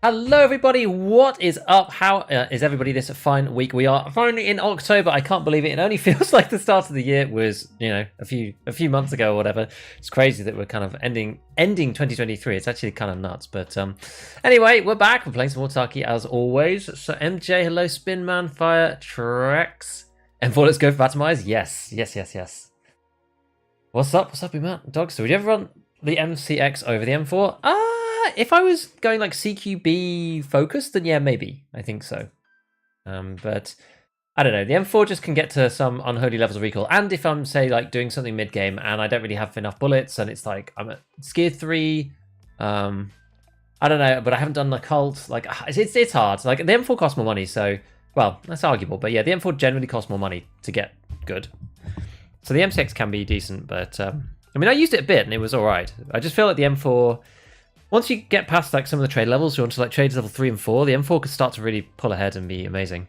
Hello everybody, what is up? How is everybody this fine week? We are finally in October. I can't believe it. It only feels like the start of the year was, a few months ago or whatever. It's crazy that we're kind of ending 2023. It's actually kind of nuts. But anyway, we're back. We're playing some more Tarkov as always. So MJ, hello, Spinman, Fire, Trex. M4, let's go for Atomize. Yes. What's up, man? Dogster, would you ever run the MCX over the M4? If I was going like CQB focused, then yeah, maybe. I think so. But I don't know. The M4 just can get to some unholy levels of recoil. And if I'm, say, like doing something mid-game and I don't really have enough bullets and it's like I'm at Skier 3, I don't know, but I haven't done the cult. Like, it's hard. Like, the M4 costs more money, so, well, that's arguable. But yeah, the M4 generally costs more money to get good. So the M6 can be decent, but, I mean, I used it a bit and it was all right. I just feel like the M4... Once you get past like some of the trade levels, you're onto like trades level 3 and 4, the M4 could start to really pull ahead and be amazing.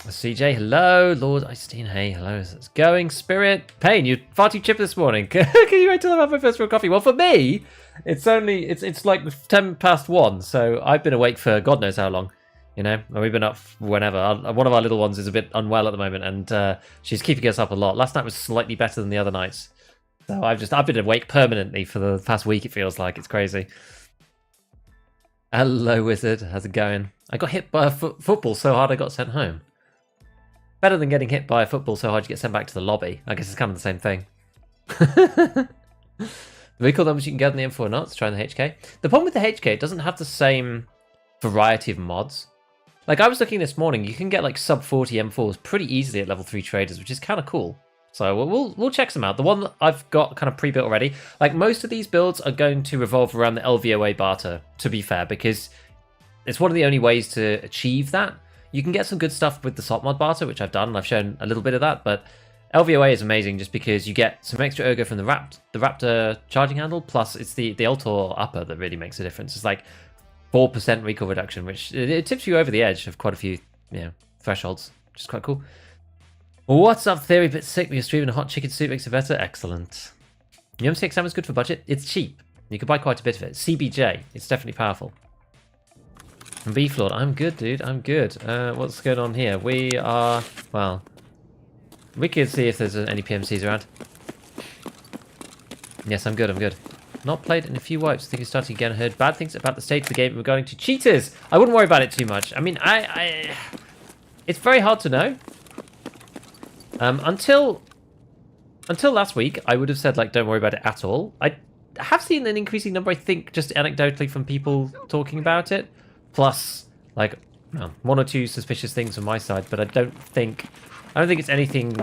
CJ, hello. Lord Einstein, hey, hello. It's going. Spirit, Pain, you're far too chipper this morning. Can you wait till I have my first real coffee? Well, for me, it's like 10 past 1, so I've been awake for God knows how long. You know, and we've been up whenever. One of our little ones is a bit unwell at the moment, and she's keeping us up a lot. Last night was slightly better than the other nights. So I've been awake permanently for the past week, it feels like. It's crazy. Hello, Wizard. How's it going? I got hit by a football so hard I got sent home. Better than getting hit by a football so hard you get sent back to the lobby. I guess it's kind of the same thing. The recoil numbers you can get on the M4 nuts, trying the HK. The problem with the HK, it doesn't have the same variety of mods. Like, I was looking this morning, you can get like sub 40 M4s pretty easily at level 3 traders, which is kind of cool. So we'll check some out. The one that I've got kind of pre-built already, like most of these builds are going to revolve around the LVOA barter, to be fair, because it's one of the only ways to achieve that. You can get some good stuff with the salt mod barter, which I've done, and I've shown a little bit of that, but LVOA is amazing just because you get some extra ergo from the Raptor charging handle, plus it's the Altor upper that really makes a difference. It's like 4% recoil reduction, which it tips you over the edge of quite a few thresholds, which is quite cool. What's up, Theory? Bit sick, but you're streaming a hot chicken soup makes it better. Excellent. The M6 ammo is good for budget. It's cheap. You can buy quite a bit of it. CBJ. It's definitely powerful. And Beef Lord. I'm good, dude. I'm good. What's going on here? We are... Well... We could see if there's any PMCs around. Yes, I'm good. I'm good. Not played in a few wipes. I think it's starting again. Heard bad things about the state of the game regarding to cheaters. I wouldn't worry about it too much. I mean, it's very hard to know. Until last week, I would have said, like, don't worry about it at all. I have seen an increasing number, I think, just anecdotally from people talking about it. Plus, like, well, 1 or 2 suspicious things on my side, but I don't think it's anything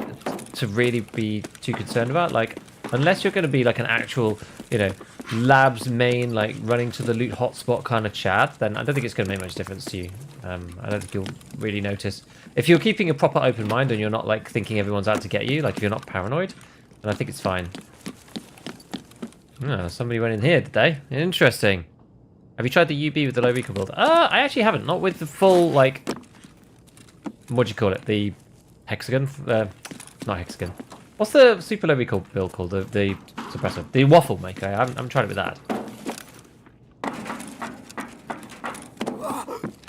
to really be too concerned about. Like, unless you're going to be, like, an actual, labs main, like, running to the loot hotspot kind of Chad, then I don't think it's going to make much difference to you. I don't think you'll really notice. If you're keeping a proper open mind and you're not, like, thinking everyone's out to get you, like, if you're not paranoid, then I think it's fine. Oh, somebody went in here, did they? Interesting. Have you tried the UB with the low recoil build? I actually haven't. Not with the full, like... What do you call it? The hexagon? Not hexagon. What's the super low recoil build called? The suppressor. The waffle maker. I haven't tried it with that.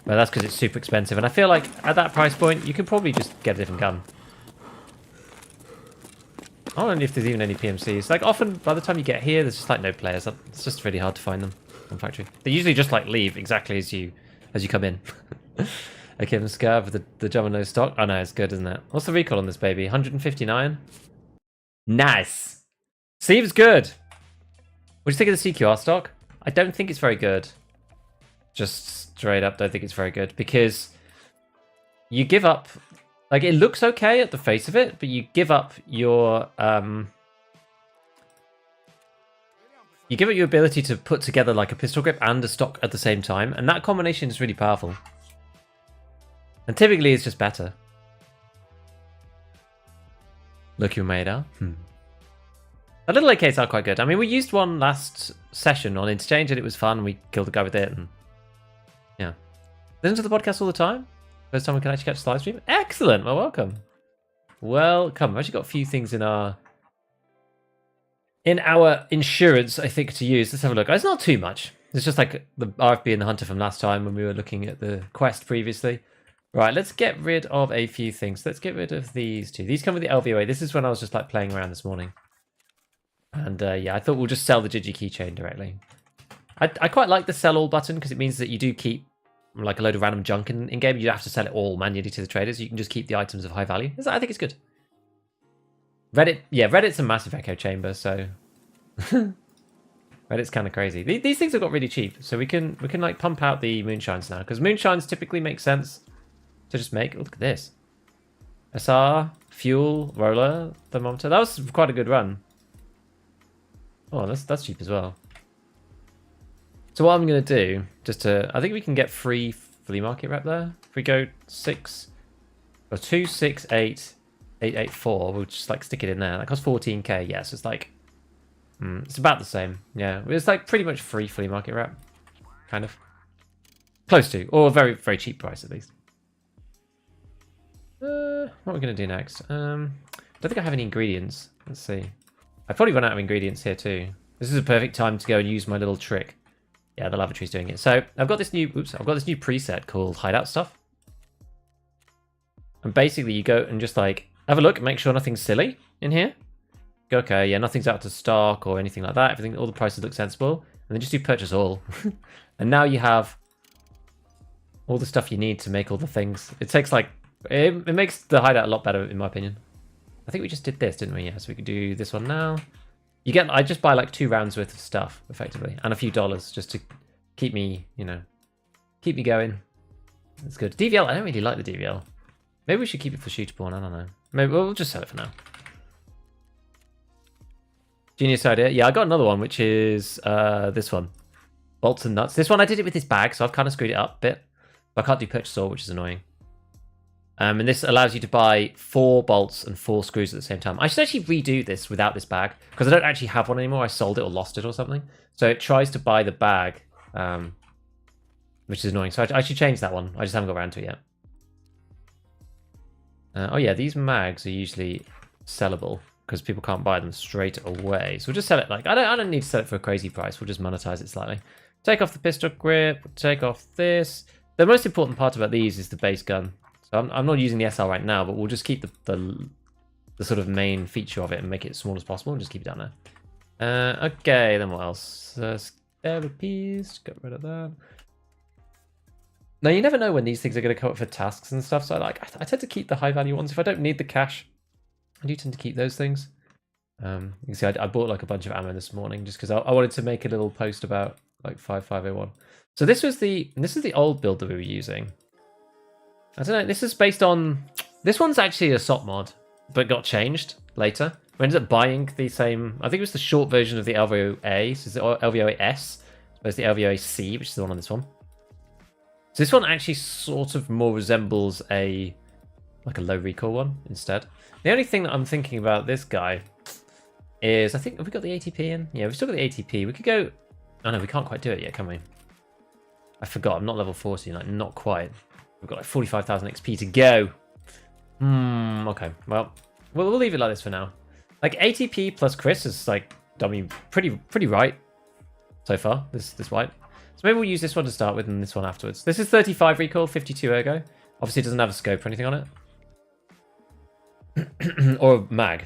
Well, that's because it's super expensive. And I feel like at that price point, you can probably just get a different gun. I don't know if there's even any PMCs. Like, often, by the time you get here, there's just, like, no players. It's just really hard to find them on factory. They usually just, like, leave exactly as you come in. Okay, I'm scared with the Jumbo nose stock. Oh, no, it's good, isn't it? What's the recoil on this baby? 159? Nice! Steve's good! What do you think of the CQR stock? I don't think it's very good. Just straight up, don't think it's very good. Because you give up... Like, it looks okay at the face of it, but you give up your... You give up your ability to put together, like, a pistol grip and a stock at the same time. And that combination is really powerful. And typically, it's just better. Look, you made out. A little AKs are quite good. I mean, we used one last session on Interchange, and it was fun. We killed a guy with it, and... Yeah. Listen to the podcast all the time? First time we can actually catch the live stream? Excellent! Well, welcome. Welcome. I've actually got a few things in our insurance, I think, to use. Let's have a look. It's not too much. It's just like the RFB and the Hunter from last time when we were looking at the quest previously. Right, let's get rid of a few things. Let's get rid of these two. These come with the LVOA. This is when I was just like playing around this morning. And yeah, I thought we'll just sell the Digi keychain directly. I quite like the sell all button because it means that you do keep like a load of random junk in game. You don't have to sell it all manually to the traders. You can just keep the items of high value. I think it's good. Reddit, yeah, Reddit's a massive echo chamber, so Reddit's kind of crazy. These things have got really cheap, so we can like pump out the moonshines now because moonshines typically make sense to just make. Oh, look at this. SR, fuel, roller, thermometer. That was quite a good run. Oh, that's cheap as well. So what I'm going to do, I think we can get free flea market rep there. If we go 268,884, we'll just like stick it in there. That costs 14k. Yes, it's like, it's about the same. Yeah, it's like pretty much free flea market rep, kind of close to, or a very very cheap price at least. What are we going to do next? Don't think I have any ingredients. Let's see. I've probably run out of ingredients here too. This is a perfect time to go and use my little trick. Yeah, the lavatory's doing it. So I've got this new preset called Hideout stuff. And basically you go and just like have a look and make sure nothing's silly in here. Go, okay, yeah, nothing's out of stock or anything like that. Everything, all the prices look sensible. And then just do purchase all. And now you have all the stuff you need to make all the things. It takes like, it makes the Hideout a lot better in my opinion. I think we just did this, didn't we? Yeah, so we could do this one now. I just buy like 2 rounds worth of stuff, effectively, and a few dollars just to keep me, keep me going. That's good. DVL, I don't really like the DVL. Maybe we should keep it for shootable, I don't know. Maybe we'll just sell it for now. Genius idea. Yeah, I got another one, which is this one. Bolts and nuts. This one I did it with this bag, so I've kind of screwed it up a bit. But I can't do purchase order, which is annoying. And this allows you to buy 4 bolts and 4 screws at the same time. I should actually redo this without this bag, because I don't actually have one anymore. I sold it or lost it or something. So it tries to buy the bag, which is annoying. So I should change that one. I just haven't got around to it yet. Oh yeah, these mags are usually sellable, because people can't buy them straight away. So we'll just sell it like, I don't need to sell it for a crazy price. We'll just monetize it slightly. Take off the pistol grip, take off this. The most important part about these is the base gun. So I'm not using the SR right now, but we'll just keep the sort of main feature of it and make it as small as possible and just keep it down there. Okay, then what else? Therapies, get rid of that. Now, you never know when these things are going to come up for tasks and stuff, so I tend to keep the high value ones. If I don't need the cash, I do tend to keep those things. You can see I bought like a bunch of ammo this morning just because I wanted to make a little post about like 5501. So this is the old build that we were using. I don't know, this is based on... This one's actually a SOP mod, but got changed later. We ended up buying the same... I think it was the short version of the LVOA, so it's the LVOA S, but it's the LVOA C, which is the one on this one. So this one actually sort of more resembles like a low recoil one instead. The only thing that I'm thinking about this guy is, I think, have we got the ATP in? Yeah, we've still got the ATP. We could go... Oh no, we can't quite do it yet, can we? I forgot, I'm not level 40, like not quite. We've got like 45,000 XP to go. Okay. Well, we'll leave it like this for now. Like ATP plus Chris is like, I mean, pretty right so far. This white. So maybe we'll use this one to start with and this one afterwards. This is 35 recoil, 52 ergo. Obviously, it doesn't have a scope or anything on it, or a mag.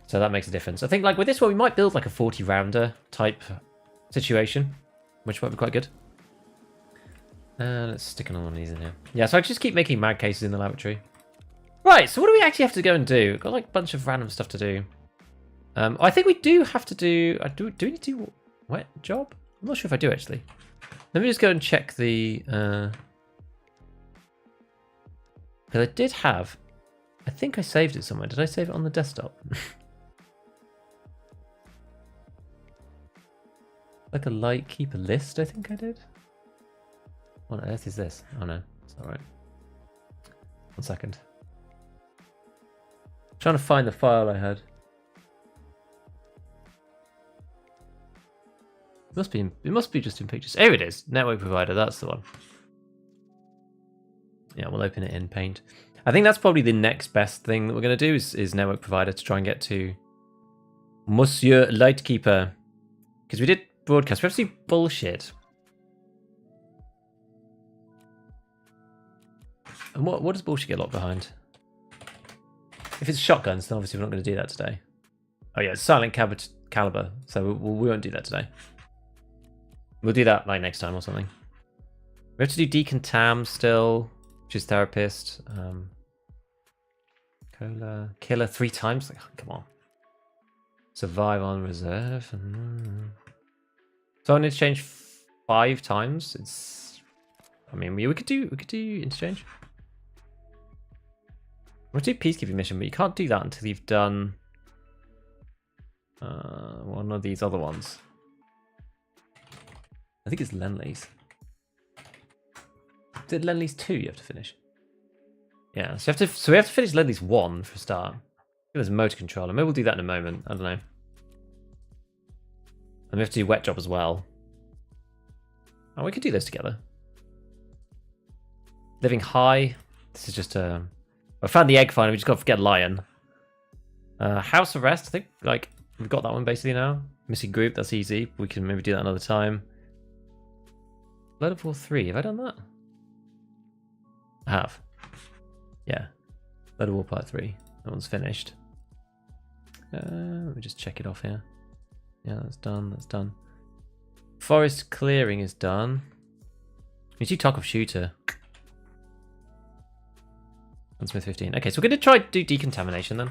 So that makes a difference. I think like with this one, we might build like a 40 rounder type situation, which might be quite good. Let's stick another one of these in here. Yeah, so I just keep making mag cases in the lavatory. Right, so what do we actually have to go and do? We've got like a bunch of random stuff to do. I think we do have to do... Do we need to do wet job? I'm not sure if I do actually. Let me just go and check the... Because I did have... I think I saved it somewhere. Did I save it on the desktop? Like a light keeper list, I think I did. What on earth is this? Oh no, it's not right. 1 second. I'm trying to find the file I had. It must be just in pictures. Here it is. Network provider, that's the one. Yeah, we'll open it in Paint. I think that's probably the next best thing that we're going to do is network provider to try and get to Monsieur Lightkeeper. Because we did broadcast. We have to do bullshit. And what does bullshit get locked behind? If it's shotguns, then obviously we're not going to do that today. Oh yeah, it's silent caliber, so we won't do that today. We'll do that like next time or something. We have to do decontam still, which is therapist. Cola killer 3 times. Like, come on. Survive on reserve. So on interchange 5 times. It's. I mean, we could do interchange. We'll do peacekeeping mission, but you can't do that until you've done one of these other ones. I think it's Lenley's. Is it Lenley's 2 you have to finish? Yeah, so we have to finish Lenley's 1 for a start. There's a motor controller. Maybe we'll do that in a moment. I don't know. And we have to do wet job as well. Oh, we could do those together. Living high. This is just a. I found the egg finally. We just got to forget lion. House arrest. I think like we've got that one basically now. Missing group. That's easy. We can maybe do that another time. Blood of War 3. Have I done that? I have. Yeah. Blood of War Part 3. That one's finished. Let me just check it off here. Yeah, that's done. That's done. Forest clearing is done. You do Tarkov shooter. Gunsmith 15. Okay, so we're going to try to do decontamination then.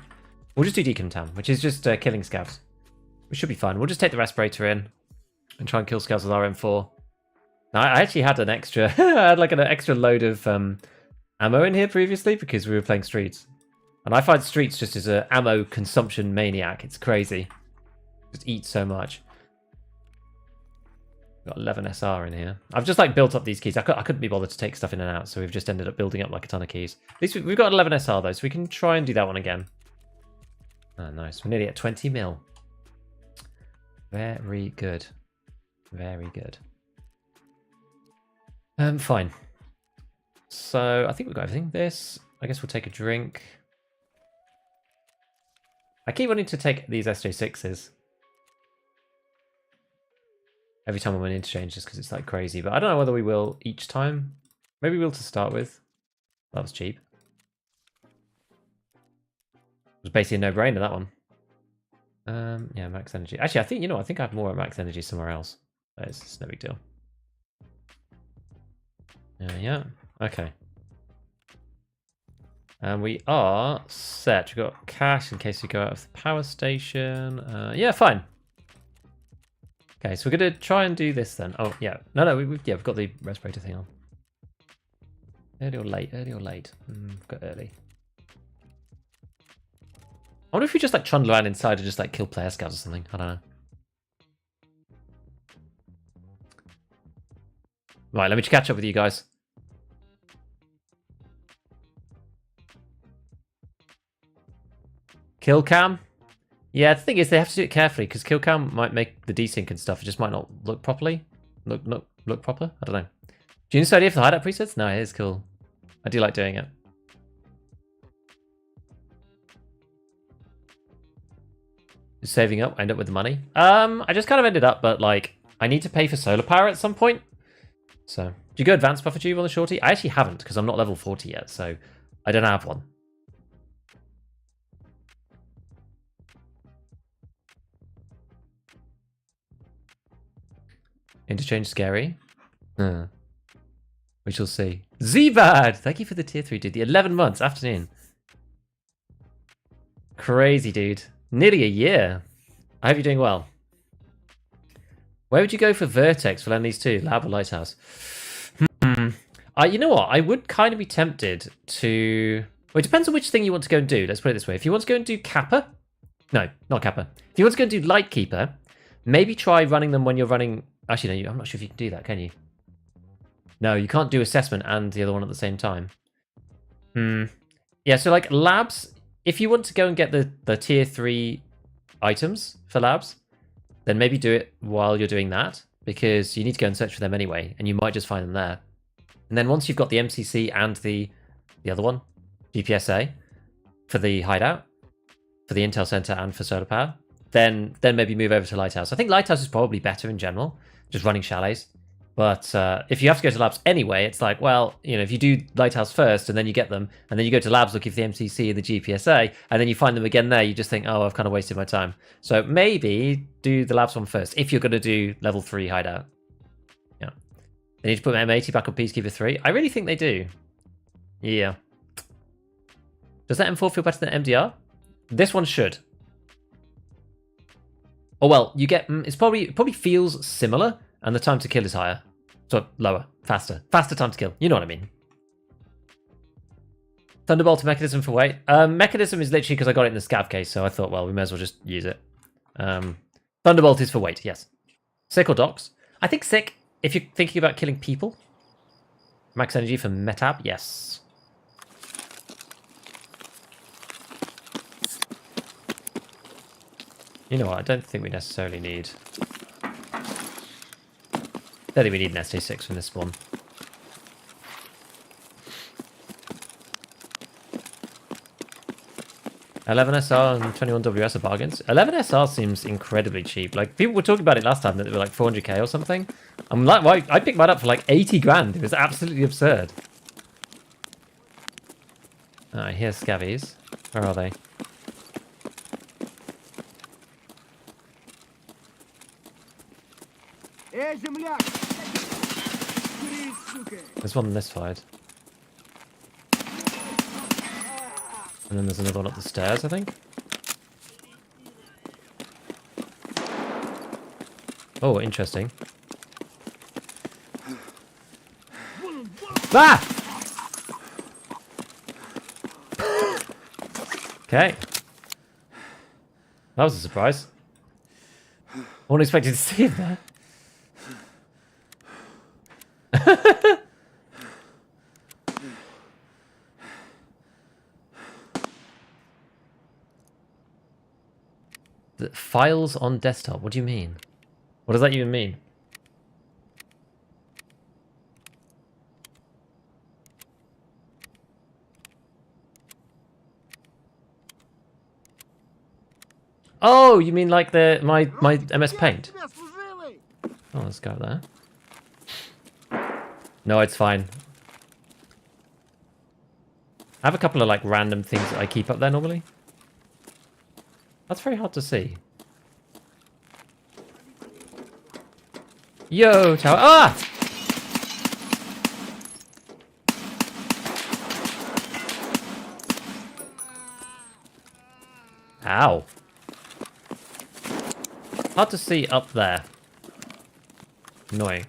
We'll just do decontam, which is just killing scavs. We should be fine. We'll just take the respirator in and try and kill scavs with our M4. Now, I actually had an extra. I had like an extra load of ammo in here previously because we were playing Streets. And I find Streets just as an ammo consumption maniac. It's crazy. Just eat so much. Got 11 SR in here. I've just like built up these keys. I couldn't be bothered to take stuff in and out, so we've just ended up building up like a ton of keys. At least we've got 11 SR though, so we can try and do that one again. Oh, nice. We're nearly at 20 mil. Very good. Very good. Fine. So I think we've got everything. This, I guess we'll take a drink. I keep wanting to take these SJ6s. Every time I'm on interchange just because it's like crazy. But I don't know whether we will each time. Maybe we'll to start with. That was cheap. It was basically a no-brainer, that one. Yeah, max energy. Actually, I think, I think I have more max energy somewhere else. It's no big deal. Yeah. Okay. And we are set. We've got cash in case we go out of the power station. Yeah, fine. Okay, so we're going to try and do this then. Oh, yeah. No, we've got the respirator thing on. Early or late? Early or late? We've got early. I wonder if we just like trundle around inside and just like kill player scouts or something. I don't know. Right, let me catch up with you guys. Kill cam? Yeah, the thing is they have to do it carefully because kill cam might make the desync and stuff. It just might not look properly. Look proper? I don't know. Do you know this idea for the hideout presets? No, it is cool. I do like doing it. Saving up, end up with the money. I just kind of ended up, but like I need to pay for solar power at some point. So, do you go advanced buffer tube on the shorty? I actually haven't because I'm not level 40 yet, so I don't have one. Interchange scary. We shall see. Zbad! Thank you for the tier 3, dude. The 11 months, afternoon. Crazy, dude. Nearly a year. I hope you're doing well. Where would you go for Vertex for land these two? Lab or Lighthouse? You know what? I would kind of be tempted to... Well, it depends on which thing you want to go and do. Let's put it this way. If you want to go and do Kappa... No, not Kappa. If you want to go and do Lightkeeper, maybe try running them when you're running... Actually, no, I'm not sure if you can do that, can you? No, you can't do assessment and the other one at the same time. Yeah, so like labs... If you want to go and get the tier 3 items for labs, then maybe do it while you're doing that, because you need to go and search for them anyway, and you might just find them there. And then once you've got the MCC and the other one, GPSA, for the hideout, for the Intel Center and for solar power, then maybe move over to Lighthouse. I think Lighthouse is probably better in general, just running chalets. But if you have to go to labs anyway, it's like, well, you know, if you do Lighthouse first and then you get them, and then you go to labs looking for the MCC and the GPSA, and then you find them again there, you just think, oh, I've kind of wasted my time. So maybe do the labs one first if you're going to do level 3 hideout. Yeah. They need to put M80 back on Peacekeeper 3. I really think they do. Yeah. Does that M4 feel better than MDR? This one should. Oh well, you get it probably feels similar, and the time to kill is higher, so lower, faster time to kill. You know what I mean? Thunderbolt mechanism for weight. Mechanism is literally because I got it in the scav case, so I thought, well, we may as well just use it. Thunderbolt is for weight, yes. Sick or docs? I think sick if you're thinking about killing people. Max energy for Metab, yes. You know what, I don't think we necessarily need... I don't think we need an ST6 from this one. $11 SR and 21 WS are bargains. $11 SR seems incredibly cheap. Like, people were talking about it last time that they were like 400k or something. I'm like, well, I picked mine up for like 80 grand. It was absolutely absurd. Alright, here's Scavies. Where are they? There's one on this side. And then there's another one up the stairs, I think. Oh, interesting. Ah! Okay. That was a surprise. I wasn't expecting to see him there. The files on desktop, what do you mean? What does that even mean? Oh, you mean like my MS Paint? Oh, let's go there. No, it's fine. I have a couple of like random things that I keep up there normally. That's very hard to see. Yo, tower. Ah! Ow. Hard to see up there. Annoying.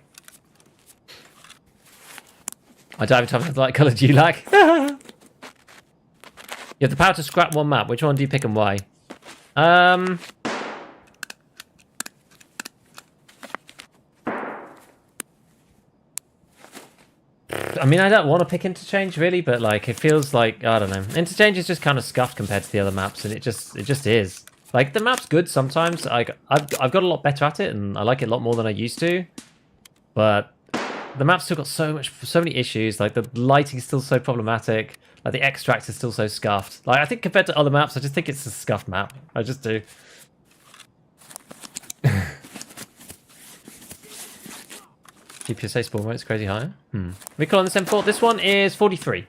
I don't have time for light colour, do you like? You have the power to scrap one map. Which one do you pick and why? I mean, I don't want to pick Interchange really, but like it feels like, I don't know. Interchange is just kind of scuffed compared to the other maps, and it just is. Like the map's good sometimes. I've got a lot better at it, and I like it a lot more than I used to. But the map's still got so many issues. Like the lighting's still so problematic. Like the extract is still so scuffed. Like I think compared to other maps, I just think it's a scuffed map. I just do. GPSA spawn rate's crazy higher. Recall on this M4. This one is 43.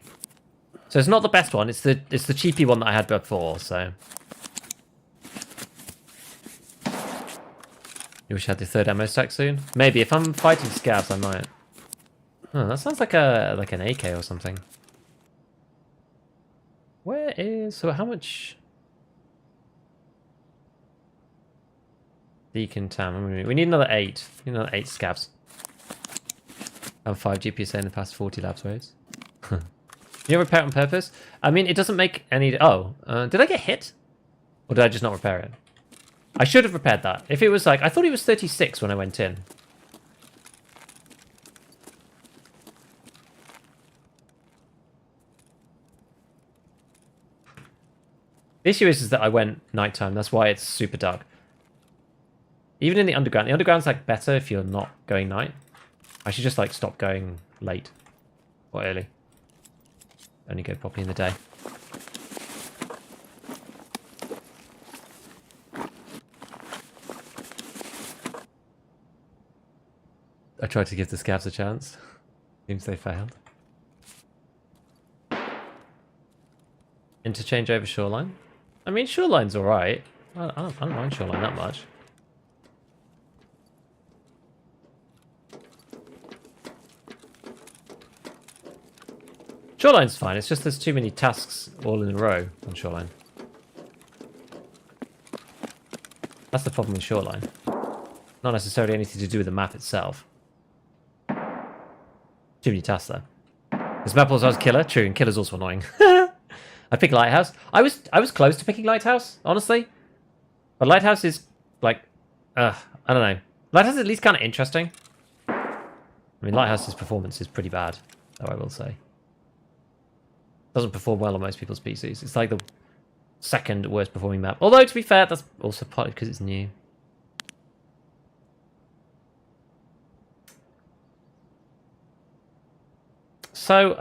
So it's not the best one. It's the cheapy one that I had before. So you wish I had the third ammo stack soon. Maybe if I'm fighting scavs, I might. Oh, that sounds like an AK or something. Where is... So how much... Decontam. We need another 8. We need another 8 scavs. And 5 GPSA in the past 40 labs rates. You repair it on purpose? I mean, it doesn't make any... Oh, did I get hit? Or did I just not repair it? I should have repaired that. If it was like... I thought it was 36 when I went in. The issue is that I went nighttime. That's why it's super dark. Even in the underground's like better if you're not going night. I should just like stop going late or early. Only go properly in the day. I tried to give the scavs a chance. Seems they failed. Interchange over Shoreline. I mean, Shoreline's alright. I don't mind Shoreline that much. Shoreline's fine, it's just there's too many tasks all in a row on Shoreline. That's the problem with Shoreline. Not necessarily anything to do with the map itself. Too many tasks there. This map also has Killer, true, and Killer's also annoying. I picked Lighthouse. I was close to picking Lighthouse, honestly. But Lighthouse is, like, I don't know. Lighthouse is at least kind of interesting. I mean, Lighthouse's performance is pretty bad, though I will say. Doesn't perform well on most people's PCs. It's like the second worst performing map. Although, to be fair, that's also partly because it's new. So,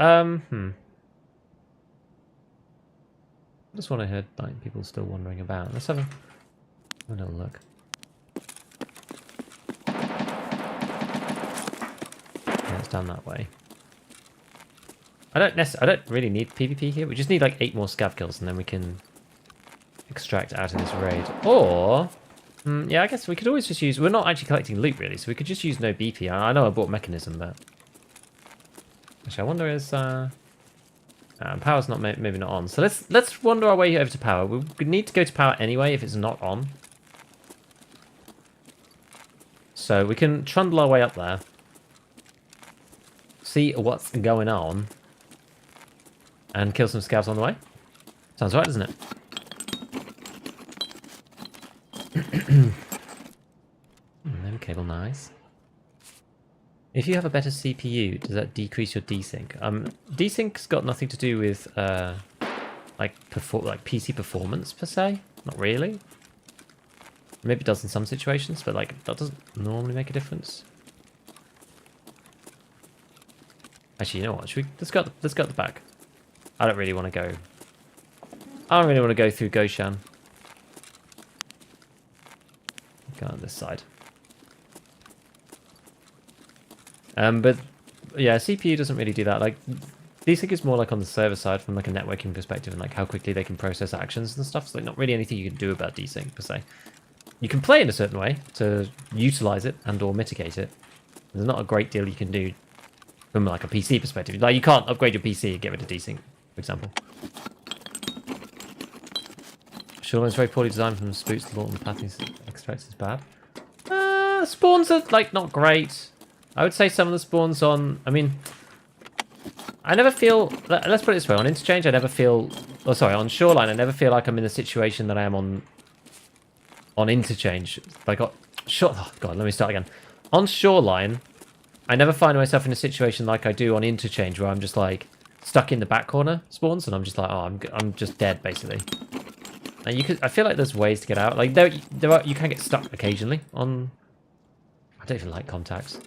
just want to hear like people still wandering about. Let's have a little look. Yeah, it's down that way. I don't really need PvP here. We just need like 8 more scav kills, and then we can extract out of this raid. Or, yeah, I guess we could always just use. We're not actually collecting loot really, so we could just use no BP. I know I bought Mechanism, but actually, I wonder is power's not maybe not on. So let's wander our way over to power. We need to go to power anyway if it's not on. So we can trundle our way up there, see what's going on, and kill some scavs on the way. Sounds right, doesn't it? No cable, nice. If you have a better CPU, does that decrease your desync? Desync's got nothing to do with like PC performance per se. Not really. Maybe it does in some situations, but like that doesn't normally make a difference. Actually, you know what? Let's go at the back. I don't really want to go. I don't really want to go through Goshan. Go on this side. But yeah, CPU doesn't really do that. Like, desync is more like on the server side from like a networking perspective and like how quickly they can process actions and stuff. So like not really anything you can do about desync per se. You can play in a certain way to utilize it and or mitigate it. There's not a great deal you can do from like a PC perspective. Like you can't upgrade your PC and get rid of desync, for example. Shoreline's very poorly designed from the spooks. The Lawton pathing extracts is bad. Spawns are like not great. I would say some of the spawns on... I mean, I never feel... Let's put it this way. On Interchange, I never feel... Oh, sorry. On Shoreline, I never feel like I'm in the situation that I am on Interchange. Like, oh, God, let me start again. On Shoreline, I never find myself in a situation like I do on Interchange, where I'm just, like, stuck in the back corner spawns, and I'm just like, oh, I'm just dead, basically. And I feel like there's ways to get out. Like, you can get stuck occasionally on... I don't even like contacts.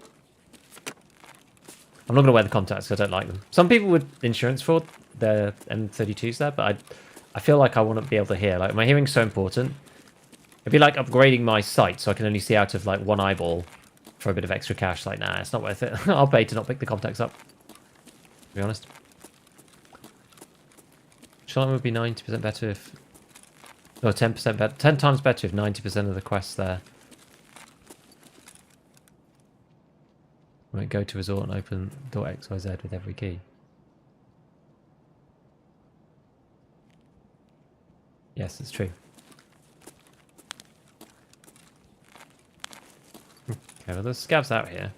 I'm not going to wear the contacts because I don't like them. Some people with insurance fraud, their M32s there, but I feel like I want to be able to hear. Like, my hearing's so important. It'd be like upgrading my sight so I can only see out of like one eyeball for a bit of extra cash. Like, nah, it's not worth it. I'll pay to not pick the contacts up, to be honest. Shoreline would be 90% better if... Or 10% better. 10 times better if 90% of the quests there. Go to resort and open door XYZ with every key. Yes, it's true. Okay, well there's scavs out here.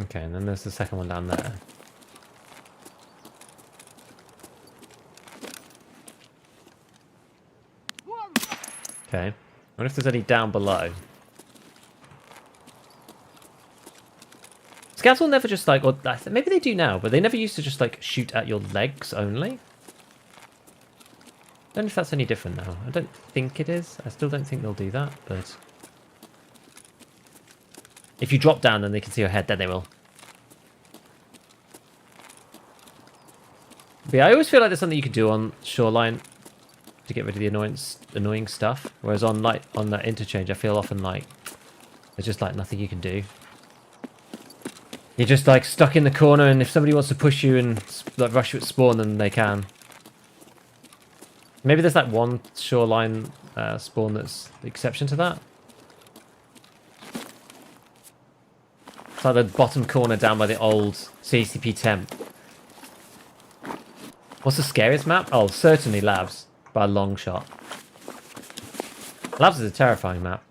Okay, and then there's the second one down there. Okay. I wonder if there's any down below. Scouts will never just like, or maybe they do now, but they never used to just like shoot at your legs only. I don't know if that's any different now. I don't think it is. I still don't think they'll do that, but... If you drop down and they can see your head, then they will. But yeah, I always feel like there's something you could do on Shoreline to get rid of the annoying stuff. Whereas on that interchange, I feel often like there's just like nothing you can do. You're just like stuck in the corner, and if somebody wants to push you and like rush you at spawn, then they can. Maybe there's that one shoreline spawn that's the exception to that. It's like the bottom corner down by the old CCP temp. What's the scariest map? Oh, certainly Labs, by a long shot. Labs is a terrifying map.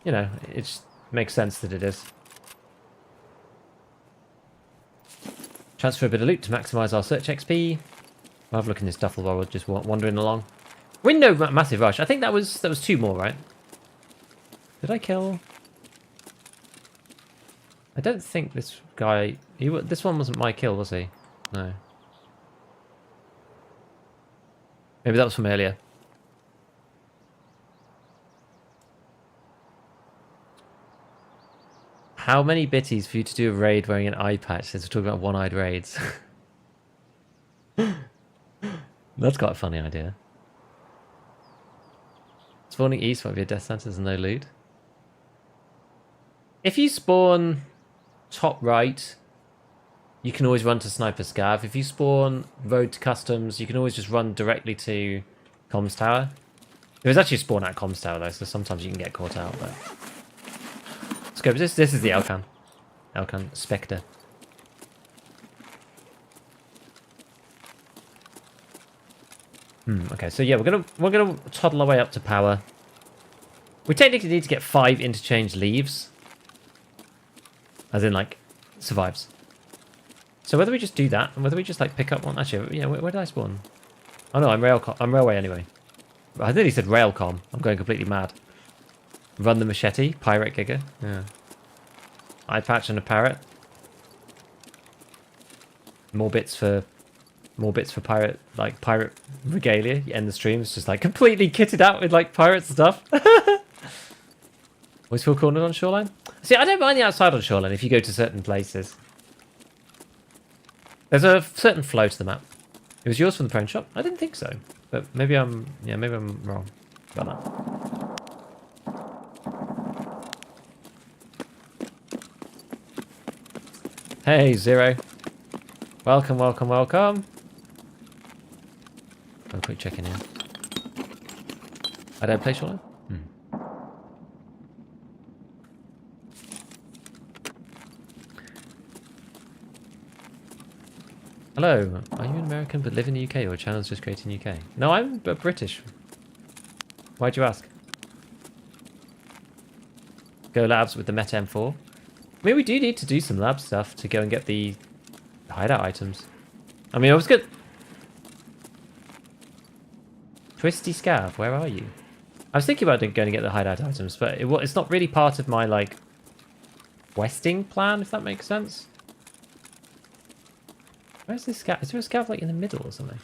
You know, it just makes sense that it is. Transfer a bit of loot to maximise our search XP. I'll have a look in this duffel while we're just wandering along. Window massive rush. I think that was 2 more, right? Did I kill? I don't think this guy... this one wasn't my kill, was he? No. Maybe that was from earlier. How many bitties for you to do a raid wearing an eye patch, since we're talking about one-eyed raids? That's quite a funny idea. Spawning east might be a death sentence and no loot. If you spawn top right, you can always run to Sniper Scav. If you spawn road to customs, you can always just run directly to comms tower. There's actually a spawn at comms tower though, so sometimes you can get caught out. But let's go. This is the Elkan Spectre. Okay, so yeah, we're gonna toddle our way up to power. We technically need to get 5 interchange leaves, as in like survives. So whether we just do that, and whether we just like pick up one. Actually, yeah, where did I spawn? Oh no, I'm railway anyway. I think he said railcom. I'm going completely mad. Run the machete, pirate gigger. Yeah. Eye patch and a parrot. More bits for pirate regalia. You end the stream, it's just like completely kitted out with like pirate stuff. Always feel cornered on Shoreline. See, I don't mind the outside on Shoreline if you go to certain places. There's a certain flow to the map. It was yours from the pawn shop? I didn't think so, but maybe I'm wrong about that. Hey Zero, welcome. I'm quick checking in. I don't play Shoreline? Hello, are you an American but live in the UK, or your channel's just created in the UK? No, I'm British. Why'd you ask? Go labs with the Meta M4. I mean, we do need to do some lab stuff to go and get the hideout items. I mean, I was good. Twisty Scav, where are you? I was thinking about going to get the hideout items, but it's not really part of my, like, questing plan, if that makes sense. Where's this scav? Is there a scav, like, in the middle or something?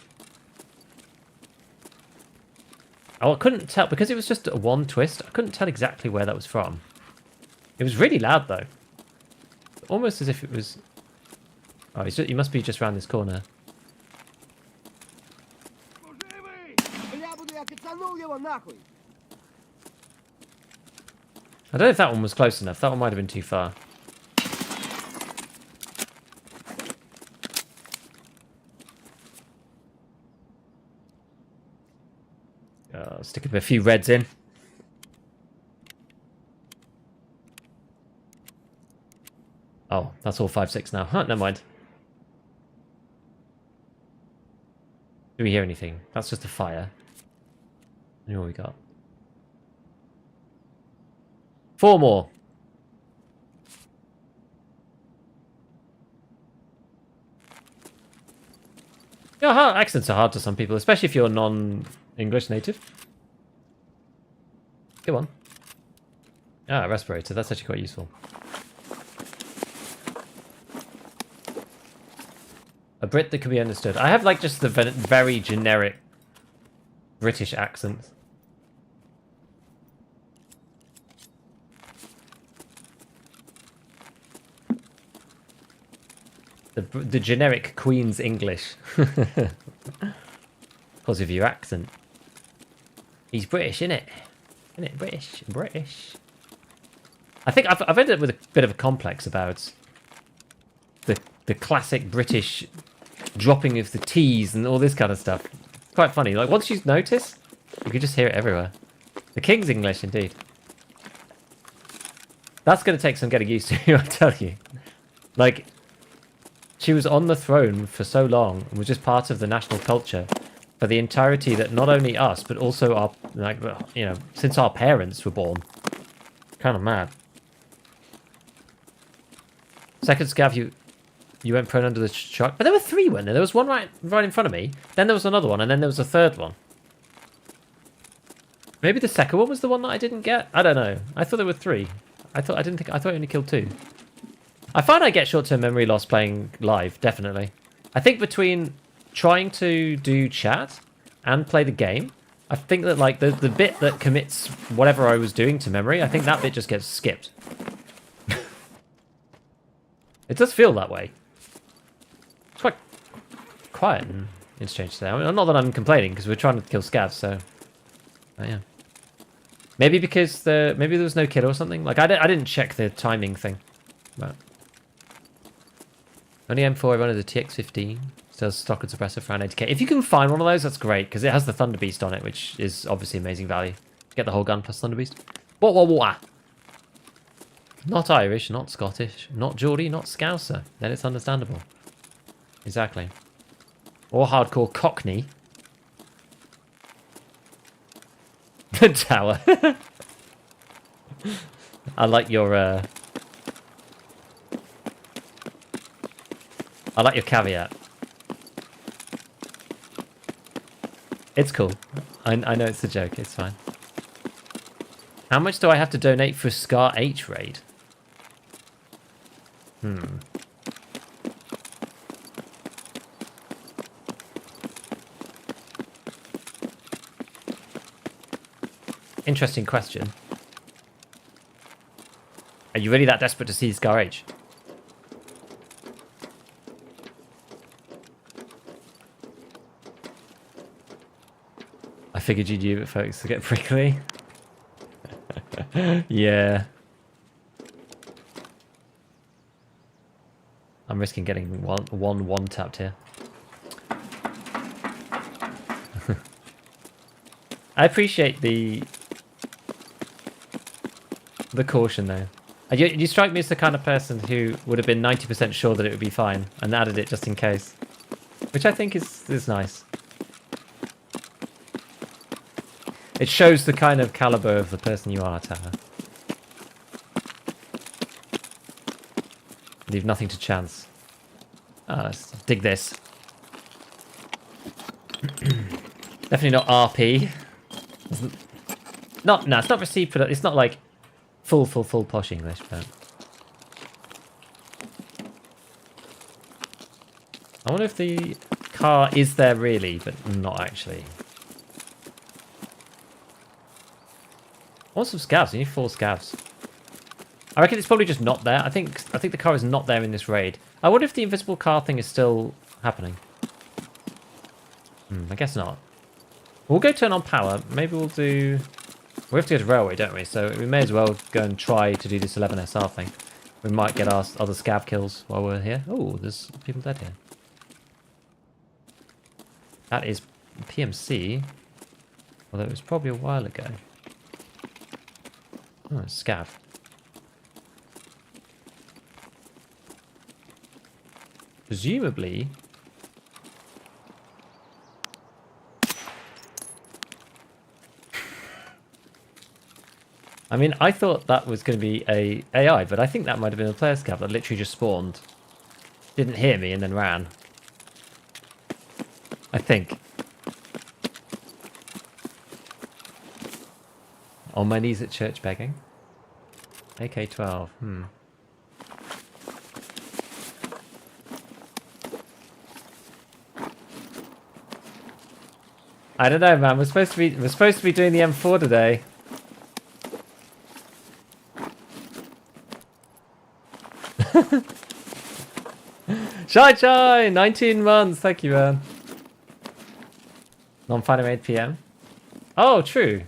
Oh, I couldn't tell, because it was just a one twist, I couldn't tell exactly where that was from. It was really loud, though. Almost as if it was... Oh, he must be just around this corner. I don't know if that one was close enough. That one might have been too far. Stick a few reds in. Oh, that's all 5-6 now. Huh, never mind. Do we hear anything? That's just a fire. I know what we got. 4 more. Yeah, accents are hard to some people, especially if you're non-English native. Come on. Ah, respirator. That's actually quite useful. A Brit that can be understood. I have like just the very generic British accent. The generic Queen's English. Because of your accent. He's British, innit? Innit? British. British. I think I've ended up with a bit of a complex about the classic British dropping of the T's and all this kind of stuff. It's quite funny. Like, once you notice, you can just hear it everywhere. The King's English, indeed. That's going to take some getting used to, I tell you. Like, she was on the throne for so long and was just part of the national culture for the entirety that not only us, but also our, like, you know, since our parents were born. Kind of mad. Second scav, you went prone under the truck. But there were 3, weren't there? There was one right in front of me. Then there was another one, and then there was a third one. Maybe the second one was the one that I didn't get? I don't know. I thought there were 3. I thought I only killed 2. I find I get short-term memory loss playing live, definitely. I think between trying to do chat and play the game, I think that like the bit that commits whatever I was doing to memory, I think that bit just gets skipped. It does feel that way. It's quite quiet in Interchange today. I mean, not that I'm complaining, because we're trying to kill scavs, so... Oh, yeah. Maybe because maybe there was no kill or something. Like, I didn't check the timing thing. But... Only M4, I run as a TX-15. Still stock and suppressor for around 80k. If you can find one of those, that's great, because it has the Thunder Beast on it, which is obviously amazing value. Get the whole gun plus Thunder Beast. What? Not Irish, not Scottish, not Geordie, not Scouser. Then it's understandable. Exactly. Or hardcore Cockney. The tower. I like your caveat. It's cool. I know it's a joke, it's fine. How much do I have to donate for Scar H raid? Interesting question. Are you really that desperate to see Scar H? I figured you'd use it, folks, to get prickly. Yeah. I'm risking getting one tapped here. I appreciate the caution, though. You strike me as the kind of person who would have been 90% sure that it would be fine and added it just in case, which I think is nice. It shows the kind of caliber of the person you are, Tara. Leave nothing to chance. Let's dig this. Definitely not RP. No, it's not received product. It's not like full posh English, but I wonder if the car is there really, but not actually. I want some scavs. You need 4 scavs. I reckon it's probably just not there. I think the car is not there in this raid. I wonder if the invisible car thing is still happening. I guess not. We'll go turn on power. Maybe we'll do... We have to go to railway, don't we? So we may as well go and try to do this 11 SR thing. We might get our other scav kills while we're here. Oh, there's people dead here. That is PMC. Although it was probably a while ago. Oh, it's scav. Presumably... I mean, I thought that was going to be a AI, but I think that might have been a player scav that literally just spawned. Didn't hear me and then ran. I think. On my knees at church begging. AK-12, I don't know, man. We're supposed to be doing the M4 today. Shy, 19 months. Thank you, man. Non-fighter 8 PM. Oh, true.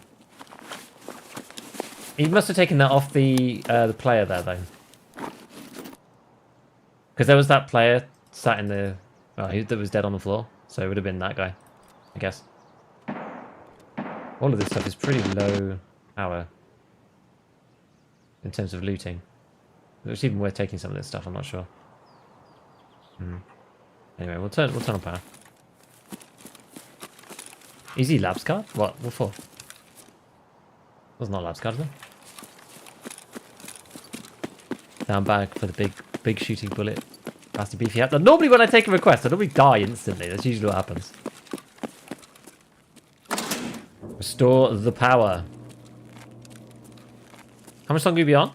He must have taken that off the player there, though. Because there was that player sat in the... Oh, that was dead on the floor. So it would have been that guy, I guess. All of this stuff is pretty low power in terms of looting. It's even worth taking some of this stuff, I'm not sure. Anyway, we'll turn on power. Easy labs card? What for? Was not labs card, though. Down bag for the big shooting bullet. Has to beefy up. Normally when I take a request, I normally die instantly. That's usually what happens. Restore the power. How much longer will you be on?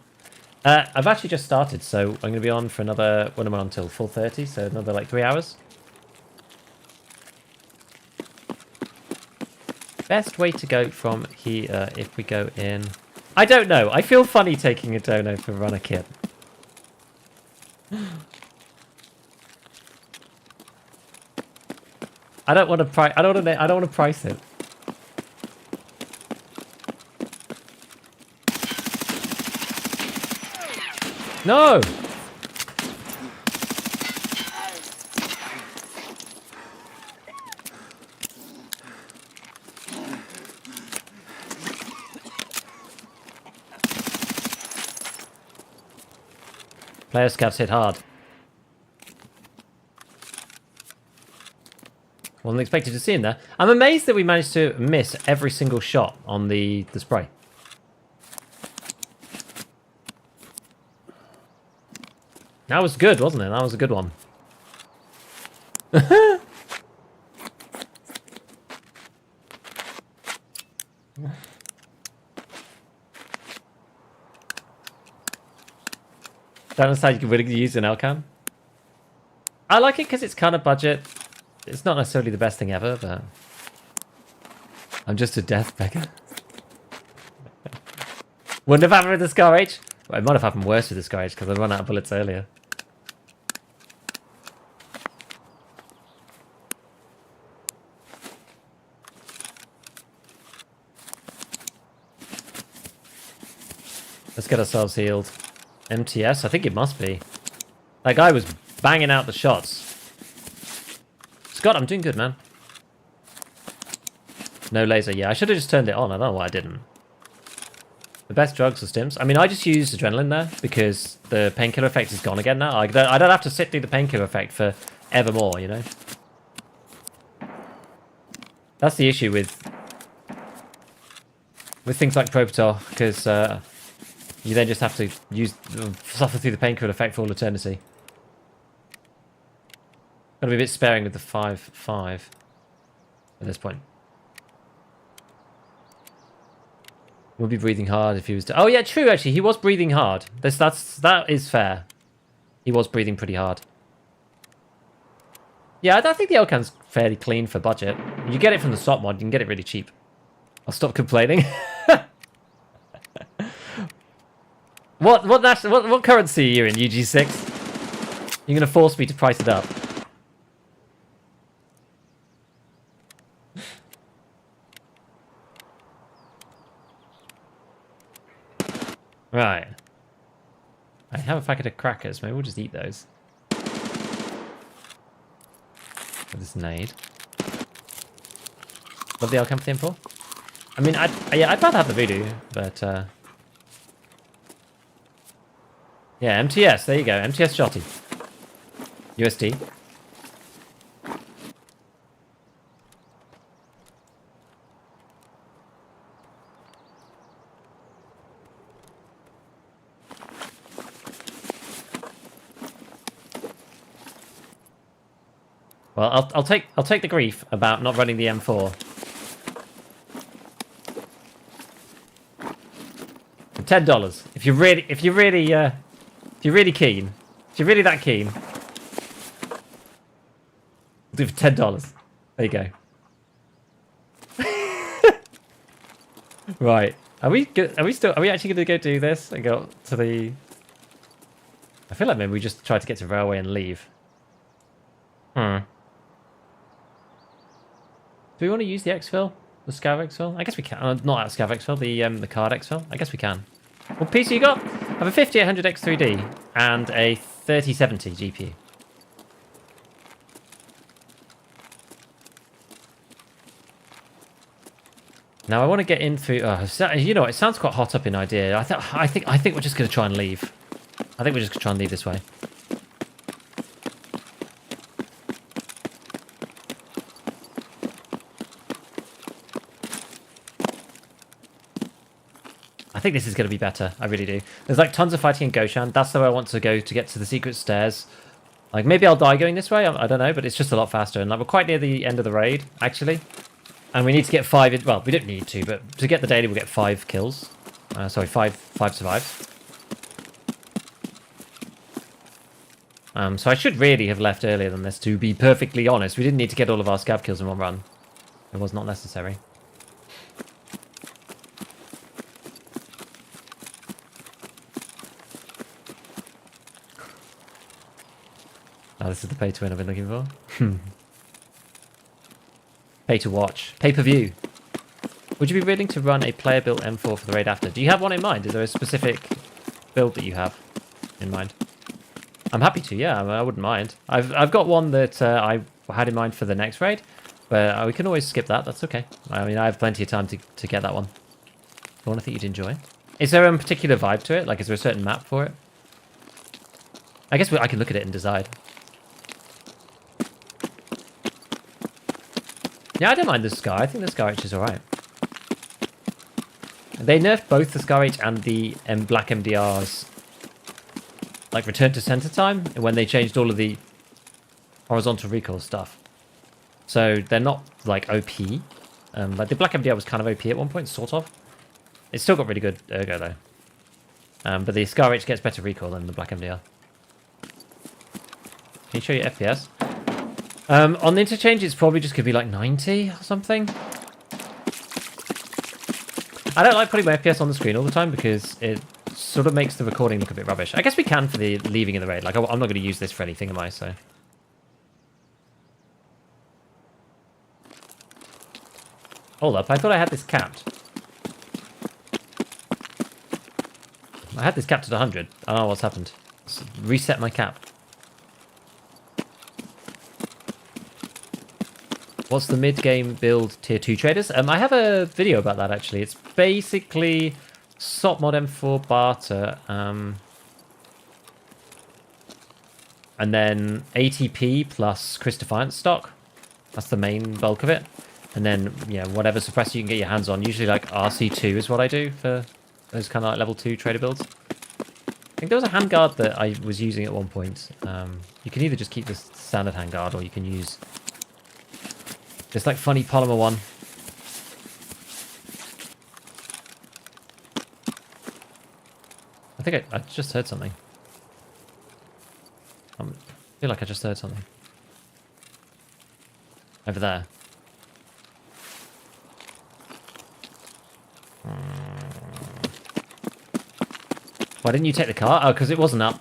I've actually just started, so I'm going to be on for another... When am I on until? 4:30, so another like 3 hours. Best way to go from here if we go in... I don't know. I feel funny taking a dono for runner kit. I don't want to price. I don't want to price it. No. Player scavs hit hard. Wasn't expected to see him there. I'm amazed that we managed to miss every single shot on the spray. That was good, wasn't it? That was a good one. Don't understand you can really use an Elcan. I like it because it's kind of budget. It's not necessarily the best thing ever, but I'm just a death beggar. Wouldn't have happened with the Scar H. Well, it might have happened worse with the Scar H because I run out of bullets earlier. Let's get ourselves healed. MTS? I think it must be. That guy was banging out the shots. Scott, I'm doing good, man. No laser. Yeah, I should have just turned it on. I don't know why I didn't. The best drugs are stims. I mean, I just used adrenaline there because the painkiller effect is gone again now. I don't have to sit through the painkiller effect for evermore, you know? That's the issue with things like Propator, because you then just have to suffer through the painkiller effect for all eternity. Gotta be a bit sparing with the 5.5 at this point. Would be breathing hard if he was... Oh yeah, true, actually. He was breathing hard. That is fair. He was breathing pretty hard. Yeah, I think the Elcan's fairly clean for budget. You get it from the swap mod, you can get it really cheap. I'll stop complaining. What currency are you in, UG6? You're going to force me to price it up. Right. I have a packet of crackers. Maybe we'll just eat those. With this nade. Love the Elcan for the M4. I mean, I'd rather have the Voodoo, but... Yeah, MTS. There you go. MTS Shotty. USD. Well, I'll take the grief about not running the M4. For $10. If you're really keen, if you're really that keen, we'll do it for $10. There you go. Right. Are we actually going to go do this and go to the... I feel like maybe we just try to get to railway and leave. Do we want to use the exfil? The scav exfil? I guess we can. Not that scav exfil, the card exfil. I guess we can. What PC you got? I have a 5800 X3D and a 3070 GPU. Now I want to get in through. You know, it sounds quite hot up in idea. I think we're just going to try and leave. I think we're just going to try and leave this way. I think this is going to be better. I really do. There's like tons of fighting in Goshan. That's the way I want to go to get to the secret stairs. Like maybe I'll die going this way. I don't know, but it's just a lot faster. And like we're quite near the end of the raid, actually. And we need to get 5. Well, we don't need to, but to get the daily, we'll get 5 kills. Sorry, 5 survives. So I should really have left earlier than this, to be perfectly honest. We didn't need to get all of our scav kills in one run. It was not necessary. Oh, this is the pay to win I've been looking for. Pay to watch. Pay-per-view. Would you be willing to run a player-built M4 for the raid after? Do you have one in mind? Is there a specific build that you have in mind? I'm happy to, yeah. I wouldn't mind. I've got one that I had in mind for the next raid, but we can always skip that. That's okay. I mean, I have plenty of time to get that one. The one I think you'd enjoy. Is there a particular vibe to it? Like, is there a certain map for it? I guess I can look at it and decide. Yeah, I don't mind the Scar. I think the Scar H is alright. They nerfed both the Scar H and the Black MDR's like return to center time when they changed all of the horizontal recoil stuff. So they're not like OP. Like the Black MDR was kind of OP at one point, sort of. It's still got really good ergo though. But the Scar H gets better recoil than the Black MDR. Can you show your FPS? On the Interchange, it's probably just going to be like 90 or something. I don't like putting my FPS on the screen all the time because it sort of makes the recording look a bit rubbish. I guess we can for the leaving in the raid. Like, I'm not going to use this for anything, am I? So. Hold up, I thought I had this capped. I had this capped at 100. I don't know what's happened. Let's reset my cap. What's the mid-game build tier 2 traders? I have a video about that actually. It's basically SOP mod M4 barter, and then ATP plus Chris Defiance stock. That's the main bulk of it. And then, yeah, whatever suppressor you can get your hands on. Usually like RC2 is what I do for those kind of like level 2 trader builds. I think there was a handguard that I was using at one point. You can either just keep the standard handguard or you can use this like funny polymer one. I think I just heard something. I feel like I just heard something. Over there. Why didn't you take the car? Oh, because it wasn't up.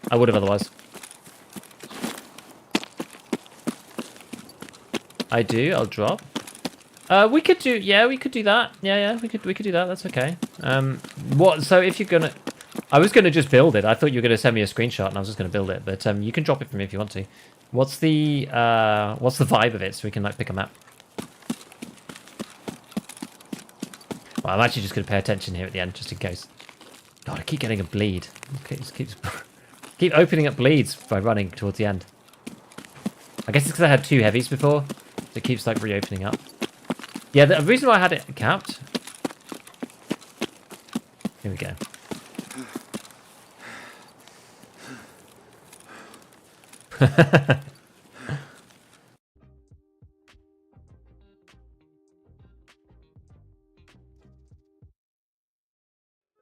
I would have otherwise. I do. I'll drop. We could do. Yeah, we could do that. Yeah. We could do that. That's okay. What? So if you're gonna, I was gonna just build it. I thought you were gonna send me a screenshot, and I was just gonna build it. But you can drop it for me if you want to. What's the vibe of it, so we can like pick a map? Well, I'm actually just gonna pay attention here at the end, just in case. God, I keep getting a bleed. Okay, just keep opening up bleeds by running towards the end. I guess it's because I had 2 heavies before, so it keeps like reopening up. Yeah, the reason why I had it capped. Here we go.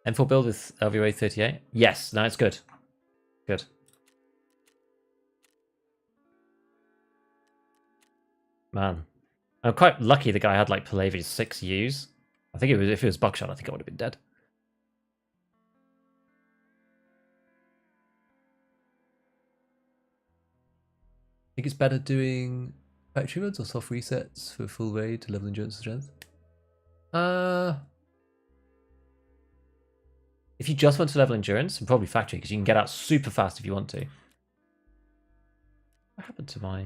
M4 build with LVA 38? Yes, no, it's good. Good. Man. I'm quite lucky the guy had like Palavi's 6 U's. I think if it was buckshot, I think I would have been dead. I think it's better doing Factory runs or soft resets for full raid to level endurance and strength? If you just want to level endurance, then probably factory, because you can get out super fast if you want to. What happened to my...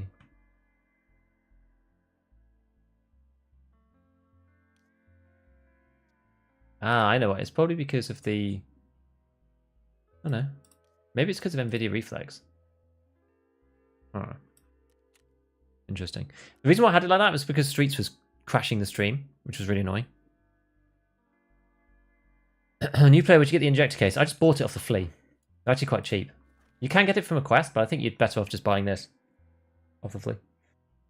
Ah, I know what. It's probably because of the... I don't know. Maybe it's because of NVIDIA Reflex. Oh. Interesting. The reason why I had it like that was because Streets was crashing the stream, which was really annoying. New player, would you get the injector case? I just bought it off the flea. They're actually quite cheap. You can get it from a quest, but I think you'd better off just buying this off the flea.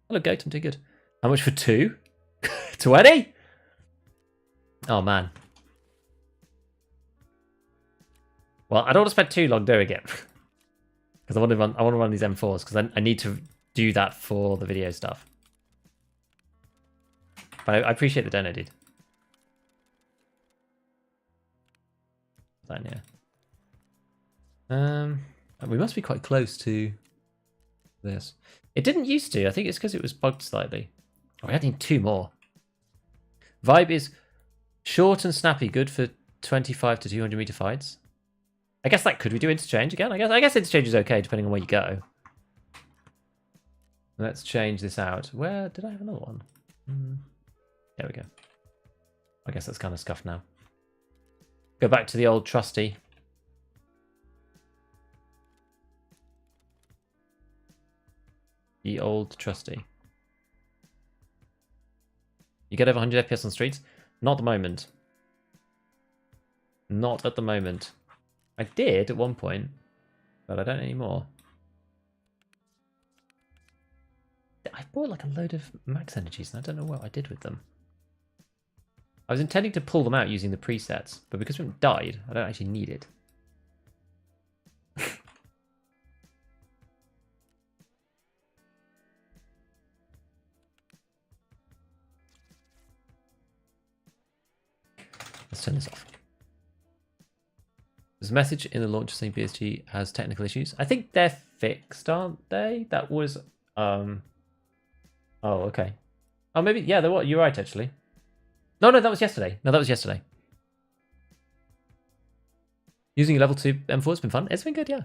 Hello, Goat, I'm too good. How much for 2? 20? Oh, man. Well, I don't want to spend too long doing it. Because I want to run these M4's, because I need to do that for the video stuff. But I appreciate the donut, dude. Yeah. We must be quite close to this. It didn't used to. I think it's because it was bugged slightly. Oh, we need 2 more. Vibe is short and snappy, good for 25 to 200 meter fights. I guess that could we do interchange again? I guess interchange is okay depending on where you go. Let's change this out. Where did I have another one? There we go. I guess that's kind of scuffed now. Go back to the old trusty. The old trusty. You get over 100 FPS on streets? Not at the moment. Not at the moment. I did at one point, but I don't anymore. I bought like a load of max energies and I don't know what I did with them. I was intending to pull them out using the presets, but because we haven't died, I don't actually need it. Let's turn this off. There's a message in the launcher saying BSG has technical issues. I think they're fixed, aren't they? That was... Oh, okay. Oh, maybe... Yeah, they're what? You're right, actually. No, that was yesterday. No, that was yesterday. Using a level 2 M4 has been fun. It's been good, yeah.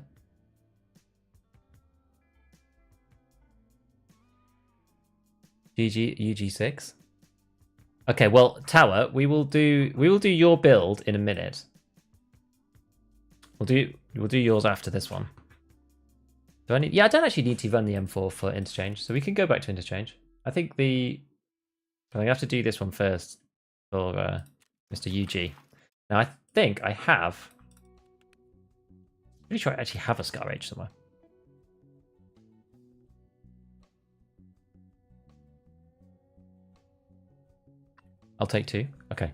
GG UG6. Okay, well, Tower, we will do your build in a minute. We'll do yours after this one. Do I need? Yeah, I don't actually need to run the M4 for interchange, so we can go back to interchange. I think I have to do this one first for Mr. UG. Now I think I have. Pretty sure I actually have a Scar Rage somewhere. I'll take 2. Okay.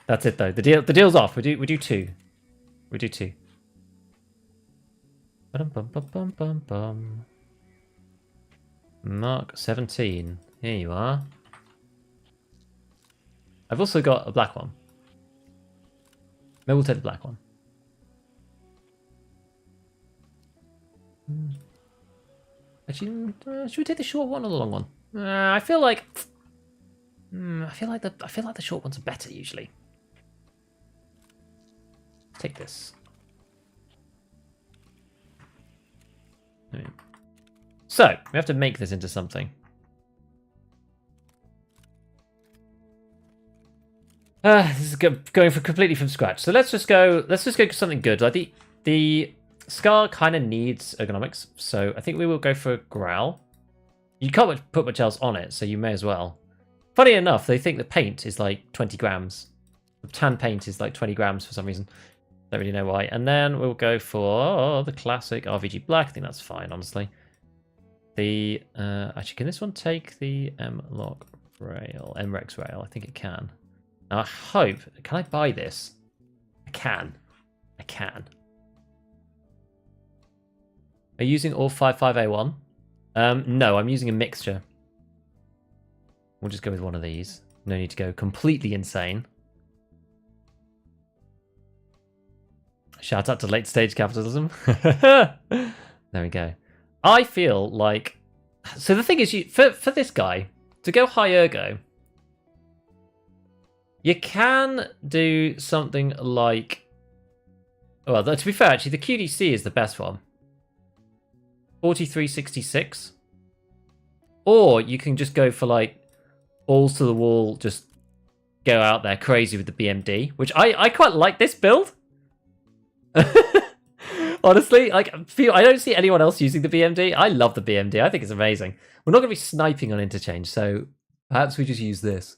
That's it though. The deal's off. We do 2. We do 2. Bum. Mark 17. Here you are. I've also got a black one. Maybe we'll take the black one. Actually, should we take the short one or the long one? I feel like the short ones are better usually. Take this. Right. So we have to make this into something. This is going for completely from scratch. So let's just go something good. Like the Scar kind of needs ergonomics, so I think we will go for Growl. You can't put much else on it, so you may as well. Funny enough, they think the paint is like 20 grams. The tan paint is like 20 grams for some reason. Don't really know why. And then we'll go for the classic RVG Black. I think that's fine, honestly. The actually, can this one take the M-Lock rail, M-Rex rail? I think it can. Now I hope. Can I buy this? I can. I can. Are you using all 55A1? No, I'm using a mixture. We'll just go with one of these. No need to go completely insane. Shout out to late stage capitalism. There we go. I feel like... So the thing is, for this guy, to go high ergo, you can do something like... Well, to be fair, actually, the QDC is the best one. 4366. Or you can just go for, like, balls to the wall, just go out there crazy with the BMD, which I quite like this build. Honestly, like, I don't see anyone else using the BMD. I love the BMD. I think it's amazing. We're not going to be sniping on Interchange, so perhaps we just use this.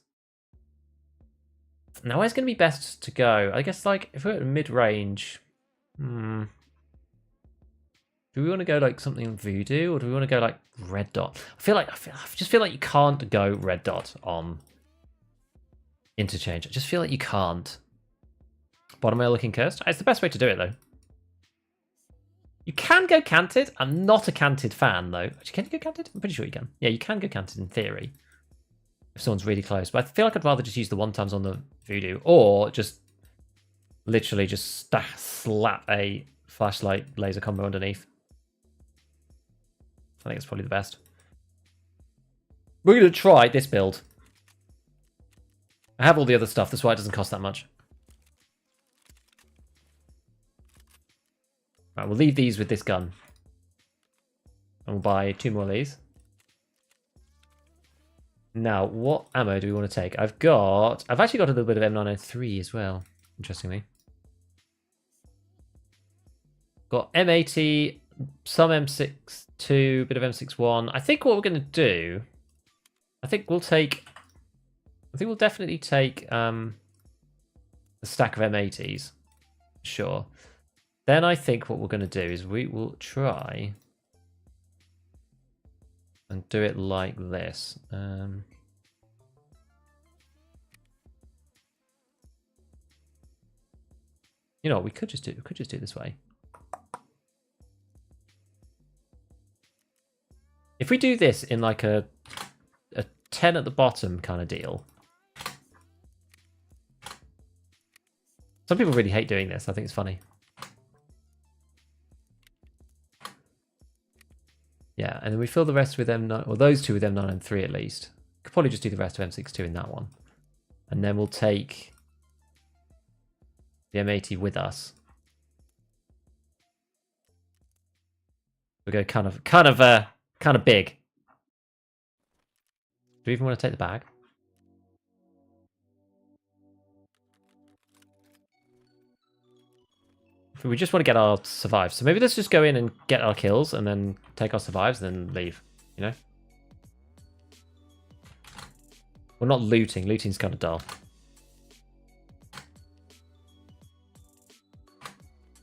Now, where's going to be best to go? I guess, like, if we're at mid-range... Do we want to go, like, something Voodoo, or do we want to go, like, Red Dot? I just feel like you can't go Red Dot on Interchange. I just feel like you can't. Bottom rail looking cursed. It's the best way to do it, though. You can go canted. I'm not a canted fan, though. Actually, can you go canted? I'm pretty sure you can. Yeah, you can go canted in theory. If someone's really close. But I feel like I'd rather just use the 1x on the Voodoo. Or just literally just slap a flashlight laser combo underneath. I think it's probably the best. We're going to try this build. I have all the other stuff. That's why it doesn't cost that much. Right, we'll leave these with this gun. And we'll buy 2 more of these. Now, what ammo do we want to take? I've actually got a little bit of M903 as well, interestingly. Got M80, some M62, bit of M61. I think what we're going to do... I think we'll definitely take a stack of M80s. Sure. Then I think what we're going to do is we will try and do it like this. You know, we could just do it this way. If we do this in like a 10 at the bottom kind of deal. Some people really hate doing this. I think it's funny. Yeah, and then we fill the rest with M9, or those two with M9 and 3 at least. Could probably just do the rest of M62 in that one. And then we'll take the M80 with us. We'll go kind of big. Do we even want to take the bag? We just want to get our survives. So maybe let's just go in and get our kills and then take our survives and then leave, you know? We're not looting. Looting's kind of dull.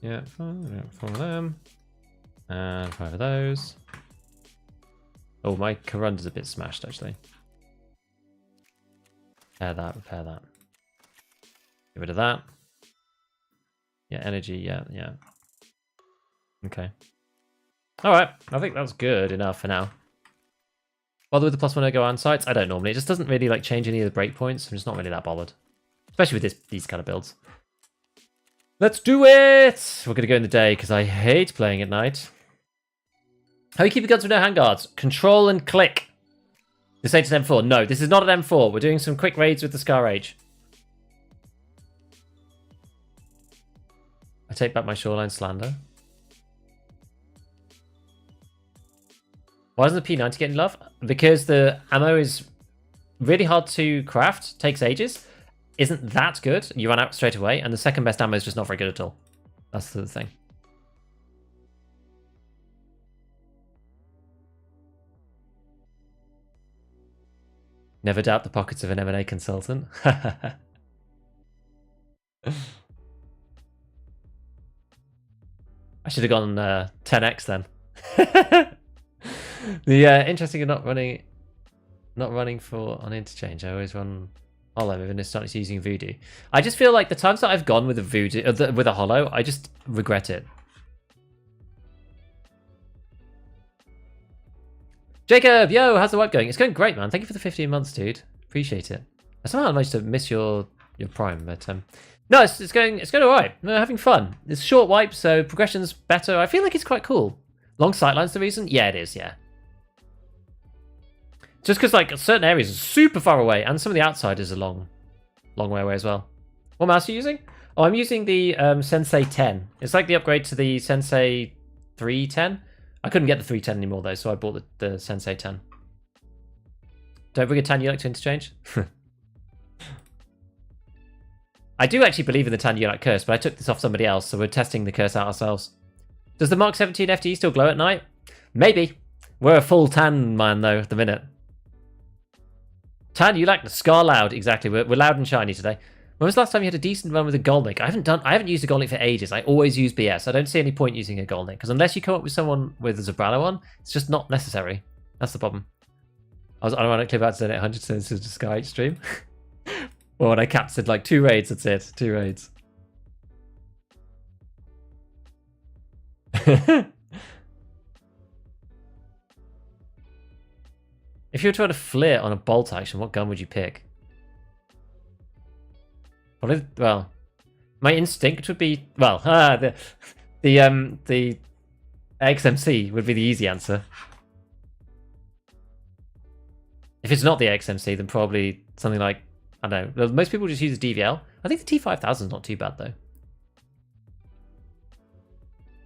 Yeah, 4 of them. And 5 of those. Oh, my Corunda's a bit smashed, actually. Repair that, repair that. Get rid of that. Yeah, energy, yeah. Okay. Alright, I think that's good enough for now. Bother with the +1 ergo iron sights? I don't normally. It just doesn't really like change any of the breakpoints. I'm just not really that bothered. Especially with these kind of builds. Let's do it! We're going to go in the day because I hate playing at night. How are you keeping guns with no handguards? Control and click. This ain't an M4. No, this is not an M4. We're doing some quick raids with the Scar Rage. I take back my Shoreline slander. Why doesn't the P90 get any love? Because the ammo is really hard to craft, takes ages, isn't that good, you run out straight away, and the second best ammo is just not very good at all. That's the thing. Never doubt the pockets of an M&A consultant. I should have gone 10x then. The interesting, not running for on Interchange. I always run Hollow. Even I started using Voodoo. I just feel like the times that I've gone with a Voodoo with a Hollow, I just regret it. Jacob, yo, how's the wipe going? It's going great, man. Thank you for the 15 months, dude. Appreciate it. I somehow managed to miss your Prime, but No, it's going all right. We're having fun. It's a short wipe, so progression's better. I feel like it's quite cool. Long sightline's the reason? Yeah, it is, yeah. Just because like certain areas are super far away, and some of the outside is a long way away as well. What mouse are you using? Oh, I'm using the Sensei 10. It's like the upgrade to the Sensei 310. I couldn't get the 310 anymore though, so I bought the Sensei 10. Don't bring a tan Ulak to Interchange. I do actually believe in the tan Ulak curse, but I took this off somebody else, so we're testing the curse out ourselves. Does the Mark 17 FD still glow at night? Maybe. We're a full tan man though at the minute. Tan Ulak, the Scar loud. Exactly. We're loud and shiny today. When was the last time you had a decent run with a Golnik? I haven't used a Golnik for ages. I always use BS. I don't see any point using a Golnik because unless you come up with someone with a Zabralo on, it's just not necessary. That's the problem. I was ironically about to say 100 cents to Sky stream. Well, when I captured like 2 raids, that's it. 2 raids. If you were trying to flare on a bolt action, what gun would you pick? Probably, well, my instinct would be, well, the XMC would be the easy answer. If it's not the XMC, then probably something like, I don't know, most people just use the DVL. I think the T5000 is not too bad though.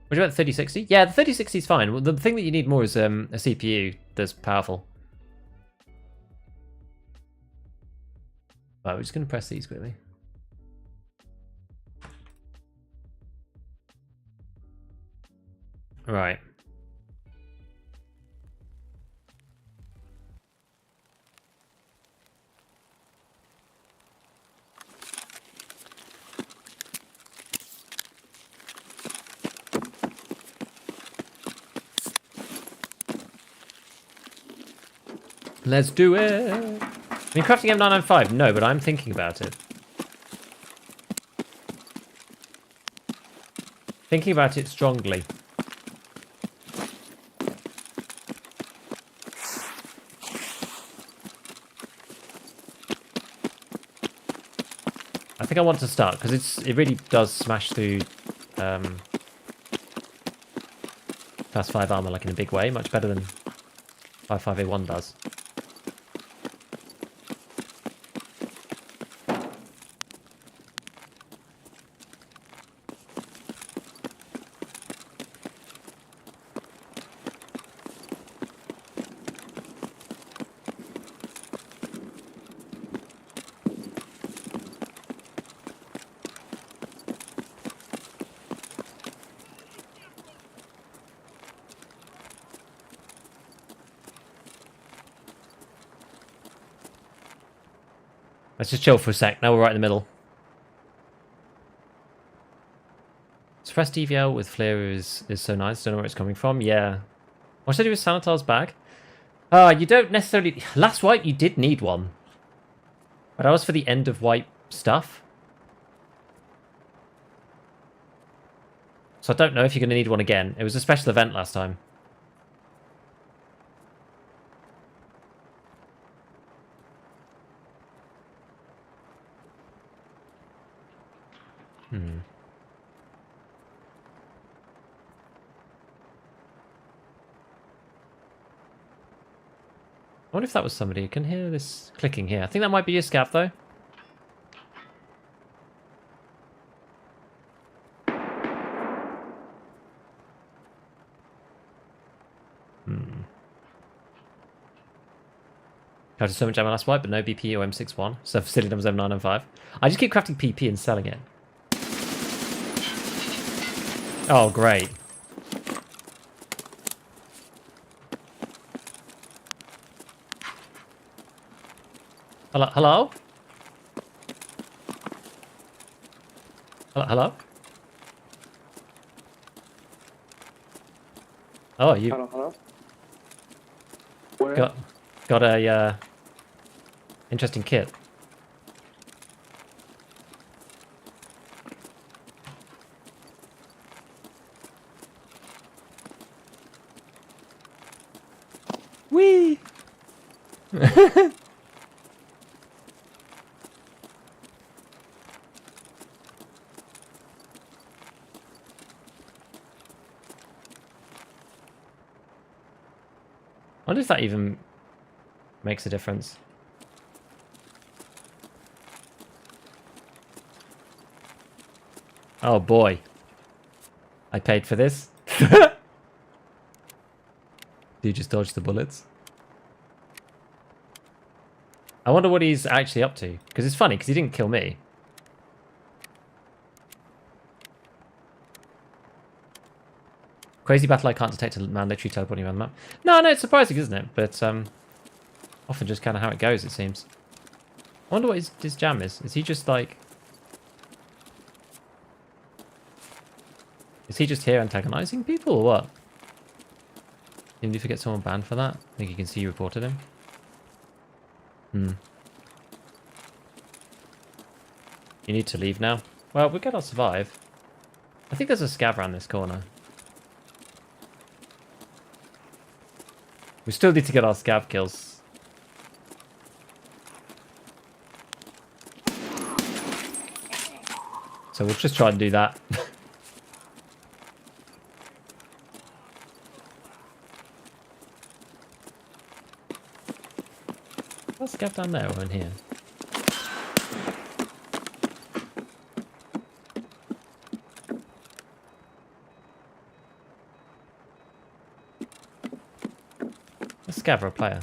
What about the 3060? Yeah, the 3060 is fine. Well, the thing that you need more is a CPU that's powerful. Right, we're just going to press these quickly. Right. Let's do it. I mean, crafting M995, no, but I'm thinking about it. Thinking about it strongly. I think I want to start because it really does smash through class 5 armor like in a big way, much better than 55A1 does. Let's just chill for a sec. Now we're right in the middle. Suppressed DVL with flare is so nice. Don't know where it's coming from. Yeah. What should I do with Sanitar's bag? You don't necessarily... Last wipe, you did need one. But that was for the end of wipe stuff. So I don't know if you're going to need one again. It was a special event last time. I wonder if that was somebody. I can hear this clicking here. I think that might be a scav, though. Crafted so much ammo last wipe, but no BP or M61. So facility numbers M995. I just keep crafting PP and selling it. Oh, great. Hello? Hello? Hello? Oh, you Hello? got a interesting kit. Whee! wonder if that even makes a difference. Oh boy. I paid for this. Do you just dodge the bullets? I wonder what he's actually up to. Because it's funny, because he didn't kill me. Crazy battle I can't detect a man literally teleporting around the map. No, it's surprising, isn't it? But often just kind of how it goes, it seems. I wonder what his jam is. Is he just like... Is he just here antagonizing people or what? Didn't you forget someone banned for that? I think you can see you reported him. You need to leave now. Well, we gotta survive. I think there's a scav around this corner. We still need to get our scav kills. So we'll just try and do that. What's scav down there or in here? Scav or a player.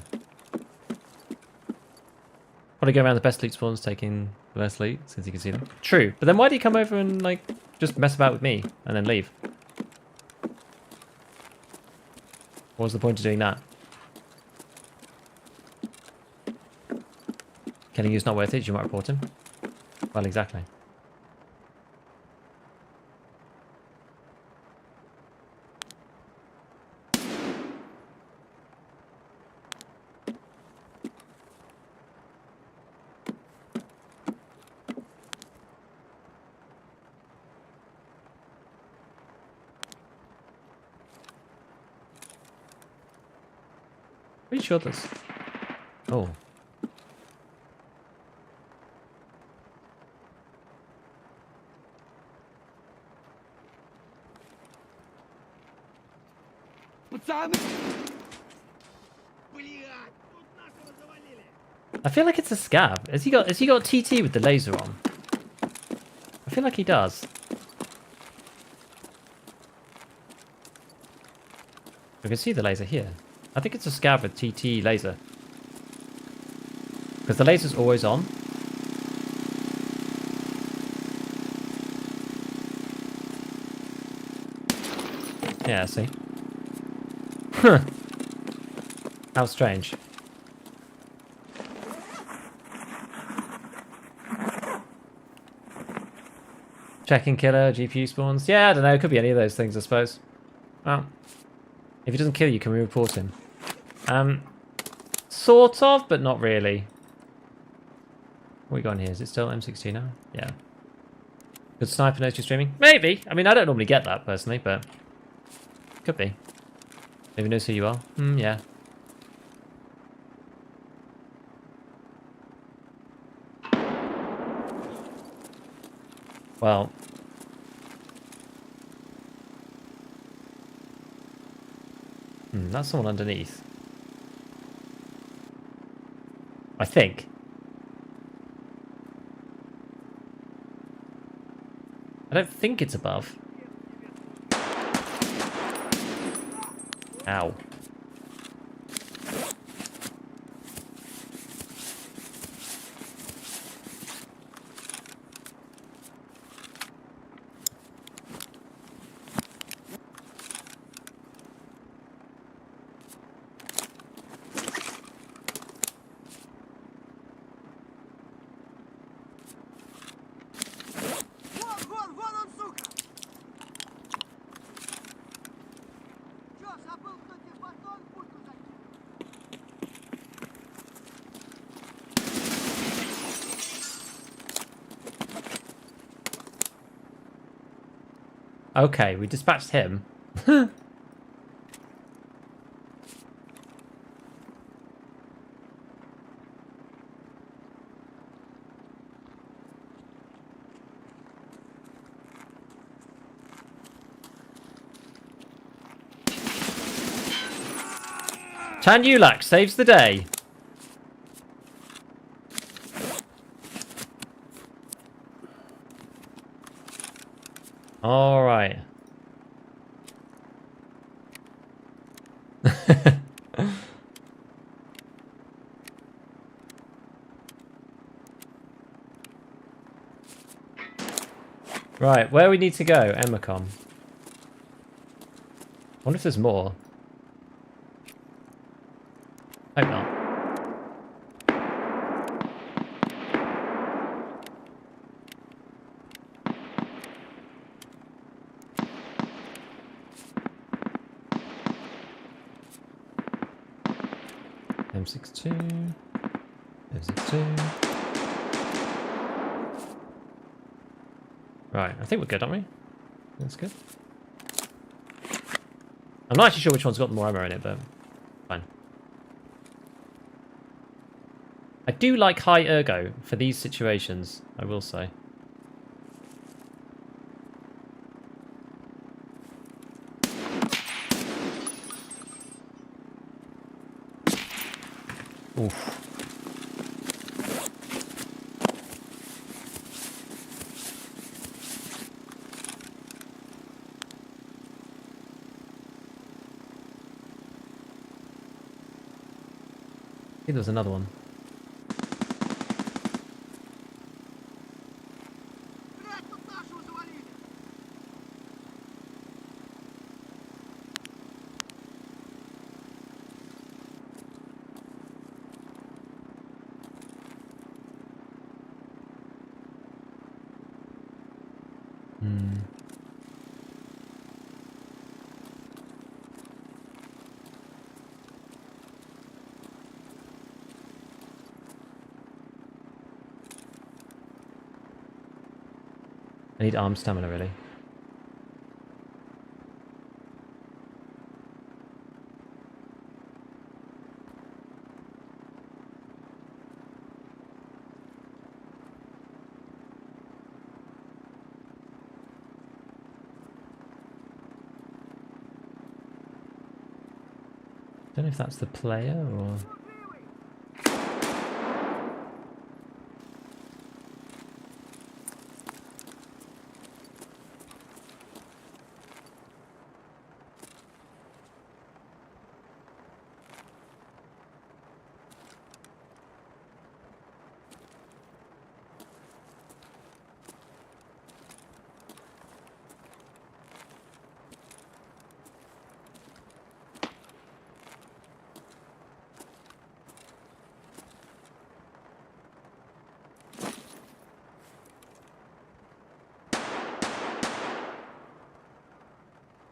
Probably go around the best loot spawns, taking the best loot since you can see them. True, but then why do you come over and like just mess about with me and then leave? What was the point of doing that? Killing you's not worth it. You might report him. Well, exactly. Pretty sure this. Oh. I feel like it's a scav. Has he got TT with the laser on? I feel like he does. I can see the laser here. I think it's a scav with TT laser. Because the laser's always on. Yeah, see? Huh. How strange. Checking killer, GPU spawns. Yeah, I don't know. It could be any of those things, I suppose. Well, if he doesn't kill you, can we report him? Sort of, but not really. What we got in here? Is it still M16 now? Yeah. Good sniper knows you're streaming? Maybe. I mean, I don't normally get that personally, but could be. Maybe knows who you are. Yeah. Well. That's someone underneath. I think. I don't think it's above. Ow. Okay, we dispatched him. Tan Yulak saves the day. All right. Right, where we need to go? Emacom. Wonder if there's more. Hope not. M62. M62. Right, I think we're good, aren't we? That's good. I'm not actually sure which one's got more ammo in it, but fine. I do like high ergo for these situations, I will say. Oof. I think there was another one. I need arm stamina, really. Don't know if that's the player or...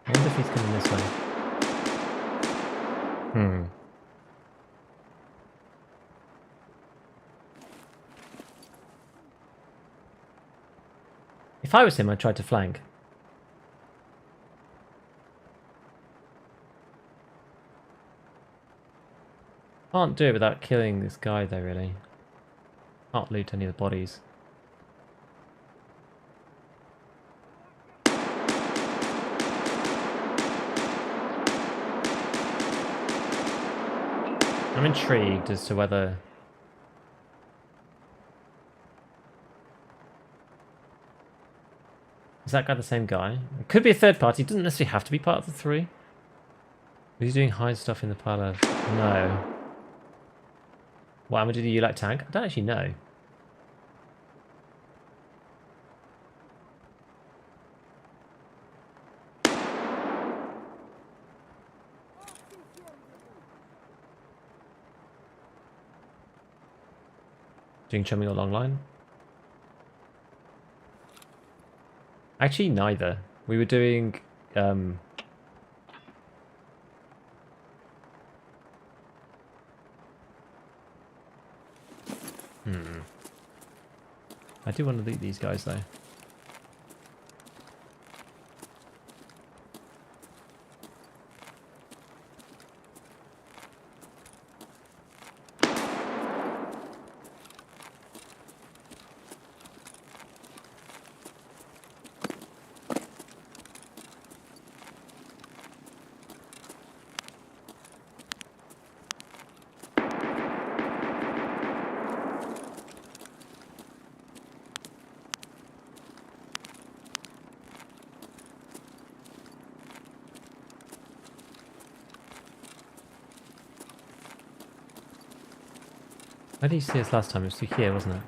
I wonder if he's coming this way. If I was him, I'd try to flank. Can't do it without killing this guy though, really. Can't loot any of the bodies. I'm intrigued as to whether... Is that guy the same guy? It could be a third party. It doesn't necessarily have to be part of the three. He's doing hide stuff in the pile of... No. What ammo did you like tank? I don't actually know. Doing chumming or long line? Actually, neither. We were doing... I do want to loot these guys, though. Where did you see us last time? It was through here, wasn't it?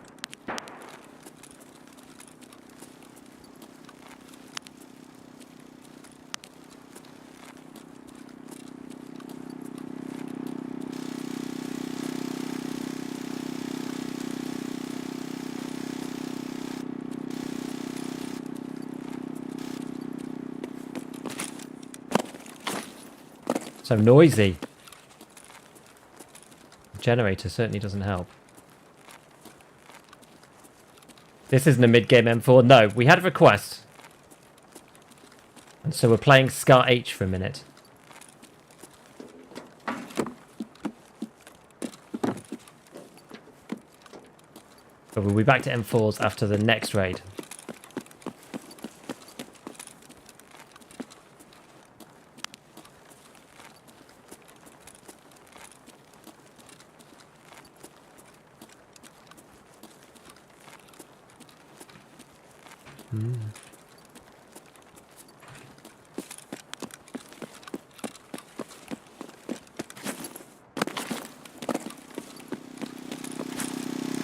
So noisy. The generator certainly doesn't help. This isn't a mid-game M4. No, we had a request. And so we're playing Scar H for a minute. But we'll be back to M4's after the next raid.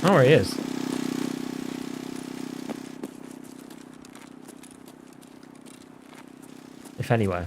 Oh, where he is. If anywhere.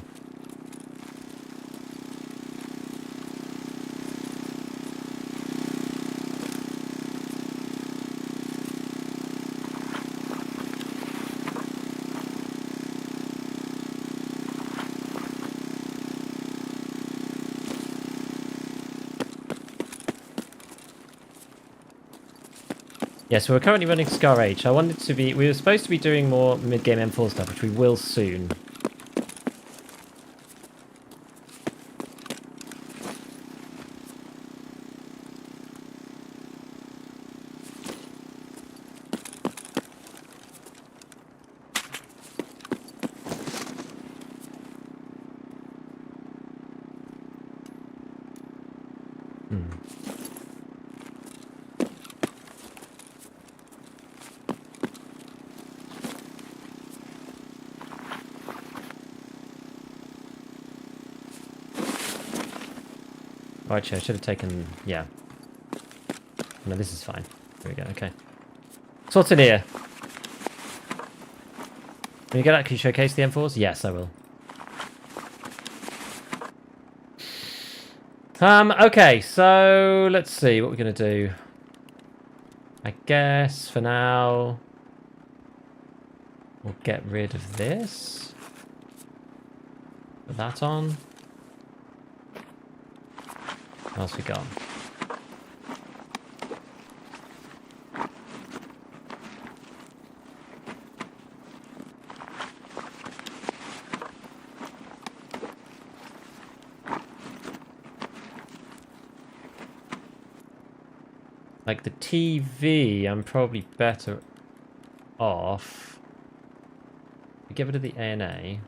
Yeah, so we're currently running Scar H. I wanted to be... We were supposed to be doing more mid-game M4 stuff, which we will soon. Oh, actually, I should have taken... Yeah. No, this is fine. There we go, okay. Sorted here. When you get out, can you showcase the M4s? Yes, I will. Okay, so let's see what we're going to do. I guess for now, we'll get rid of this. Put that on. What else we got? Like the TV, I'm probably better off. Get rid of the ANA.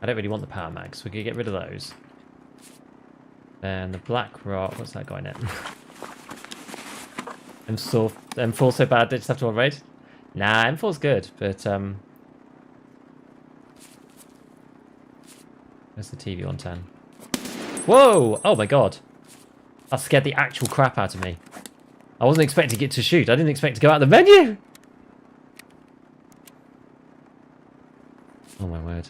I don't really want the power mags, so we could get rid of those. Then the black rock, what's that going in? M4 so bad they just have to raid? Nah, M4's good, but where's the TV 110? Whoa! Oh my god. That scared the actual crap out of me. I wasn't expecting it to shoot. I didn't expect to go out the menu! Oh my word.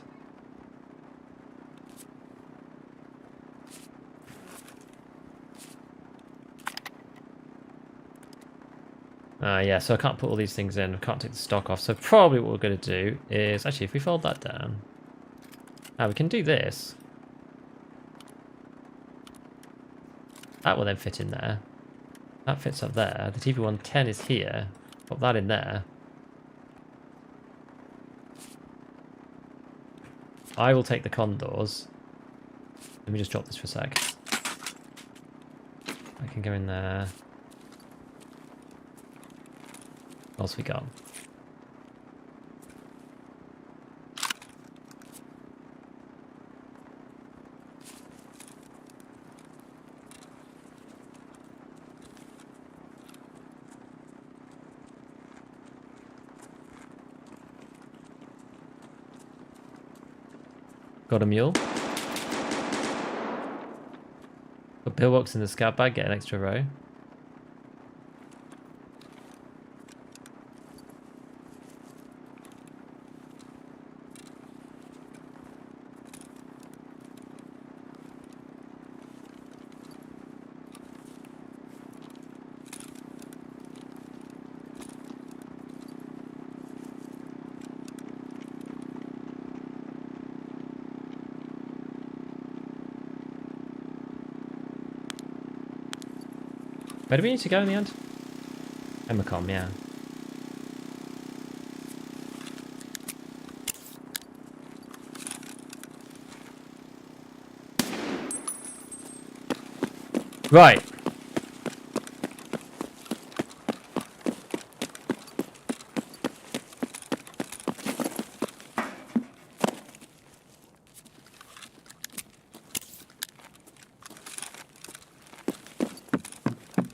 Yeah, so I can't put all these things in. I can't take the stock off. So probably what we're going to do is... Actually, if we fold that down... we can do this. That will then fit in there. That fits up there. The TV110 is here. Pop that in there. I will take the condors. Let me just drop this for a sec. I can go in there. What else we got? Got a mule. Put pillbox in the scout bag, get an extra row. Where do we need to go in the end? Emacom, yeah. Right.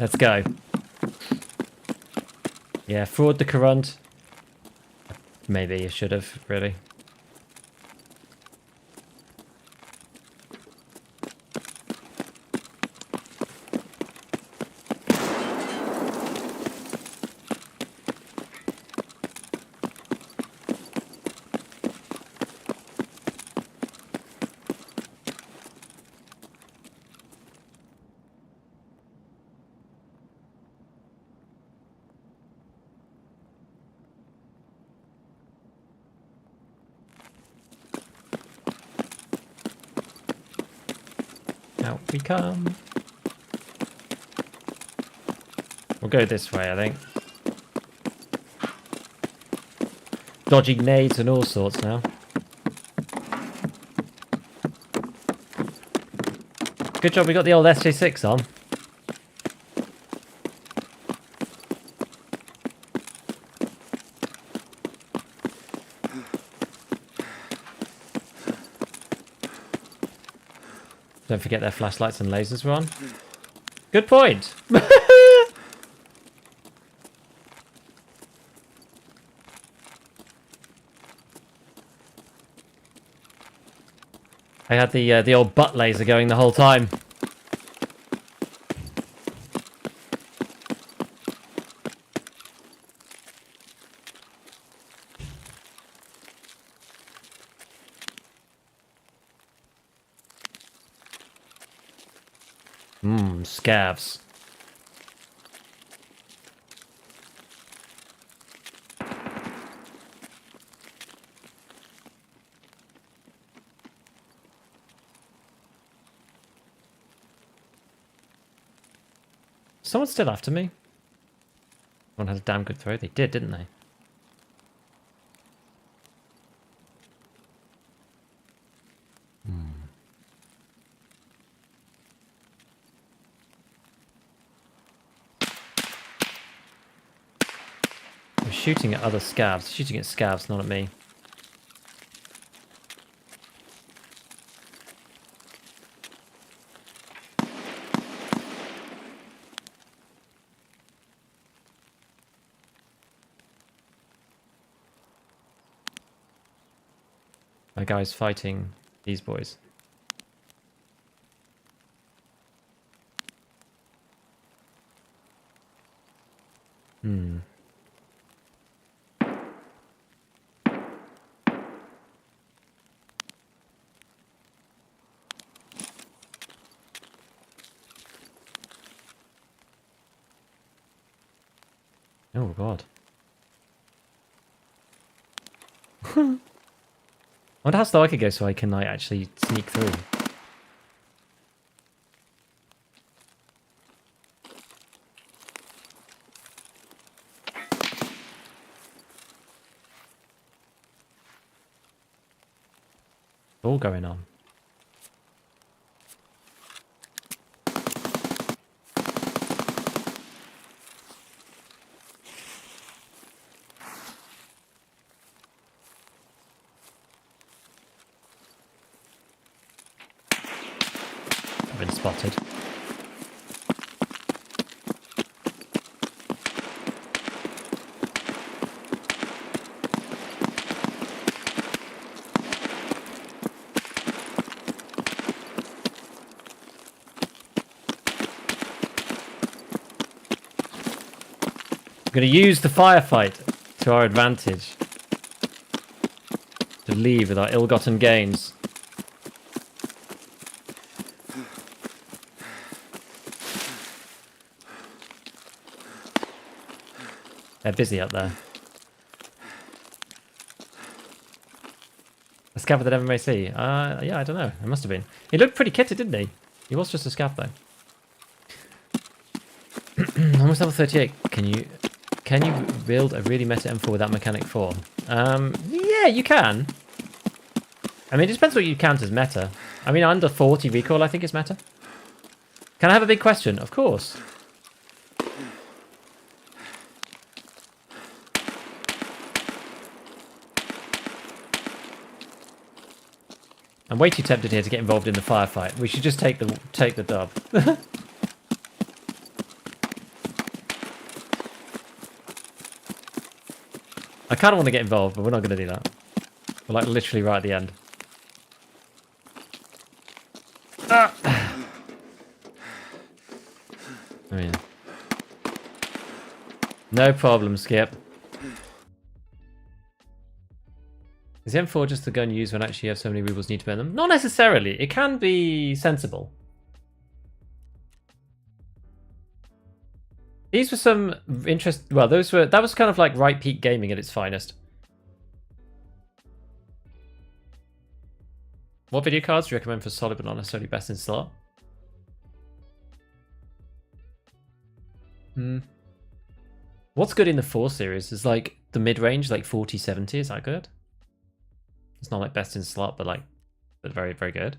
Let's go. Yeah, fraud the current. Maybe you should have, really. Out we come. We'll go this way, I think. Dodging nades and all sorts now. Good job we got the old SJ6 on. Don't forget their flashlights and lasers were on. Good point. I had the old butt laser going the whole time. Scavs. Someone's still after me. Someone had a damn good throw. They did, didn't they? We're shooting at other scavs. Shooting at scavs, not at me. My guy's fighting these boys. Oh god. I wonder how slow I could go so I can like actually sneak through. All going on. Been spotted. We're going to use the firefight to our advantage. To leave with our ill-gotten gains. They're busy up there. A scav that ever may see. Yeah, I don't know. It must have been. He looked pretty kitted, didn't he? He was just a scav though. Almost level 38. Can you build a really meta M4 without mechanic 4? Yeah, you can. I mean, it depends what you count as meta. I mean, under 40 recoil, I think is meta. Can I have a big question? Of course. I'm way too tempted here to get involved in the firefight. We should just take the dub. I kind of want to get involved, but we're not going to do that. We're like literally right at the end. Ah! I mean, no problem, Skip. Is the M4 just the gun you use when actually you have so many rubles need to burn them? Not necessarily. It can be sensible. These were some interest. Well, that was kind of like right peak gaming at its finest. What video cards do you recommend for solid but not necessarily best in slot? What's good in the 4 series is like the mid range, like 40-70. Is that good? It's not like best in slot, but very, very good.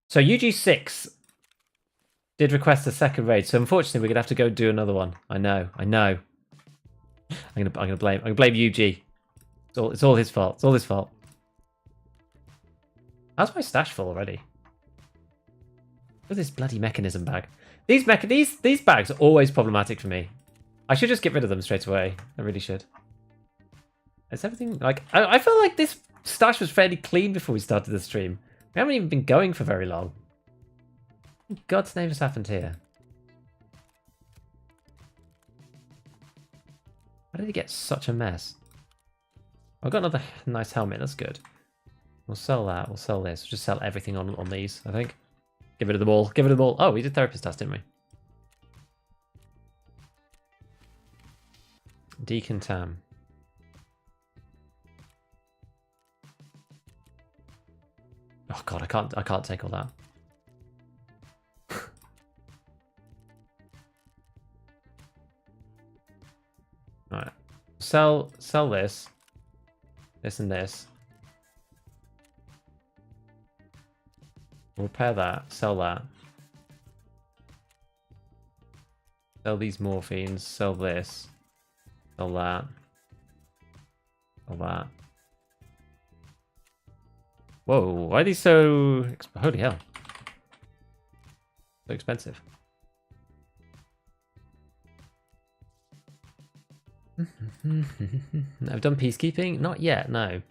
So UG6 did request a second raid, so unfortunately we're gonna have to go do another one. I know. I'm gonna blame UG. It's all his fault. It's all his fault. How's my stash full already? Look at this bloody mechanism bag. These bags are always problematic for me. I should just get rid of them straight away. I really should. Is everything like I feel like this stash was fairly clean before we started the stream. We haven't even been going for very long. What in God's name has happened here? How did he get such a mess? I've got another nice helmet. That's good. We'll sell that. We'll sell this. We'll just sell everything on these, I think. Give it to them all. Give it to them all. Oh, we did therapist test, didn't we? Deacon Tam. Oh god, I can't take all that. Alright. Sell this. This and this. Repair that, sell that. Sell these morphines, sell this. Sell that. Sell that. Whoa, why are these so... Holy hell. So expensive. I've done peacekeeping? Not yet, no.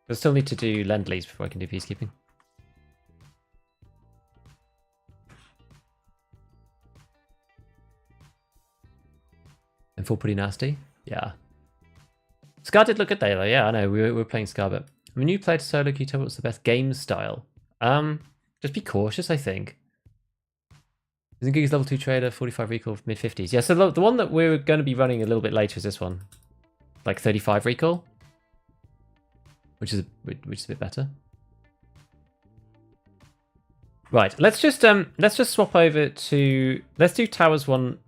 I still need to do Lend-Lease before I can do peacekeeping. And feel pretty nasty? Yeah. Scar did look good though, yeah, I know, we were playing Scar, but when you played solo, can you tell me what's the best game style? Just be cautious, I think. Isn't Giga's level 2 trader, 45 recoil, mid-50s? Yeah, so the one that we're going to be running a little bit later is this one. Like 35 recoil. Which is a bit better. Right, let's just swap over to... Let's do Towers 1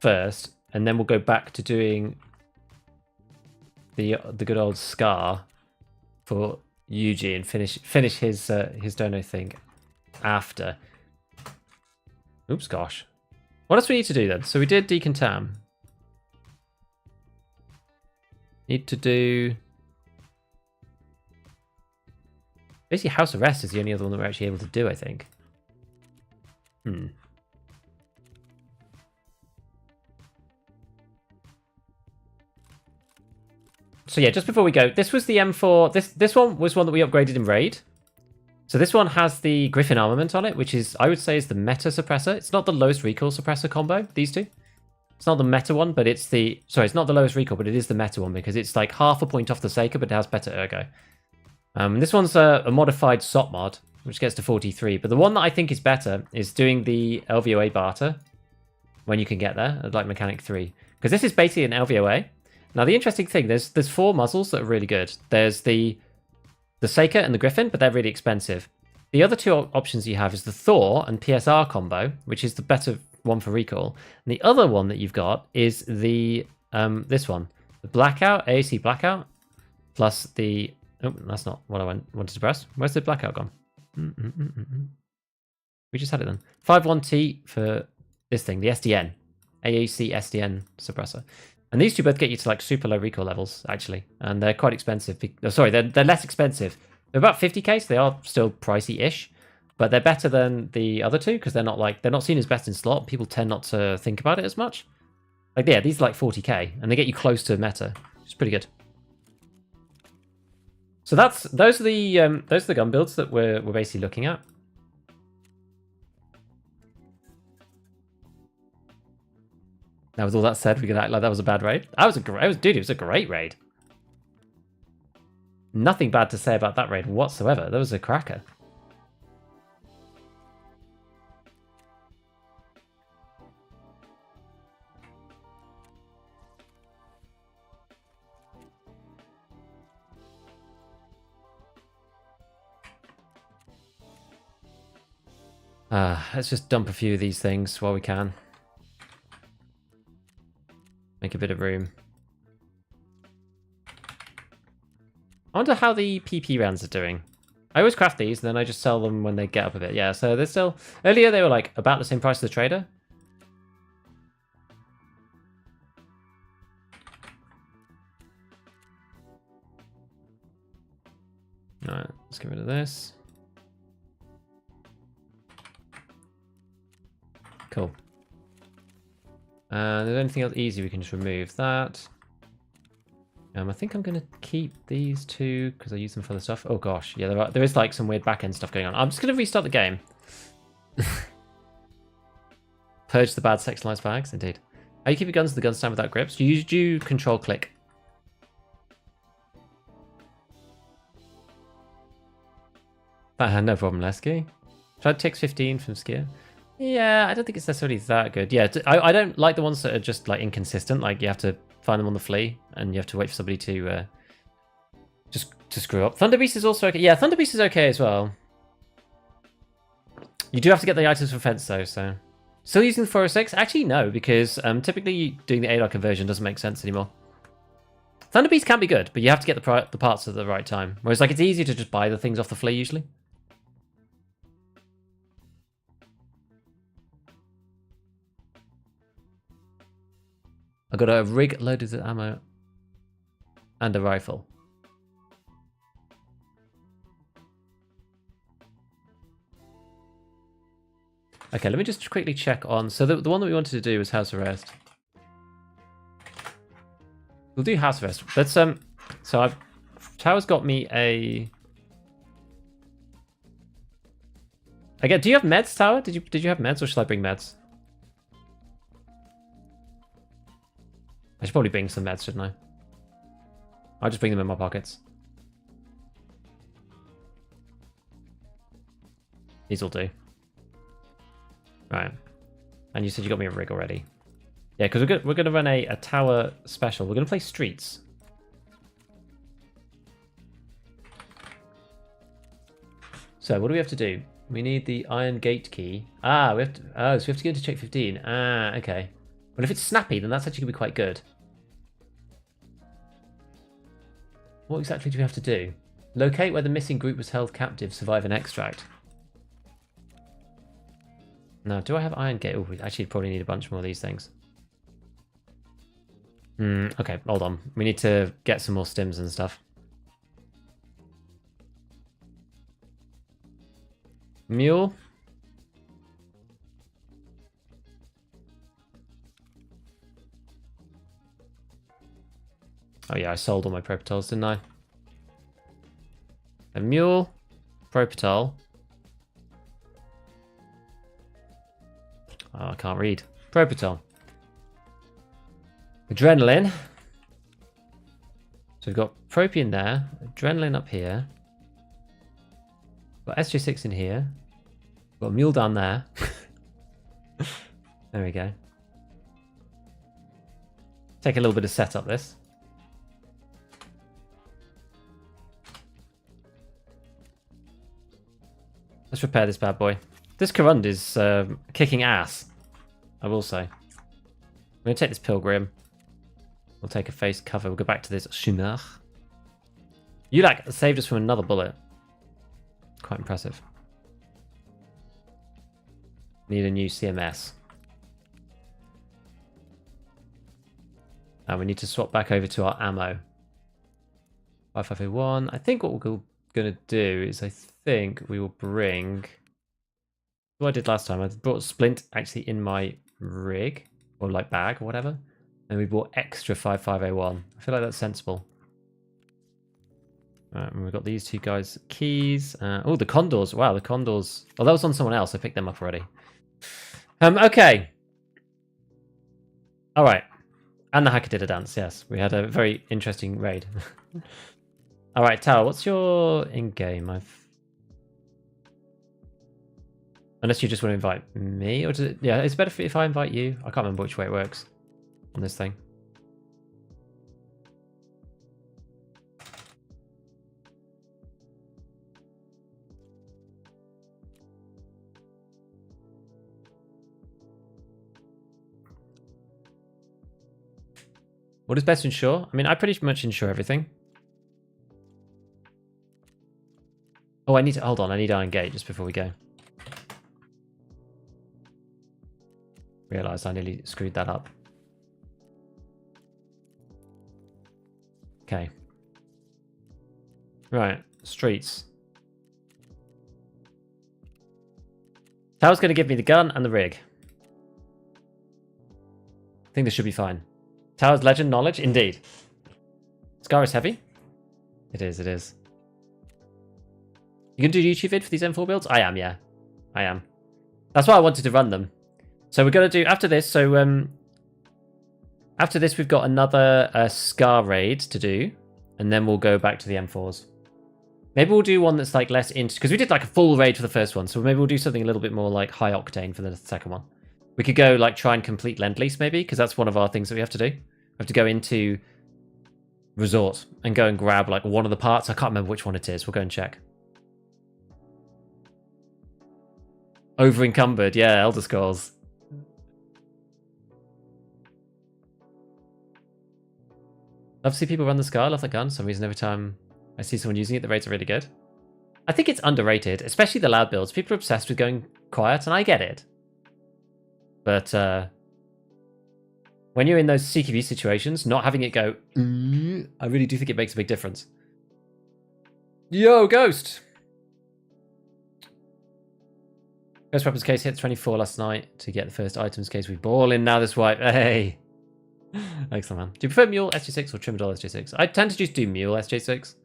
first, and then we'll go back to doing the good old Scar for Yuji and finish his dono thing after. Oops, gosh. What else we need to do then? So we did Deacon Tam. Need to do... Basically, House Arrest is the only other one that we're actually able to do, I think. So yeah, just before we go, this was the M4. This one was one that we upgraded in Raid. So this one has the Griffin armament on it, which is, I would say, is the meta suppressor. It's not the lowest recoil suppressor combo, these two. It's not the meta one, but it's the... Sorry, it's not the lowest recoil, but it is the meta one, because it's like half a point off the Seeker, but it has better ergo. This one's a modified SOT mod, which gets to 43. But the one that I think is better is doing the LVOA barter when you can get there, like Mechanic 3. Because this is basically an LVOA. Now, the interesting thing, there's 4 muzzles that are really good. There's the Seeker and the Griffin, but they're really expensive. The other 2 options you have is the Thor and PSR combo, which is the better one for recoil. And the other one that you've got is the this one, the Blackout, AAC Blackout, plus the... Oh, that's not what I wanted to press. Where's the Blackout gone? We just had it then. 51T for this thing, the SDN. AAC SDN suppressor. And these two both get you to like super low recoil levels, actually. And they're quite expensive. Sorry, they're less expensive. They're about 50k, so they are still pricey-ish. But they're better than the other two, because they're not seen as best in slot. People tend not to think about it as much. Like, yeah, these are like 40k, and they get you close to meta, which is pretty good. So those are the gun builds that we're basically looking at. Now, with all that said, we can act like that was a bad raid. Dude, it was a great raid. Nothing bad to say about that raid whatsoever. That was a cracker. Let's just dump a few of these things while we can. Make a bit of room. I wonder how the PP rounds are doing. I always craft these, and then I just sell them when they get up a bit. Yeah, so they're still... Earlier, they were like about the same price as the trader. Alright, let's get rid of this. Cool. There's anything else easy we can just remove that. I think I'm going to keep these two because I use them for the stuff. Oh gosh, yeah, there is like some weird back-end stuff going on. I'm just going to restart the game. Purge the bad sexualized bags, indeed. How you keep your guns in the gun stand without grips? You do control click. No problem, Lesky. Tried Tix 15 from Skier. Yeah, I don't think it's necessarily that good. Yeah, I don't like the ones that are just like inconsistent. Like you have to find them on the flea, and you have to wait for somebody to just to screw up. Thunderbeast is also okay. Yeah, Thunderbeast is okay as well. You do have to get the items for fence though. So still using the 406? Actually, no, because typically doing the ADAR conversion doesn't make sense anymore. Thunderbeast can be good, but you have to get the parts at the right time. Whereas like it's easier to just buy the things off the flea usually. I got a rig loaded with ammo and a rifle. Okay, let me just quickly check on. So the one that we wanted to do was house arrest. We'll do house arrest. Let's so Tower's got me a. Again, do you have meds, Tower? Did you have meds, or should I bring meds? I should probably bring some meds, shouldn't I? I'll just bring them in my pockets. These will do. Right. And you said you got me a rig already. Yeah, because we're gonna run a tower special. We're gonna play streets. So what do we have to do? We need the iron gate key. Ah, we have to. Oh, so we have to go to check 15. Ah, okay. But if it's snappy, then that's actually going to be quite good. What exactly do we have to do? Locate where the missing group was held captive, survive and extract. Now, do I have iron gate? Oh, we actually probably need a bunch more of these things. Okay, hold on. We need to get some more stims and stuff. Mule. Oh yeah, I sold all my Propitols, didn't I? A mule, Propitol. Oh, I can't read. Propitol. Adrenaline. So we've got Propion there, Adrenaline up here. Got SJ6 in here. Got a mule down there. There we go. Take a little bit of setup this. Let's repair this bad boy. This Corund is kicking ass, I will say. I'm going to take this Pilgrim. We'll take a face cover. We'll go back to this Chinook. You like saved us from another bullet. Quite impressive. Need a new CMS. And we need to swap back over to our ammo. 5501. I think what we're going to do is I think we will bring... What I did last time, I brought Splint actually in my rig. Or like bag or whatever. And we bought extra 5501. I feel like that's sensible. And we've got these two guys' keys. Oh, the Condors. Wow, the Condors. Oh, that was on someone else. I picked them up already. Okay. All right. And the hacker did a dance, yes. We had a very interesting raid. All right, Tower, what's your in-game? Unless you just want to invite me, or does it... Yeah, it's better if I invite you. I can't remember which way it works on this thing. What is best to insure? I mean, I pretty much insure everything. Oh, I need to... Hold on, I need Iron Gate just before we go. Realised I nearly screwed that up. Okay. Right, streets. Tower's going to give me the gun and the rig. I think this should be fine. Tower's legend knowledge? Indeed. Scar is heavy? It is, it is. You can do YouTube vid for these M4 builds? I am, yeah. I am. That's why I wanted to run them. So we're going to do, after this, after this we've got another Scar raid to do, and then we'll go back to the M4s. Maybe we'll do one that's like less into, because we did like a full raid for the first one, so maybe we'll do something a little bit more like High-octane for the second one. We could go like try and complete Lend-Lease maybe, because that's one of our things that we have to do. We have to go into Resort and go and grab like one of the parts. I can't remember which one it is. We'll go and check. Over encumbered, yeah, Elder Scrolls. Love to see people run the Scar. I love that gun. For some reason, every time I see someone using it, the rates are really good. I think it's underrated, especially the loud builds. People are obsessed with going quiet, and I get it. But when you're in those CQB situations, not having it go, I really do think it makes a big difference. Yo, Ghost! Ghost Weapons case hit 24 last night to get the first items case. We ball in now this wipe. Hey! Excellent, man. Do you prefer Mule SJ6 or Trimadol SJ6? I tend to just do Mule SJ6.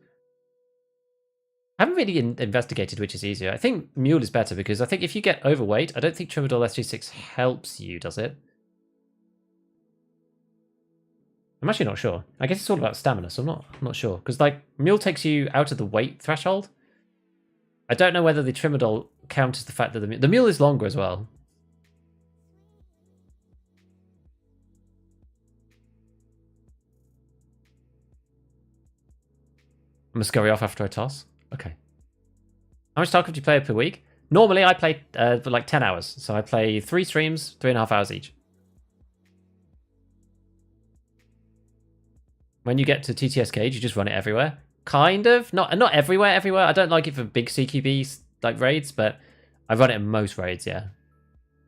I haven't really investigated which is easier. I think Mule is better because I think if you get overweight, I don't think Trimadol SJ6 helps you, does it? I'm actually not sure. I guess it's all about stamina, so I'm not sure. Because like Mule takes you out of the weight threshold. I don't know whether the Trimadol counters the fact that the Mule is longer as well. I'm going to scurry off after I toss. Okay. How much Tarkov do you play per week? Normally, I play for like 10 hours. So I play 3 streams, 3.5 hours each. When you get to TTS Cage, you just run it everywhere. Kind of. Not everywhere. I don't like it for big CQB like raids, but I run it in most raids, yeah.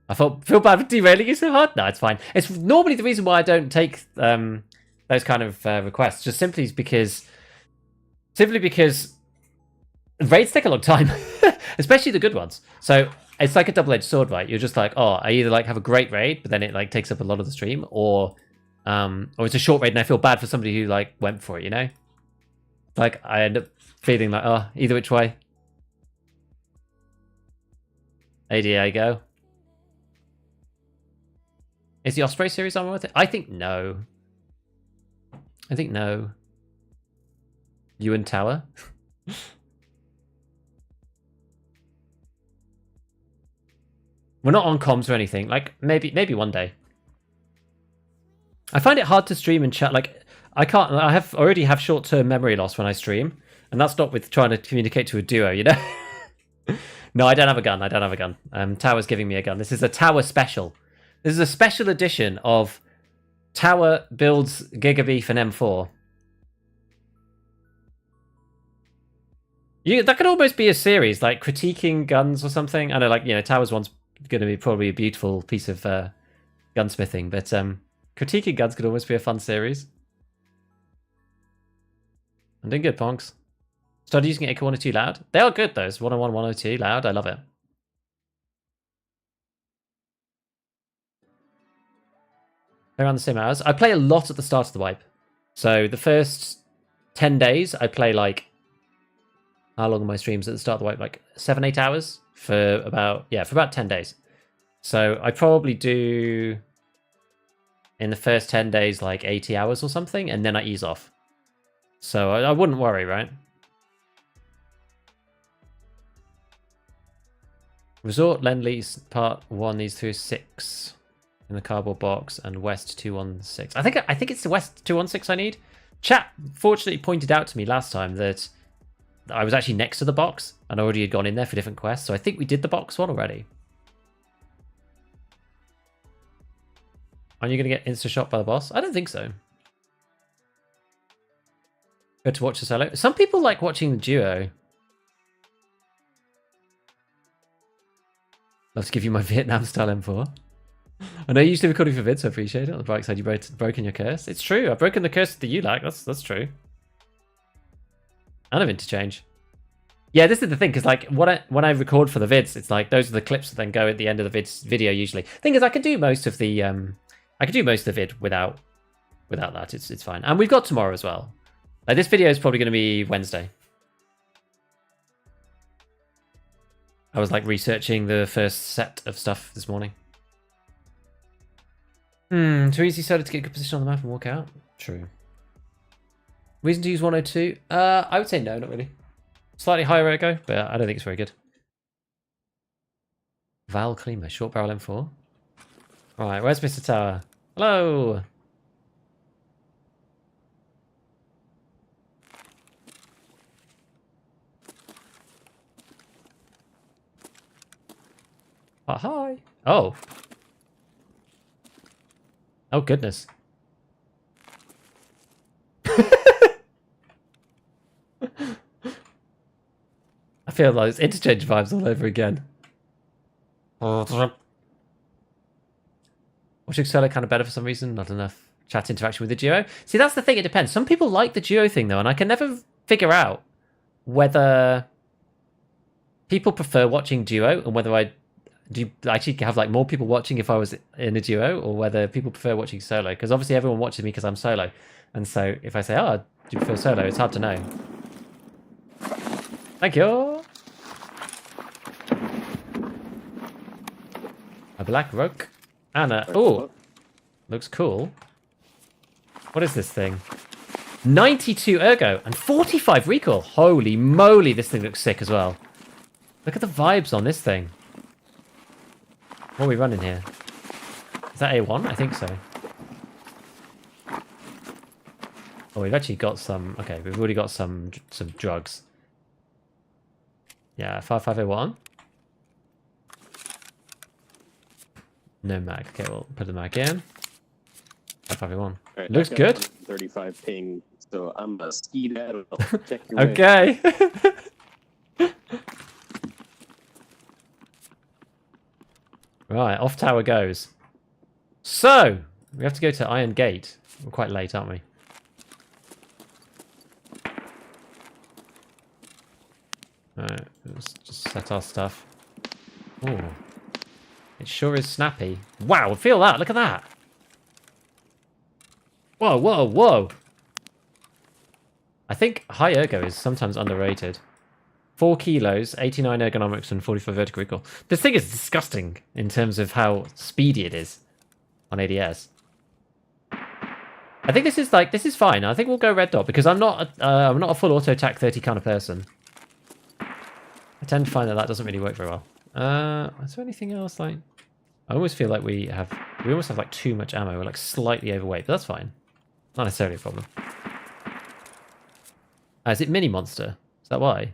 I feel bad for derailing you so hard. No, it's fine. It's normally the reason why I don't take those kind of requests. Just simply because raids take a long time, especially the good ones. So it's like a double-edged sword, right? You're just like, oh, I either like have a great raid, but then it like takes up a lot of the stream, or Or it's a short raid and I feel bad for somebody who like went for it, you know? Like I end up feeling like, oh, either which way. ADA go. Is the Osprey series on worth it? I think no. I think no. You and Tower? We're not on comms or anything. Like maybe one day. I find it hard to stream and chat. Like I can't. I already have short-term memory loss when I stream, and that's not with trying to communicate to a duo. You know. No, I don't have a gun. I don't have a gun. Tower's giving me a gun. This is a Tower special. This is a special edition of Tower builds Gigabeef and M4. That could almost be a series, like critiquing guns or something. I know, like, you know, Tower's one's going to be probably a beautiful piece of gunsmithing, but critiquing guns could almost be a fun series. I'm doing good, Ponks. Started using AK 102 loud. They are good, those. 101, 102 loud. I love it. Around the same hours. I play a lot at the start of the wipe. So the first 10 days, I play like... How long are my streams at the start of the wipe? Like 7-8 hours for about 10 days. So I probably do in the first 10 days like 80 hours or something, and then I ease off. So I wouldn't worry, right? Resort Lend-Lease Part 1 needs through 6 in the cardboard box, and West 216. I think it's the West 216 I need. Chat fortunately pointed out to me last time that I was actually next to the box and already had gone in there for different quests, so I think we did the box one already. Aren't you going to get insta-shot by the boss? I don't think so. Good to watch the solo. Some people like watching the duo. Love to give you my Vietnam-style M4. I know you used to recording for vids, so I appreciate it. On the bright side, you've broken your curse. It's true. I've broken the curse that you like. That's true. And of Interchange. Yeah, this is the thing, because like when I record for the vids, it's like those are the clips that then go at the end of the video usually. Thing is, I can do most of the vid without that. It's fine. And we've got tomorrow as well. Like this video is probably going to be Wednesday. I was like researching the first set of stuff this morning. Too easy solo to get a good position on the map and walk out. True. Reason to use 102? I would say no, not really. Slightly higher ergo, but I don't think it's very good. Val Klima, short barrel M4. Alright, where's Mr. Tower? Hello! Oh, hi! Oh! Oh, goodness. I feel like it's Interchange vibes all over again. Watching solo kind of better for some reason. Not enough chat interaction with the duo. See, that's the thing. It depends. Some people like the duo thing, though, and I can never figure out whether people prefer watching duo and whether I do actually have like more people watching if I was in a duo, or whether people prefer watching solo. Because obviously everyone watches me because I'm solo. And so if I say, oh, do you prefer solo? It's hard to know. Thank you. A black rook. Anna. Oh, looks cool. What is this thing? 92 ergo and 45 recoil. Holy moly, this thing looks sick as well. Look at the vibes on this thing. What are we running here? Is that A1? I think so. Oh, we've actually got some... Okay, we've already got some drugs. Yeah, 55A1. No mag. Okay, we'll put the mag in. 55A1. Right, looks good. 35 ping, so I'm a skedaddle. Check your okay. Right, off tower goes. So, we have to go to Iron Gate. We're quite late, aren't we? Alright, let's just set our stuff. Oh, it sure is snappy. Wow, feel that, look at that. Whoa, whoa, whoa! I think high ergo is sometimes underrated. 4 kilos, 89 ergonomics, and 45 vertical recoil. This thing is disgusting in terms of how speedy it is on ADS. I think this is fine. I think we'll go red dot because I'm not a full auto attack 30 kind of person. I tend to find that doesn't really work very well. Is there anything else like? I always feel like we almost have like too much ammo. We're like slightly overweight, but that's fine. Not necessarily a problem. Is it mini monster? Is that why?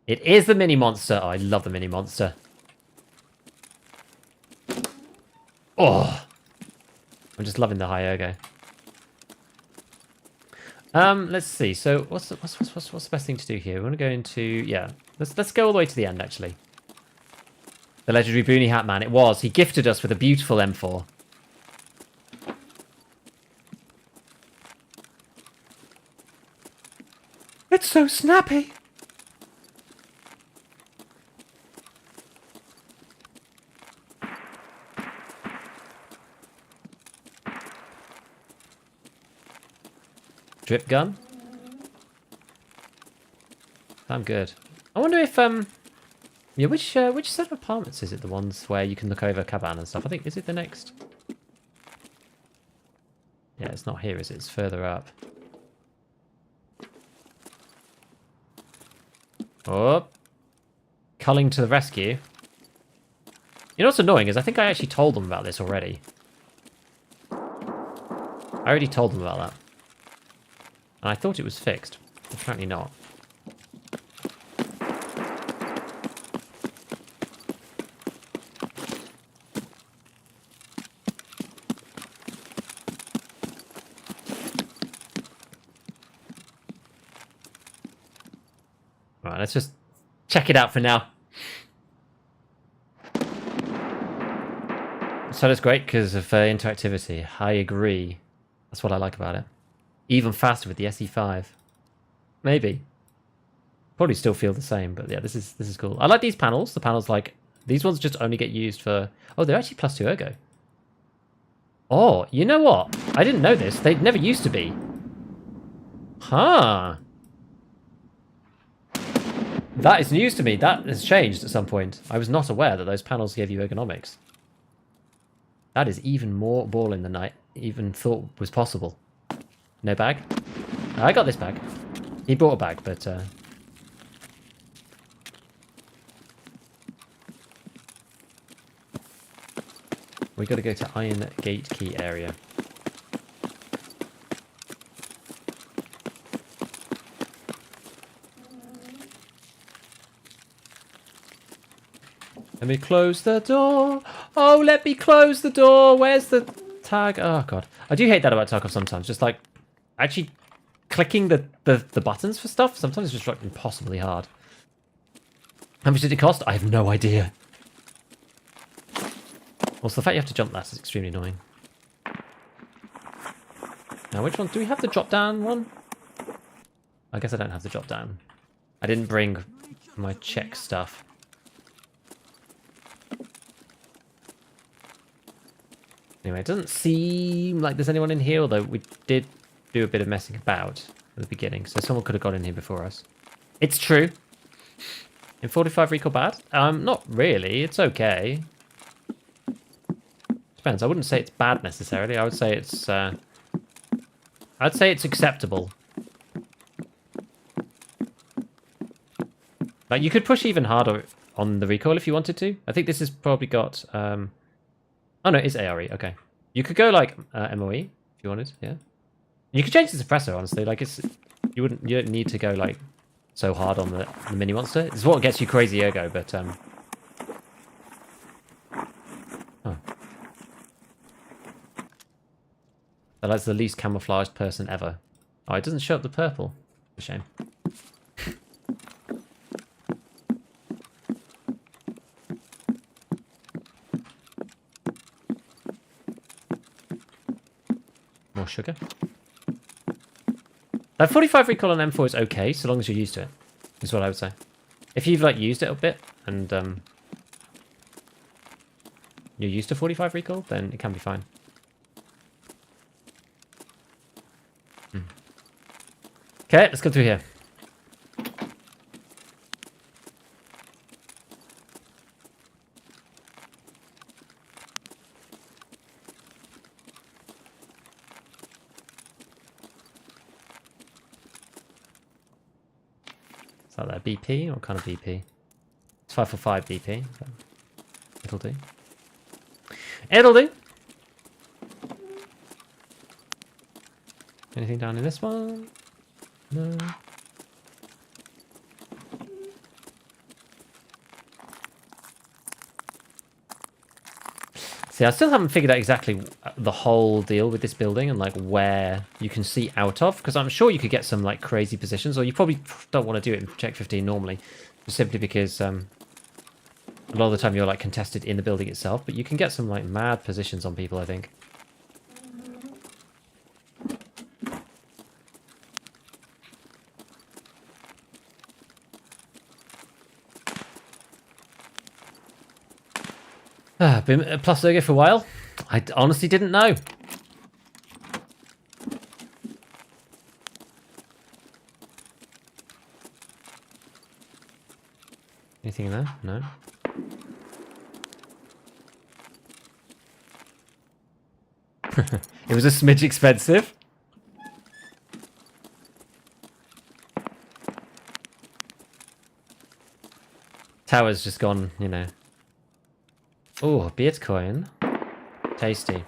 It is the mini monster. Oh, I love the mini monster. Oh, I'm just loving the high ergo. Let's see. So what's the best thing to do here? We want to go into Let's go all the way to the end actually. The legendary Boonie Hat Man. It was. He gifted us with a beautiful M4. It's so snappy. Drip gun. I'm good. I wonder if yeah, which set of apartments is it? The ones where you can look over Caban and stuff. I think is it the next? Yeah, it's not here, is it? It's further up. Oh, culling to the rescue. You know what's annoying is I think I actually told them about this already. I already told them about that. And I thought it was fixed. Apparently not. Alright, let's just check it out for now. So that's great because of interactivity. I agree. That's what I like about it. Even faster with the SE5. Maybe. Probably still feel the same, but yeah, this is cool. I like these panels. The panels like these ones just only get used for. Oh, they're actually +2 ergo. Oh, you know what? I didn't know this. They never used to be. Huh. That is news to me. That has changed at some point. I was not aware that those panels gave you ergonomics. That is even more balling than I even thought was possible. No bag? I got this bag. He bought a bag, but... we got to go to Iron Gate Key area. Let me close the door. Oh, let me close the door. Where's the tag? Oh, God. I do hate that about Tarkov sometimes. Just like actually clicking the buttons for stuff. Sometimes it's just like impossibly hard. How much did it cost? I have no idea. Also, the fact you have to jump that is extremely annoying. Now, which one? Do we have the drop down one? I guess I don't have the drop down. I didn't bring my check stuff. Anyway, it doesn't seem like there's anyone in here, although we did do a bit of messing about at the beginning, so someone could have got in here before us. It's true. In 45 recoil bad? Not really. It's okay. Depends. I wouldn't say it's bad necessarily. I would say it's acceptable. Like you could push even harder on the recoil if you wanted to. I think this has probably got oh no, it is ARE. Okay, you could go like MOE if you wanted. Yeah, you could change the suppressor. Honestly, like you don't need to go like so hard on the mini monster. It's what gets you crazy ergo, but oh. That's the least camouflaged person ever. Oh, it doesn't show up the purple. A shame. More sugar. That 45 recoil on M4 is okay, so long as you're used to it, is what I would say. If you've like used it a bit, and you're used to 45 recoil, then it can be fine. Okay, let's go through here. Is that BP? What kind of BP? It's 545 BP. So it'll do. It'll do. Anything down in this one? No. See, I still haven't figured out exactly the whole deal with this building and like where you can see out of, because I'm sure you could get some like crazy positions, or you probably don't want to do it in check 15 normally, just simply because a lot of the time you're like contested in the building itself, but you can get some like mad positions on people, I think. Been a plus Ergo for a while. I honestly didn't know. Anything in there? No. It was a smidge expensive. Tower's just gone, you know. Oh, Bitcoin. Tasty. You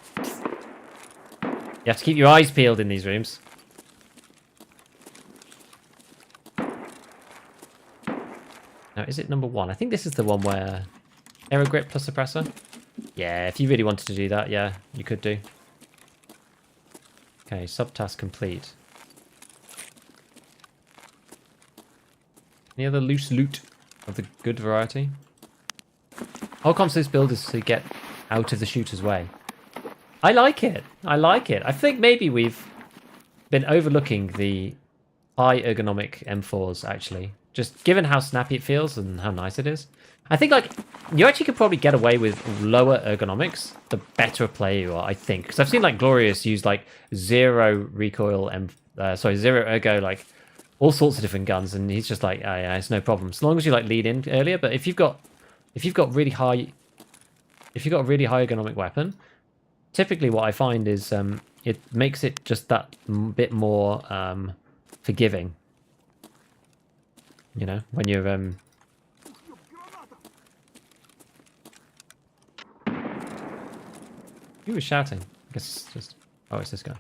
have to keep your eyes peeled in these rooms. Now, is it number 1? I think this is the one where... Aero grip plus suppressor? Yeah, if you really wanted to do that, yeah, you could do. Okay, subtask complete. Any other loose loot of the good variety? Whole concept of this build is to get out of the shooter's way. I like it. I like it. I think maybe we've been overlooking the high ergonomic M4's, actually. Just given how snappy it feels and how nice it is. I think, like, you actually could probably get away with lower ergonomics the better a player you are, I think. Because I've seen, like, Glorious use, like, zero recoil, zero ergo, like, all sorts of different guns. And he's just like, oh, yeah, it's no problem. As long as you, like, lead in earlier. But if you've got a really high ergonomic weapon, typically what I find is it makes it just that bit more forgiving. You know, when you're Who was shouting? I guess it's just... Oh, it's this guy.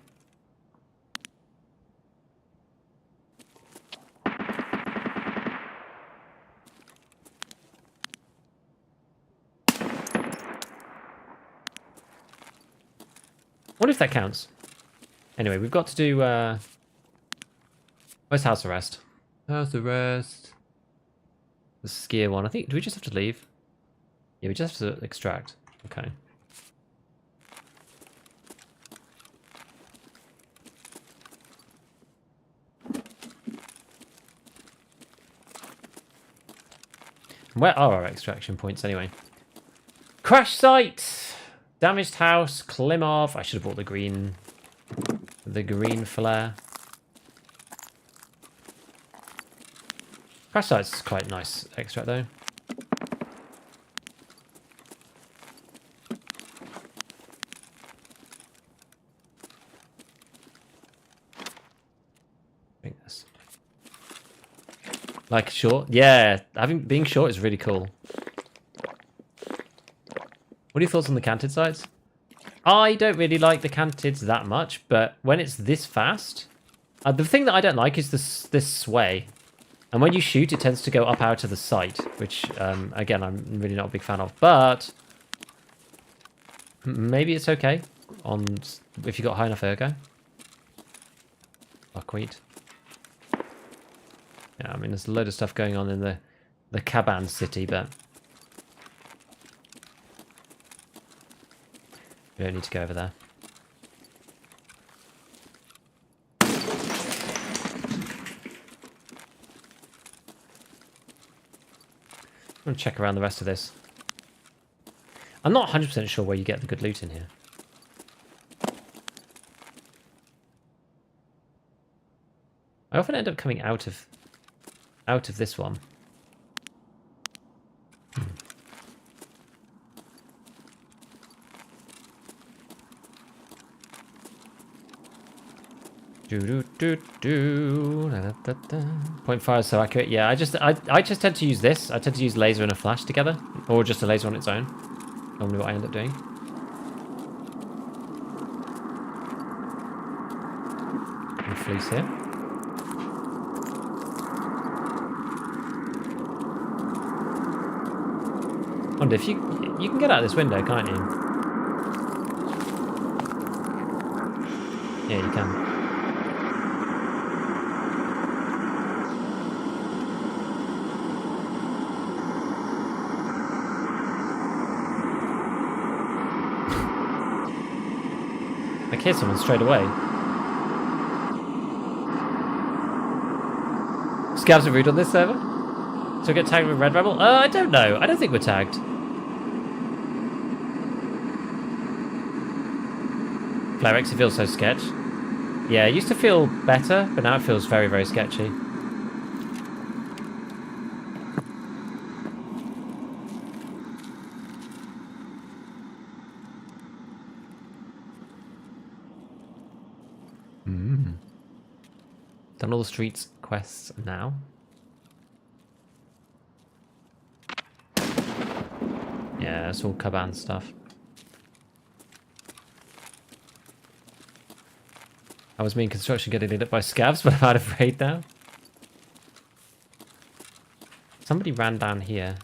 What if that counts? Anyway, we've got to do... Where's house arrest? House arrest. The skier one. I think... Do we just have to leave? Yeah, we just have to extract. Okay. Where are our extraction points anyway? Crash site! Damaged house, Klimov. I should have bought the green flare. Crash site's quite nice extract though. I think this. Like short? Yeah, being short is really cool. What are your thoughts on the canted sides? I don't really like the canteds that much, but when it's this fast... the thing that I don't like is this sway. And when you shoot, it tends to go up out of the sight, which, again, I'm really not a big fan of. But maybe it's okay if you got high enough ergo. Buckwheat. Yeah, I mean, there's a load of stuff going on in the Caban city, but we don't need to go over there. I'm going to check around the rest of this. I'm not 100% sure where you get the good loot in here. I often end up coming out of this one. Do do do do. Da, da, da, da. 0.5 is so accurate. Yeah, I just tend to use this. I tend to use laser and a flash together, or just a laser on its own. Normally, what I end up doing. And fleece here. Wonder if you can get out this window, can't you? Yeah, you can. I hear someone straight away. Scavs are rude on this server? So we get tagged with Red Rebel? I don't know. I don't think we're tagged. Flarex, it feels so sketch. Yeah, it used to feel better, but now it feels very, very sketchy. Done all the streets quests now. Yeah, it's all Caban stuff. I was me in construction getting lit up by scavs, but I'm out of raid now. Somebody ran down here.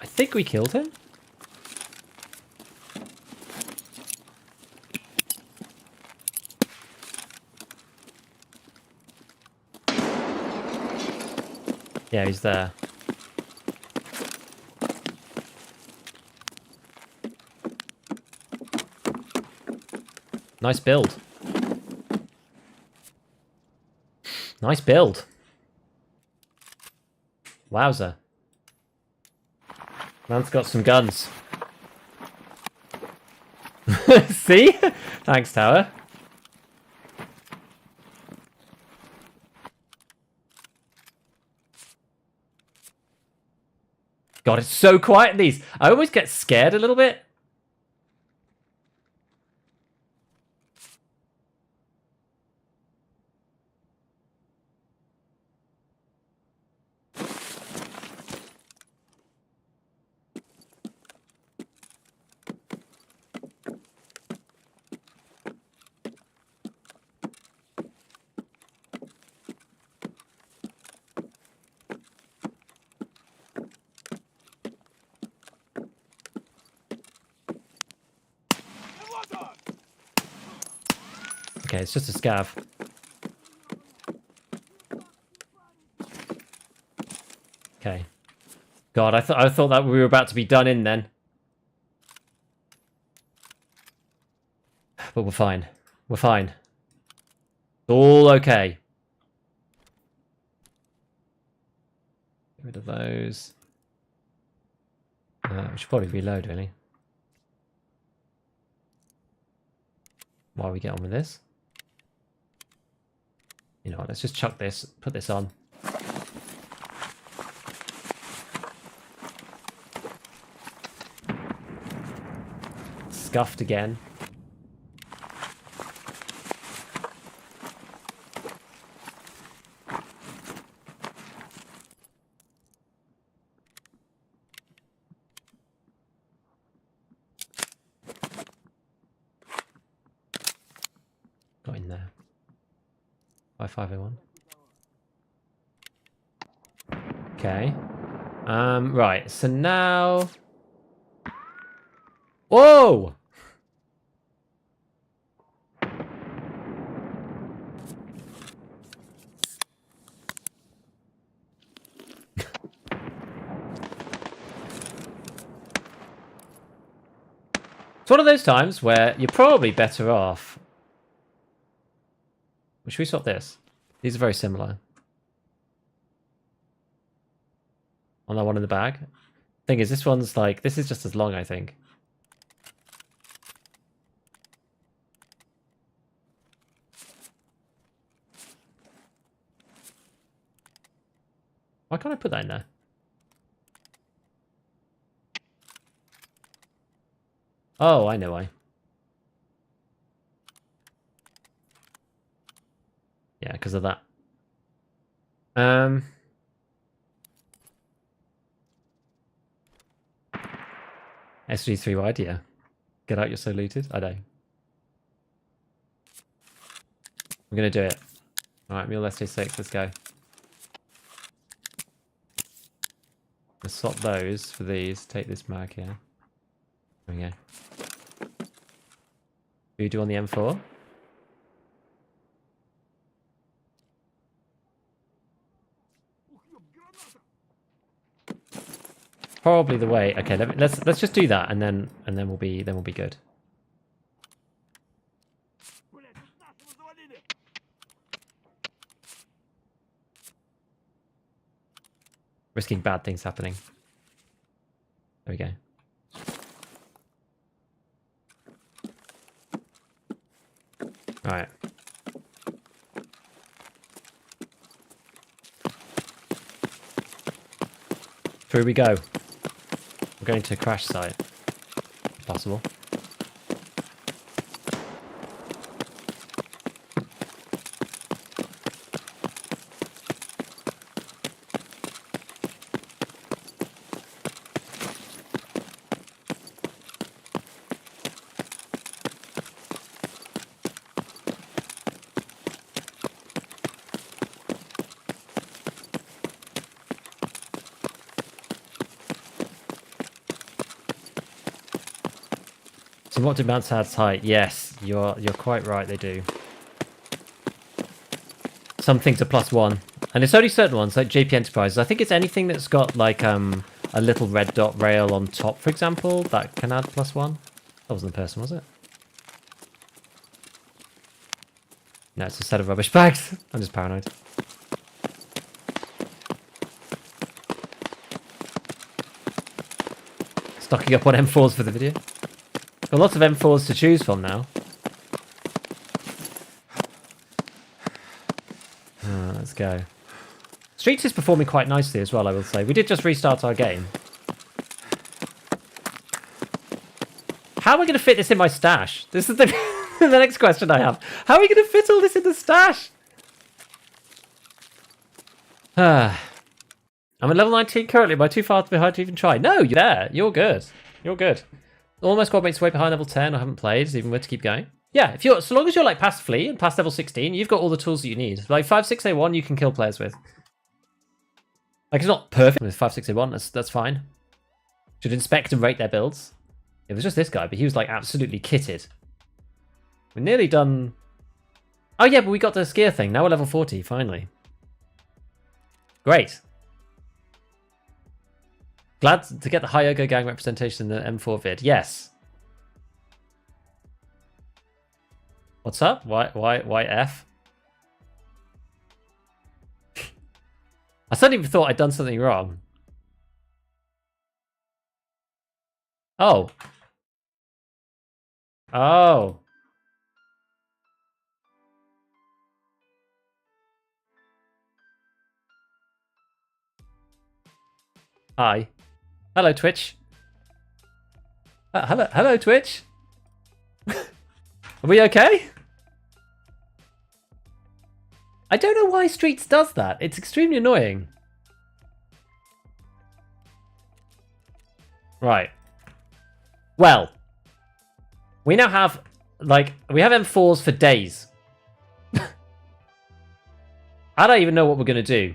I think we killed him. Yeah, he's there. Nice build. Nice build. Wowza. Man's got some guns. See? Thanks, Tower. God, it's so quiet in these. I always get scared a little bit. Okay, it's just a scav. Okay. God, I thought that we were about to be done in then. But we're fine. We're fine. All okay. Get rid of those. We should probably reload, really. While we get on with this. You know what, let's just chuck this, put this on. Scuffed again. Got in there. 5501. Okay. Right, so now... Whoa! It's one of those times where you're probably better off... Should we swap this? These are very similar. On that one in the bag. Thing is, this one's like, this is just as long, I think. Why can't I put that in there? Oh, I know why. Yeah, because of that. SG3 wide, yeah. Get out, you're so looted. I know. I'm gonna do it. Alright, Mule SG6, let's go. Let's swap those for these. Take this mag here. There we go. What do you do on the M4? Probably the way. Okay, let's just do that, and then we'll be good. Risking bad things happening. There we go. All right. Through we go. We're going to a crash site. If possible. So what do mounts have height? Yes, you're quite right, they do. Some things are +1. And it's only certain ones, like JP Enterprises. I think it's anything that's got like a little red dot rail on top, for example, that can add +1. That wasn't the person, was it? No, it's a set of rubbish bags. I'm just paranoid. Stocking up on M4's for the video. Got lots of M4's to choose from now. Let's go. Streets is performing quite nicely as well, I will say. We did just restart our game. How am I going to fit this in my stash? This is the, the next question I have. How are we going to fit all this in the stash? I'm at level 19 currently. Am I too far behind to even try? No, you're there. You're good. You're good. Almost squad mates way behind level 10. I haven't played. Is even worth to keep going. Yeah, if you're so long as you're like past Flea and past level 16, you've got all the tools that you need. Like 56A1, you can kill players with. Like it's not perfect with 56A1. That's fine. Should inspect and rate their builds. It was just this guy, but he was like absolutely kitted. We're nearly done. Oh yeah, but we got the skier thing. Now we're level 40 finally. Great. Glad to get the High-octane gang representation in the M4 vid. Yes. What's up? Why F? I suddenly thought I'd done something wrong. Oh. Oh. Hi. Hello, Twitch. Hello, Twitch. Are we okay? I don't know why Streets does that. It's extremely annoying. Right. Well, we now have, like, we have M4s for days. I don't even know what we're going to do.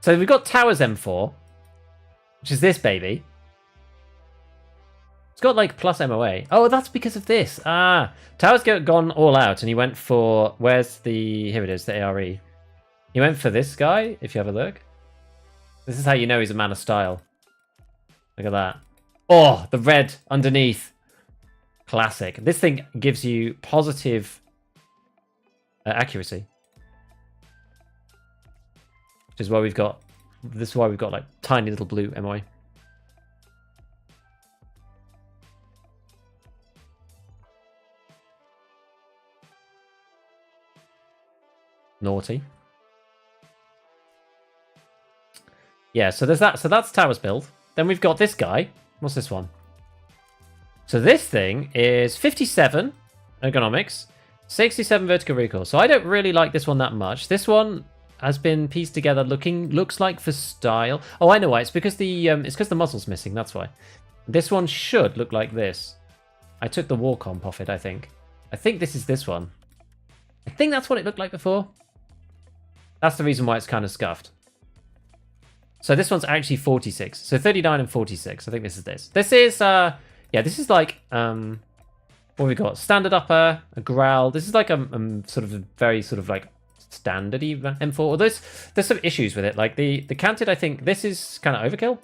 So we've got Towers M4, which is this baby. It's got, like, plus MOA. Oh, that's because of this. Ah, Towers gone all out, and he went for, where's the, here it is, the ARE. He went for this guy, if you have a look. This is how you know he's a man of style. Look at that. Oh, the red underneath. Classic. This thing gives you positive accuracy. Which is why we've got, this is why we've got like tiny little blue MOA. Naughty. Yeah, so there's that. So that's Tower's build. Then we've got this guy. What's this one? So this thing is 57 ergonomics, 67 vertical recoil. So I don't really like this one that much. This one has been pieced together looks like for style. Oh, I know why. It's because the muzzle's missing. That's why. This one should look like this. I took the war comp off it, I think. I think this is this one. I think that's what it looked like before. That's the reason why it's kind of scuffed. So this one's actually 46. So 39 and 46. I think this is this. This is, yeah, this is like, what have we got? Standard upper, a growl. This is like a sort of a very sort of like standard-y M4. Although there's some issues with it. Like the canted, I think this is kind of overkill.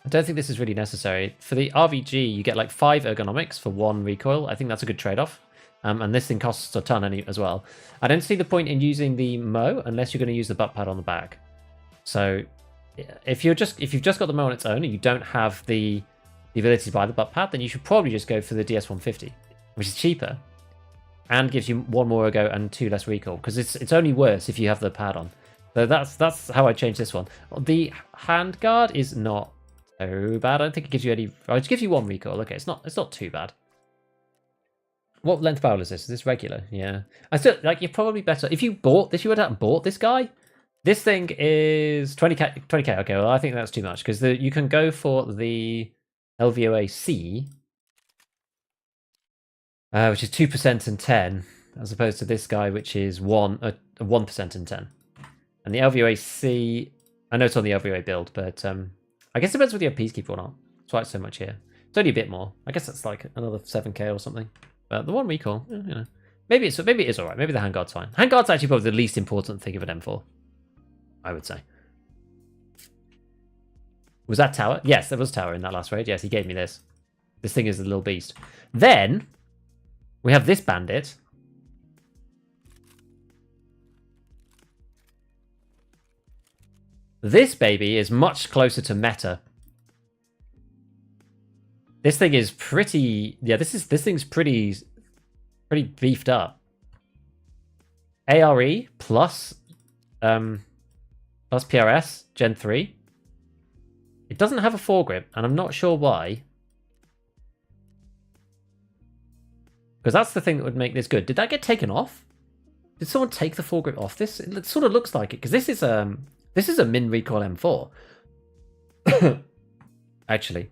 I don't think this is really necessary. For the RVG, you get like 5 ergonomics for 1 recoil. I think that's a good trade-off. And this thing costs a ton as well. I don't see the point in using the Mo unless you're going to use the butt pad on the back. So if you've just got the Mo on its own and you don't have the ability to buy the butt pad, then you should probably just go for the DS150, which is cheaper and gives you 1 more ergo and 2 less recoil, because it's only worse if you have the pad on. So that's how I changed this one. The handguard is not so bad. I don't think it gives you any. Oh, it gives you 1 recoil. Okay, it's not too bad. What length barrel is this? Is this regular? Yeah. I still like. You're probably better if you bought this. You would have bought this guy. This thing is 20k. 20k. Okay, well I think that's too much, because you can go for the LVOA-C, which is 2% and 10, as opposed to this guy, which is 1% and 10. And the LVOA-C, I know it's on the LVOA build, but I guess it depends whether you have Peacekeeper or not. That's why it's so much here. It's only a bit more. I guess that's like another 7k or something. But the 1 recoil, you know, maybe it is all right. Maybe the handguard's fine. Handguard's actually probably the least important thing of an M4, I would say. Was that Tower? Yes, there was Tower in that last raid. Yes, he gave me this. This thing is a little beast. Then we have this bandit. This baby is much closer to meta. This thing is pretty. Yeah, this thing's pretty beefed up. ARE plus PRS Gen 3. It doesn't have a foregrip, and I'm not sure why. Because that's the thing that would make this good. Did that get taken off? Did someone take the foregrip off this? It sort of looks like it, because this is a min recoil M4. Actually.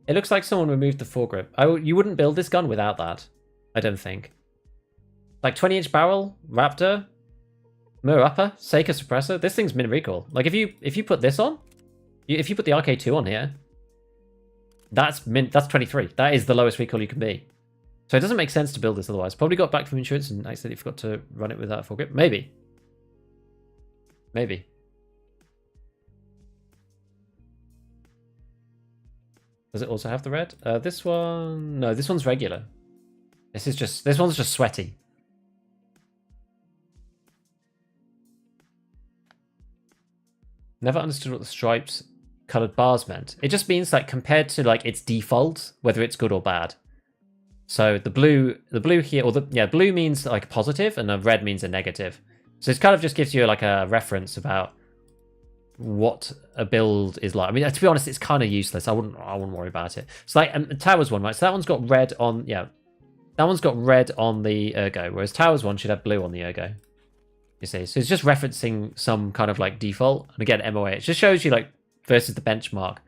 It looks like someone removed the foregrip. You wouldn't build this gun without that, I don't think. Like 20-inch barrel, Raptor, Mirror upper, Seika suppressor. This thing's min recoil. Like if you put this on, if you put the RK2 on here, that's 23. That is the lowest recoil you can be. So it doesn't make sense to build this otherwise. Probably got back from insurance and accidentally forgot to run it without foregrip. Maybe. Does it also have the red? This one, no. This one's regular. This one's just sweaty. Never understood what the striped colored bars meant. It just means like compared to like its default, whether it's good or bad. So the blue here, or blue means like positive, and the red means a negative. So it kind of just gives you like a reference about what a build is like. I mean, to be honest, it's kind of useless. I wouldn't worry about it. It's like Tower's one, right? So that one's got red on, that one's got red on the ergo, whereas Tower's one should have blue on the ergo. You see, so it's just referencing some kind of like default, and again, MOA. It just shows you like versus the benchmark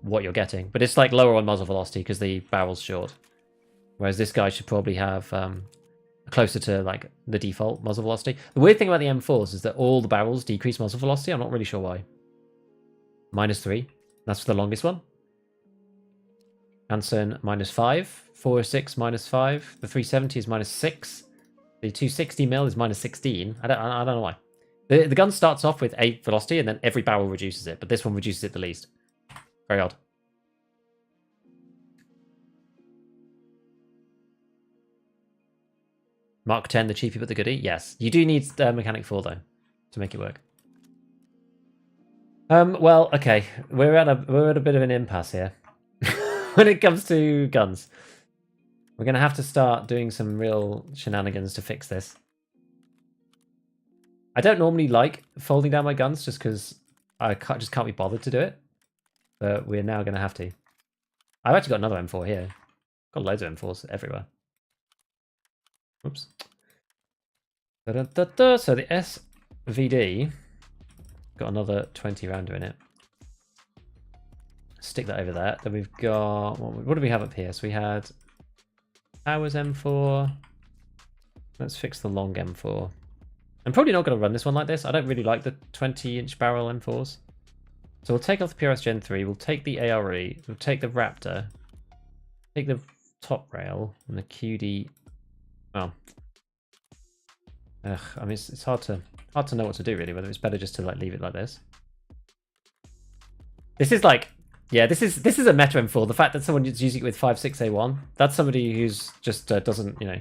what you're getting, but it's like lower on muzzle velocity because the barrel's short. Whereas this guy should probably have closer to like the default muzzle velocity. The weird thing about the M4's is that all the barrels decrease muzzle velocity. I'm not really sure why. -3. That's for the longest one. Hansen -5. 406 -5. The 370 is -6. The 260 mil is -16. I don't know why. The gun starts off with 8 velocity, and then every barrel reduces it, but this one reduces it the least. Very odd. Mark 10, the cheapie but the goodie. Yes, you do need mechanic 4 though to make it work. Well, okay, we're at a bit of an impasse here when it comes to guns. We're gonna have to start doing some real shenanigans to fix this. I don't normally like folding down my guns just because I just can't be bothered to do it, but we're now gonna have to. I've actually got another M4 here. Got loads of M4s everywhere. Oops. Da-da-da-da. So the SVD got another 20 rounder in it. Stick that over there. Then we've got what do we have up here? So we had Powers M4. Let's fix the long M4. I'm probably not going to run this one like this. I don't really like the 20-inch barrel M4s. So we'll take off the PRS Gen 3. We'll take the ARE. We'll take the Raptor. Take the top rail and the QD. Well, I mean, it's hard to know what to do really. Whether it's better just to like leave it like this. This is like, yeah, this is a meta M4. The fact that someone is using it with 5.6A1, that's somebody who's just doesn't, you know,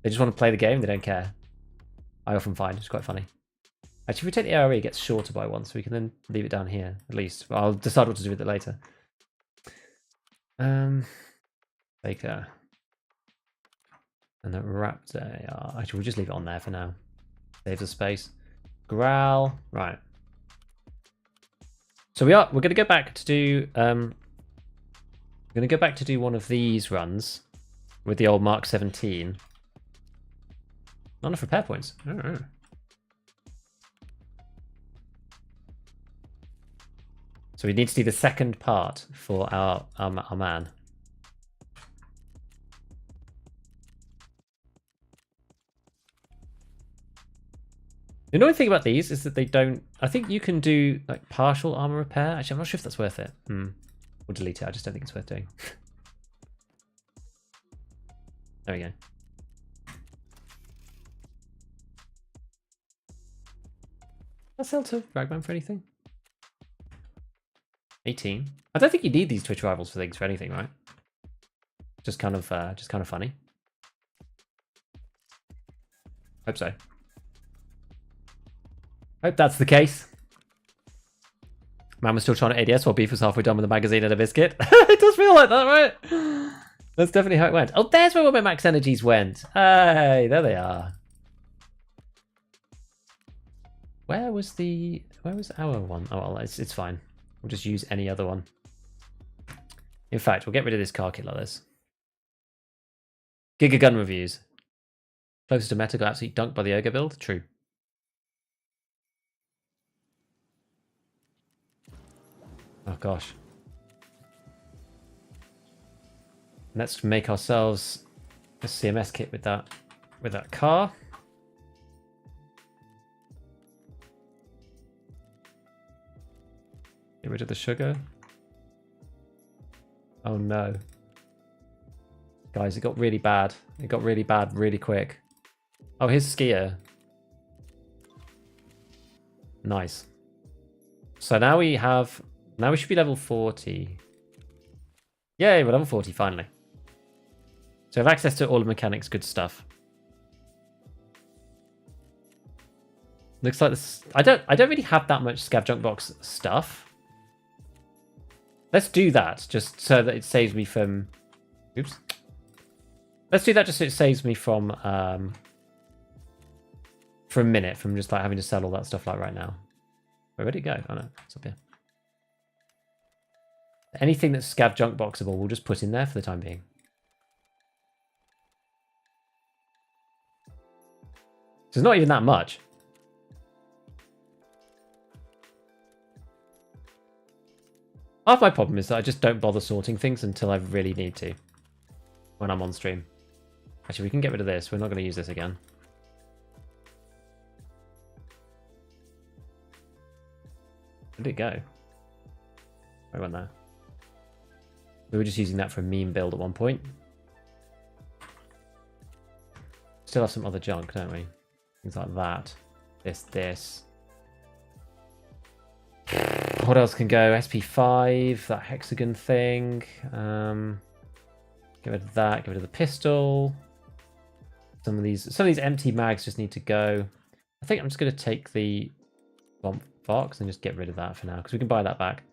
they just want to play the game. They don't care. I often find it's quite funny. Actually, if we take the ARE, it gets shorter by 1, so we can then leave it down here at least. I'll decide what to do with it later. Baker. And the Raptor. Actually, we'll just leave it on there for now. Saves the space. Growl. Right. So we're going to go back to do. We're going to go back to do one of these runs with the old Mark 17. Not enough repair points. Oh. So we need to do the second part for our man. The annoying thing about these is that they don't. I think you can do like partial armor repair. Actually, I'm not sure if that's worth it. We'll delete it. I just don't think it's worth doing. There we go. I'll sell to Ragman for anything. 18. I don't think you need these Twitch rivals for things for anything, right? Just kind of funny. Hope so. Hope that's the case. Man was still trying to ADS while Beef was halfway done with a magazine and a biscuit. It does feel like that, right? That's definitely how it went. Oh, there's where all my max energies went. Hey, there they are. Where was our one? Oh, well, it's fine. We'll just use any other one. In fact, we'll get rid of this car kit like this. Giga gun reviews. Closest to meta got absolutely dunked by the Ogre build. True. Oh gosh. Let's make ourselves a CMS kit with that car. Get rid of the sugar. Oh no. Guys, it got really bad. It got really bad really quick. Oh, here's Skier. Nice. So now we should be level 40. Yay, we're level 40 finally. So we have access to all the mechanics, good stuff. Looks like this. I don't really have that much scav junk box stuff. Let's do that just so that it saves me from. Oops. Let's do that just so it saves me from for a minute from just like having to sell all that stuff like right now. Where did it go? Oh no, it's up here. Anything that's scav junk boxable, we'll just put in there for the time being. So it's not even that much. Half my problem is that I just don't bother sorting things until I really need to when I'm on stream. Actually, we can get rid of this. We're not going to use this again. Where did it go? Where went that? We were just using that for a meme build at one point. Still have some other junk, don't we? Things like that. This. What else can go? SP5, that hexagon thing. Get rid of that. Get rid of the pistol. Some of these empty mags just need to go. I think I'm just going to take the bomb box and just get rid of that for now, because we can buy that back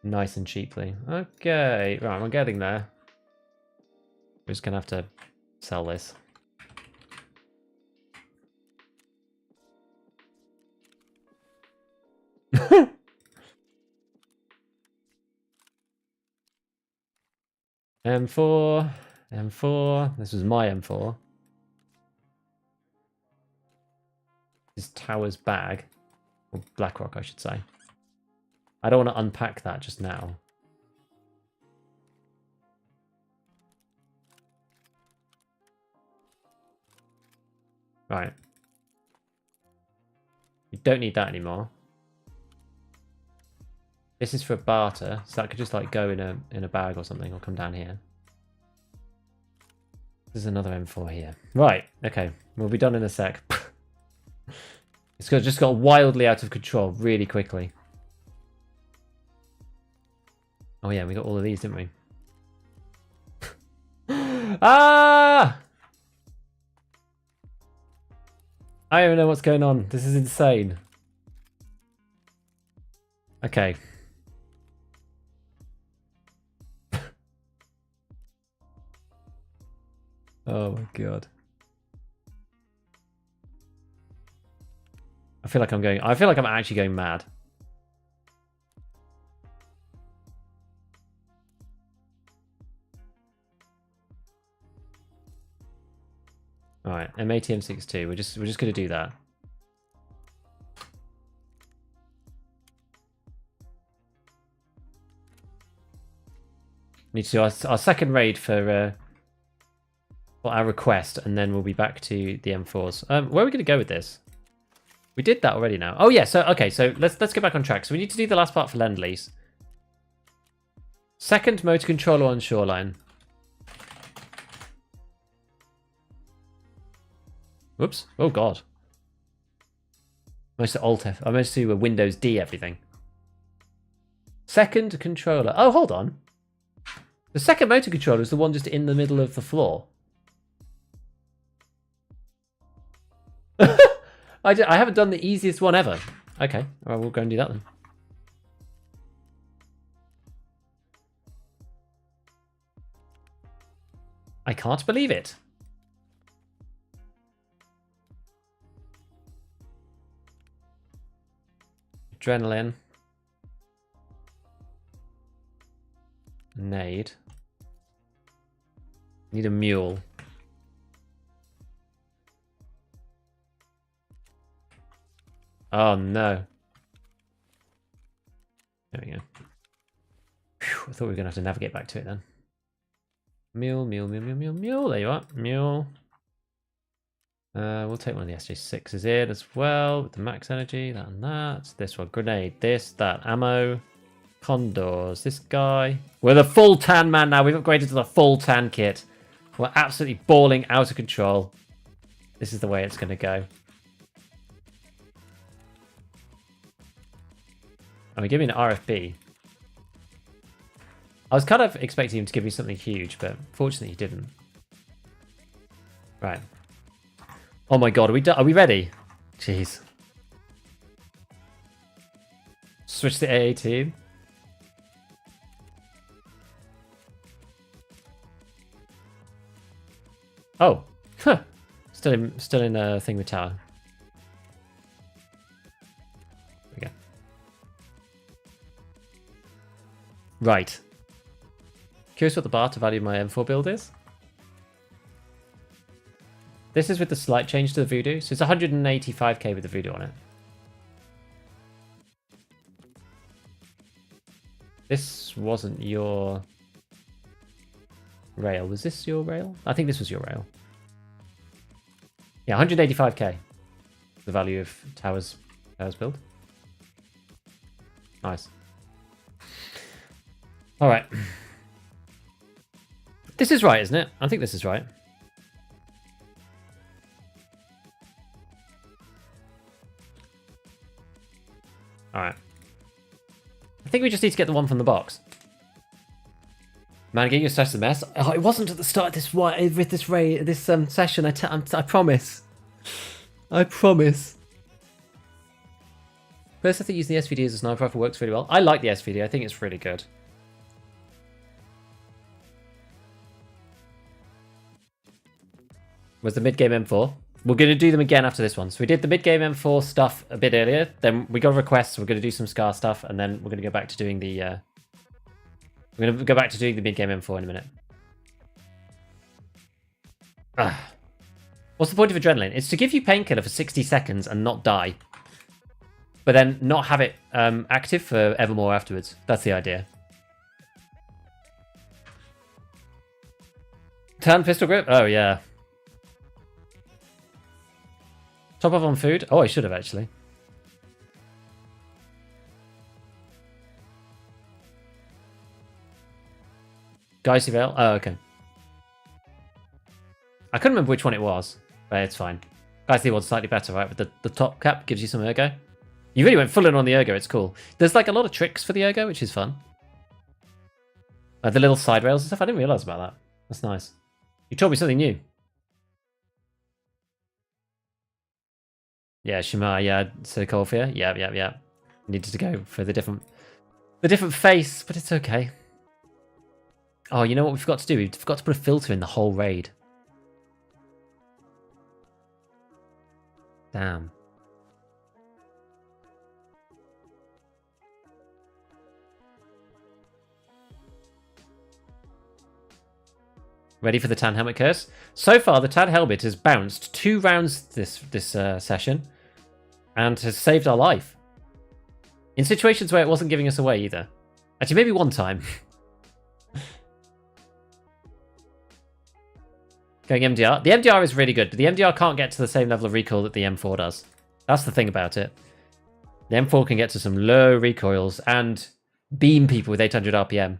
nice and cheaply. Okay, right, we're getting there. We're just going to have to sell this. M4, M4. This was my M4. This is Tower's bag. Or Blackrock, I should say. I don't want to unpack that just now. Right. You don't need that anymore. This is for barter, so that could just like go in a bag or something, or come down here. There's another M4 here. Right, okay. We'll be done in a sec. Just got wildly out of control really quickly. Oh yeah, we got all of these, didn't we? Ah! I don't even know what's going on. This is insane. Okay. Oh my god. I feel like I'm actually going mad. Alright, M80M62. We're just gonna do that. Need to do our second raid for our request, and then we'll be back to the M4s. Where are we gonna go with this? We did that already now. Oh yeah, so okay, so let's get back on track. So we need to do the last part for Lend-Lease. Second motor controller on Shoreline. Whoops. Oh god. Most Alt F. I managed to Windows D everything. Second controller. Oh, hold on. The second motor controller is the one just in the middle of the floor. I haven't done the easiest one ever. Okay, all right, we'll go and do that then. I can't believe it. Adrenaline. Nade. Need a mule. Oh no. There we go. Whew, I thought we were going to have to navigate back to it then. Mule. There you are. Mule. We'll take one of the SJ6s in as well with the max energy. That and that. This one. Grenade. This, that. Ammo. Condors. This guy. We're the full tan man now. We've upgraded to the full tan kit. We're absolutely balling out of control. This is the way it's going to go. I mean, give me an RFB. I was kind of expecting him to give me something huge, but fortunately he didn't. Right. Oh my god, are we ready? Jeez. Switch to A18. Oh. Huh. Still in a thing with tower. There we go. Right. Curious what the barter value of my M4 build is. This is with the slight change to the Voodoo, so it's 185k with the Voodoo on it. This wasn't your rail. Was this your rail? I think this was your rail. Yeah, 185k. The value of Tower's build. Nice. All right. This is right, isn't it? I think this is right. All right. I think we just need to get the one from the box. Man, getting your stash is a mess. Oh, it wasn't at the start of this session. I promise. I promise. First, I think using the SVD as a sniper rifle works really well. I like the SVD. I think it's really good. Was the mid-game M4? We're going to do them again after this one. So we did the mid-game M4 stuff a bit earlier. Then we got requests. So we're going to do some Scar stuff. And then we're going to go back to doing the... we're going to go back to doing the mid-game M4 in a minute. What's the point of adrenaline? It's to give you painkiller for 60 seconds and not die. But then not have it active for evermore afterwards. That's the idea. Turn pistol grip? Oh, yeah. Top up on food? Oh, I should have, actually. Geisy Veil? Oh, okay. I couldn't remember which one it was, but it's fine. Geisy one's slightly better, right? But the top cap gives you some ergo. You really went full in on the ergo, it's cool. There's like a lot of tricks for the ergo, which is fun. Like the little side rails and stuff, I didn't realise about that. That's nice. You told me something new. Yeah, Shimar, yeah, Silicolfia, yeah. Needed to go for the different face, but it's okay. Oh, you know what we forgot to do? We forgot to put a filter in the whole raid. Damn. Ready for the tan helmet curse? So far, the tan helmet has bounced 2 rounds this session, and has saved our life. In situations where it wasn't giving us away either. Actually, maybe one time. Going MDR. The MDR is really good, but the MDR can't get to the same level of recoil that the M4 does. That's the thing about it. The M4 can get to some low recoils and beam people with 800 RPM.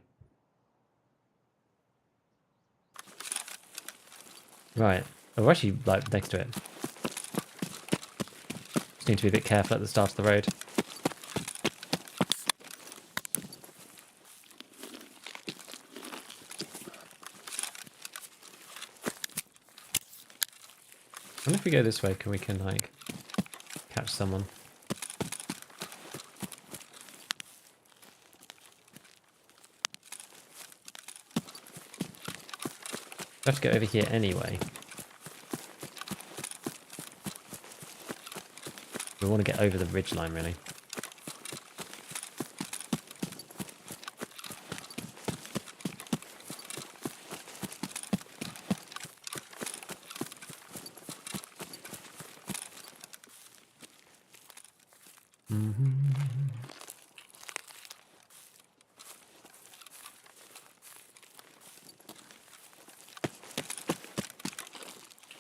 Right. Oh, we're actually like next to it. Just need to be a bit careful at the start of the road. I wonder if we go this way, we can like catch someone. I have to get over here anyway. We want to get over the ridgeline, really.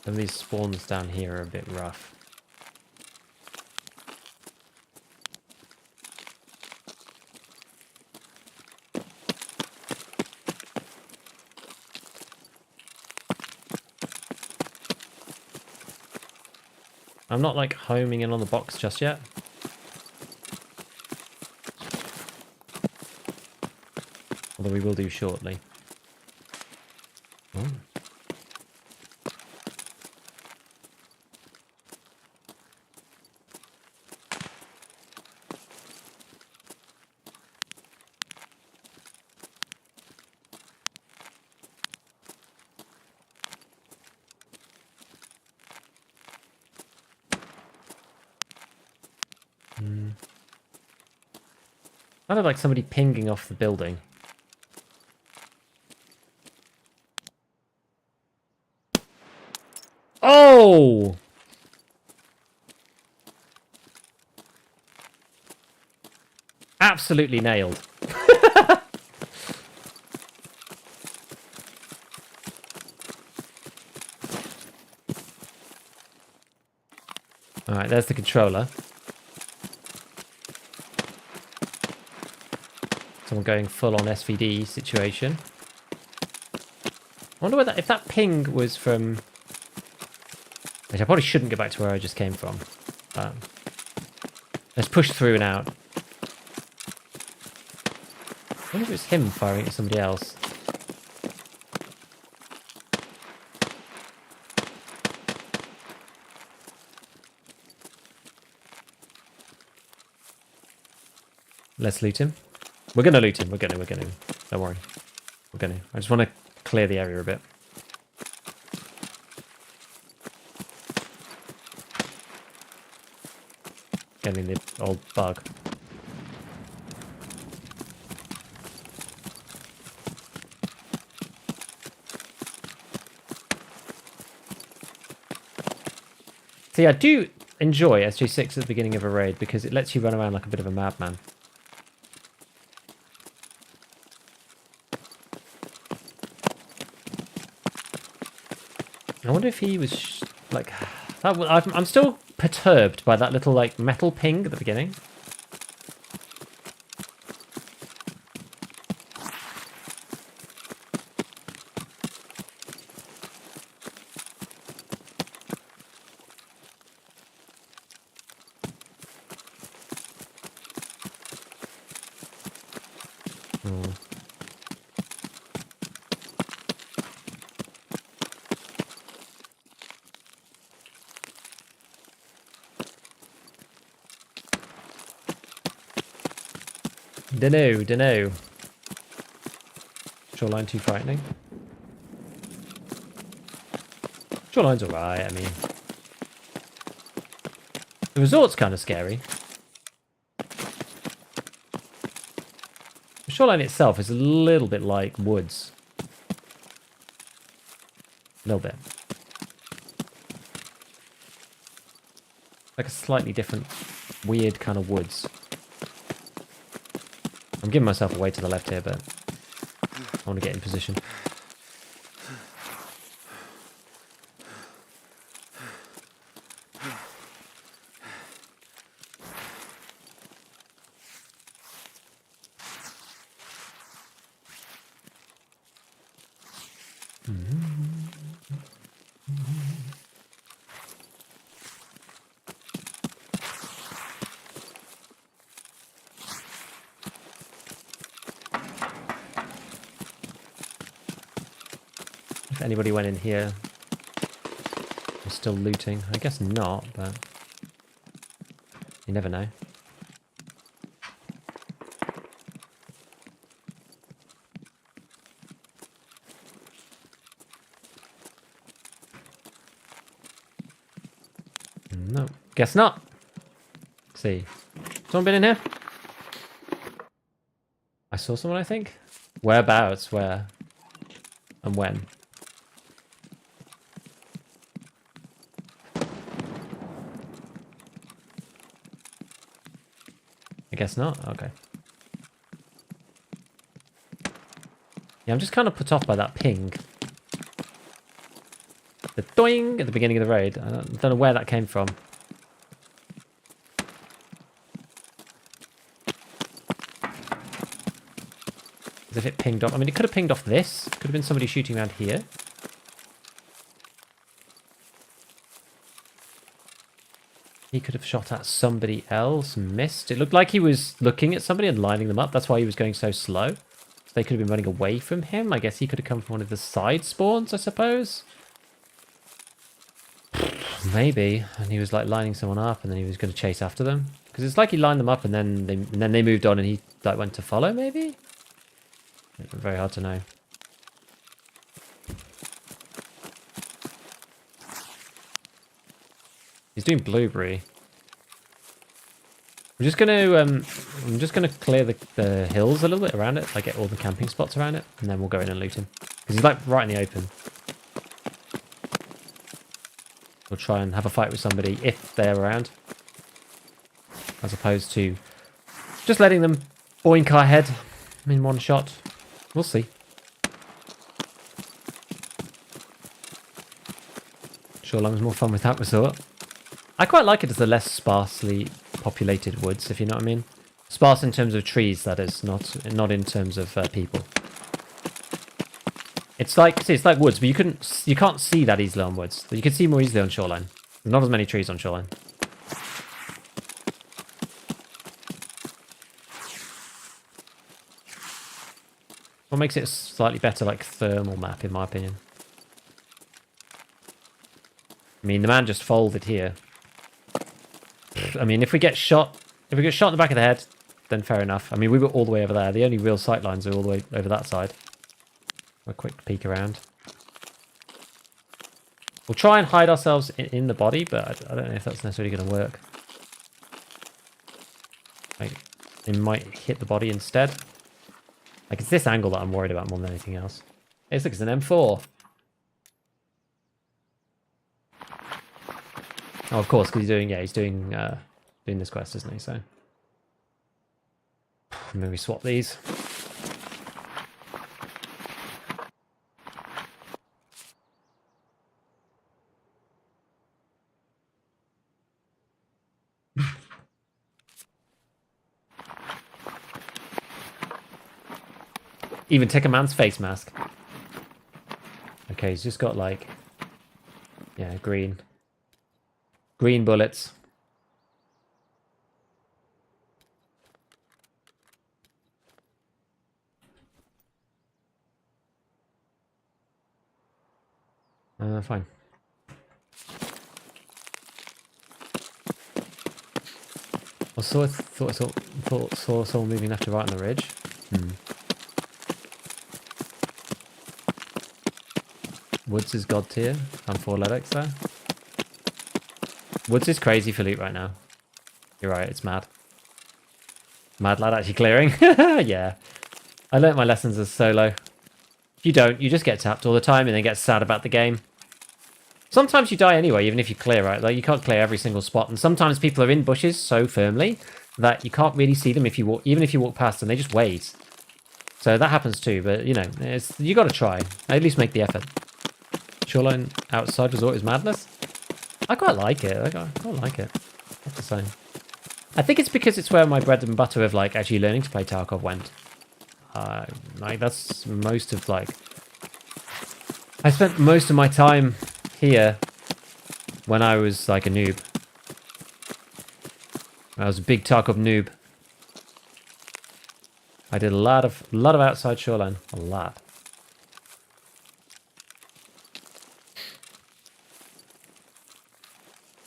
And these spawns down here are a bit rough. I'm not like homing in on the box just yet. Although we will do shortly. Oh. Kind of like somebody pinging off the building. Oh! Absolutely nailed. Alright, there's the controller. Someone going full on SVD situation. I wonder whether if that ping was from... Which I probably shouldn't go back to where I just came from. Let's push through and out. I wonder if it's him firing at somebody else. Let's loot him. We're gonna loot him. We're gonna. Don't worry. We're gonna. I just want to clear the area a bit. Getting the old bug. See, I do enjoy SG6 at the beginning of a raid because it lets you run around like a bit of a madman. I wonder if he was like... I'm still perturbed by that little like metal ping at the beginning. Dunno. Shoreline too frightening. Shoreline's alright, I mean. The resort's kind of scary. The shoreline itself is a little bit like woods. A little bit. Like a slightly different, weird kind of woods. I'm giving myself away to the left here, but I want to get in position. If anybody went in here, we're still looting. I guess not, but you never know. No, guess not. Let's see. Someone been in here? I saw someone, I think. Whereabouts? Where? And when? I guess not. Okay. Yeah, I'm just kind of put off by that ping. The doing at the beginning of the raid. I don't know where that came from. As if it pinged off. I mean, it could have pinged off this. Could have been somebody shooting around here. He could have shot at somebody else, missed. It looked like he was looking at somebody and lining them up. That's why he was going so slow. So they could have been running away from him. I guess he could have come from one of the side spawns, I suppose. Maybe. And he was like lining someone up and then he was going to chase after them. Because it's like he lined them up and then they moved on and he like went to follow, maybe? Very hard to know. He's doing blueberry. I'm just gonna clear the hills a little bit around it, like get all the camping spots around it, and then we'll go in and loot him. Because he's like right in the open. We'll try and have a fight with somebody if they're around. As opposed to just letting them boink our head in one shot. We'll see. Shoreline's more fun with that resort. I quite like it as the less sparsely populated woods, if you know what I mean. Sparse in terms of trees, that is, not in terms of people. It's like woods, but you can't see that easily on woods. You can see more easily on Shoreline. There's not as many trees on Shoreline. What makes it a slightly better, like, thermal map, in my opinion. I mean, the man just folded here. I mean, if we get shot in the back of the head, then fair enough. I mean, we were all the way over there. The only real sight lines are all the way over that side. A quick peek around. We'll try and hide ourselves in the body, but I don't know if that's necessarily going to work. Like, it might hit the body instead. Like, it's this angle that I'm worried about more than anything else. Hey, look, it's an M4. Oh, of course, because he's doing this quest, isn't he? So maybe swap these. Even take a man's face mask. Okay, he's just got like, yeah, green bullets. Fine. I saw someone moving left to right on the ridge. Woods is god tier. I'm 4 Ledex there. Woods is crazy for loot right now. You're right, it's mad. Mad lad actually clearing. Yeah. I learnt my lessons as solo. If you don't, you just get tapped all the time and then get sad about the game. Sometimes you die anyway, even if you clear, right? Like, you can't clear every single spot. And sometimes people are in bushes so firmly that you can't really see them if you walk, even if you walk past them, they just wait. So that happens too, but you know, you got to try. At least make the effort. Shoreline outside resort is madness. I quite like it. I quite like it. That's the same. I think it's because it's where my bread and butter of like actually learning to play Tarkov went. Like that's most of like. I spent most of my time here when I was like a noob. I was a big Tarkov noob. I did a lot of outside Shoreline. A lot.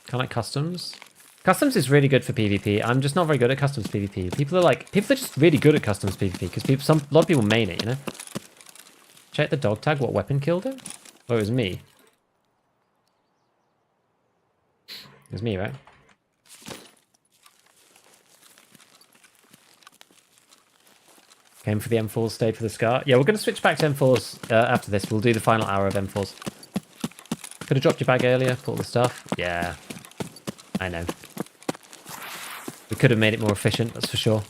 Kind of like customs. Customs is really good for PvP. I'm just not very good at customs PvP. People are just really good at customs PvP because a lot of people main it, you know. Check the dog tag. What weapon killed him? Oh, it was me. It was me, right? Came for the M4s, stayed for the Scar. Yeah, we're going to switch back to M4s after this. We'll do the final hour of M4s. Could have dropped your bag earlier, put all the stuff. Yeah, I know. We could have made it more efficient, that's for sure.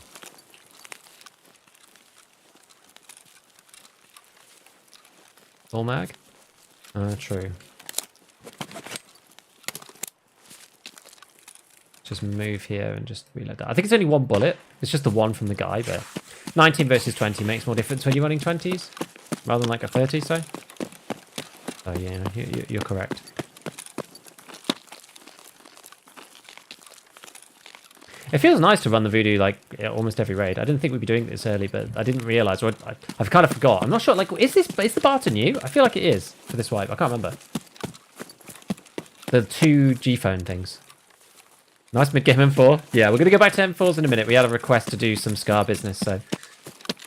Full mag? True. Just move here and just reload that. I think it's only 1 bullet. It's just the one from the guy, but 19 versus 20 makes more difference when you're running 20s rather than like a 30, so. Oh yeah, you're correct. It feels nice to run the voodoo like almost every raid. I didn't think we'd be doing this early, but I didn't realise. Or I've kind of forgot. I'm not sure. Like, is the Barton new? I feel like it is for this wipe. I can't remember. The 2 G-phone things. Nice mid-game M4. Yeah, we're going to go back to M4s in a minute. We had a request to do some Scar business, so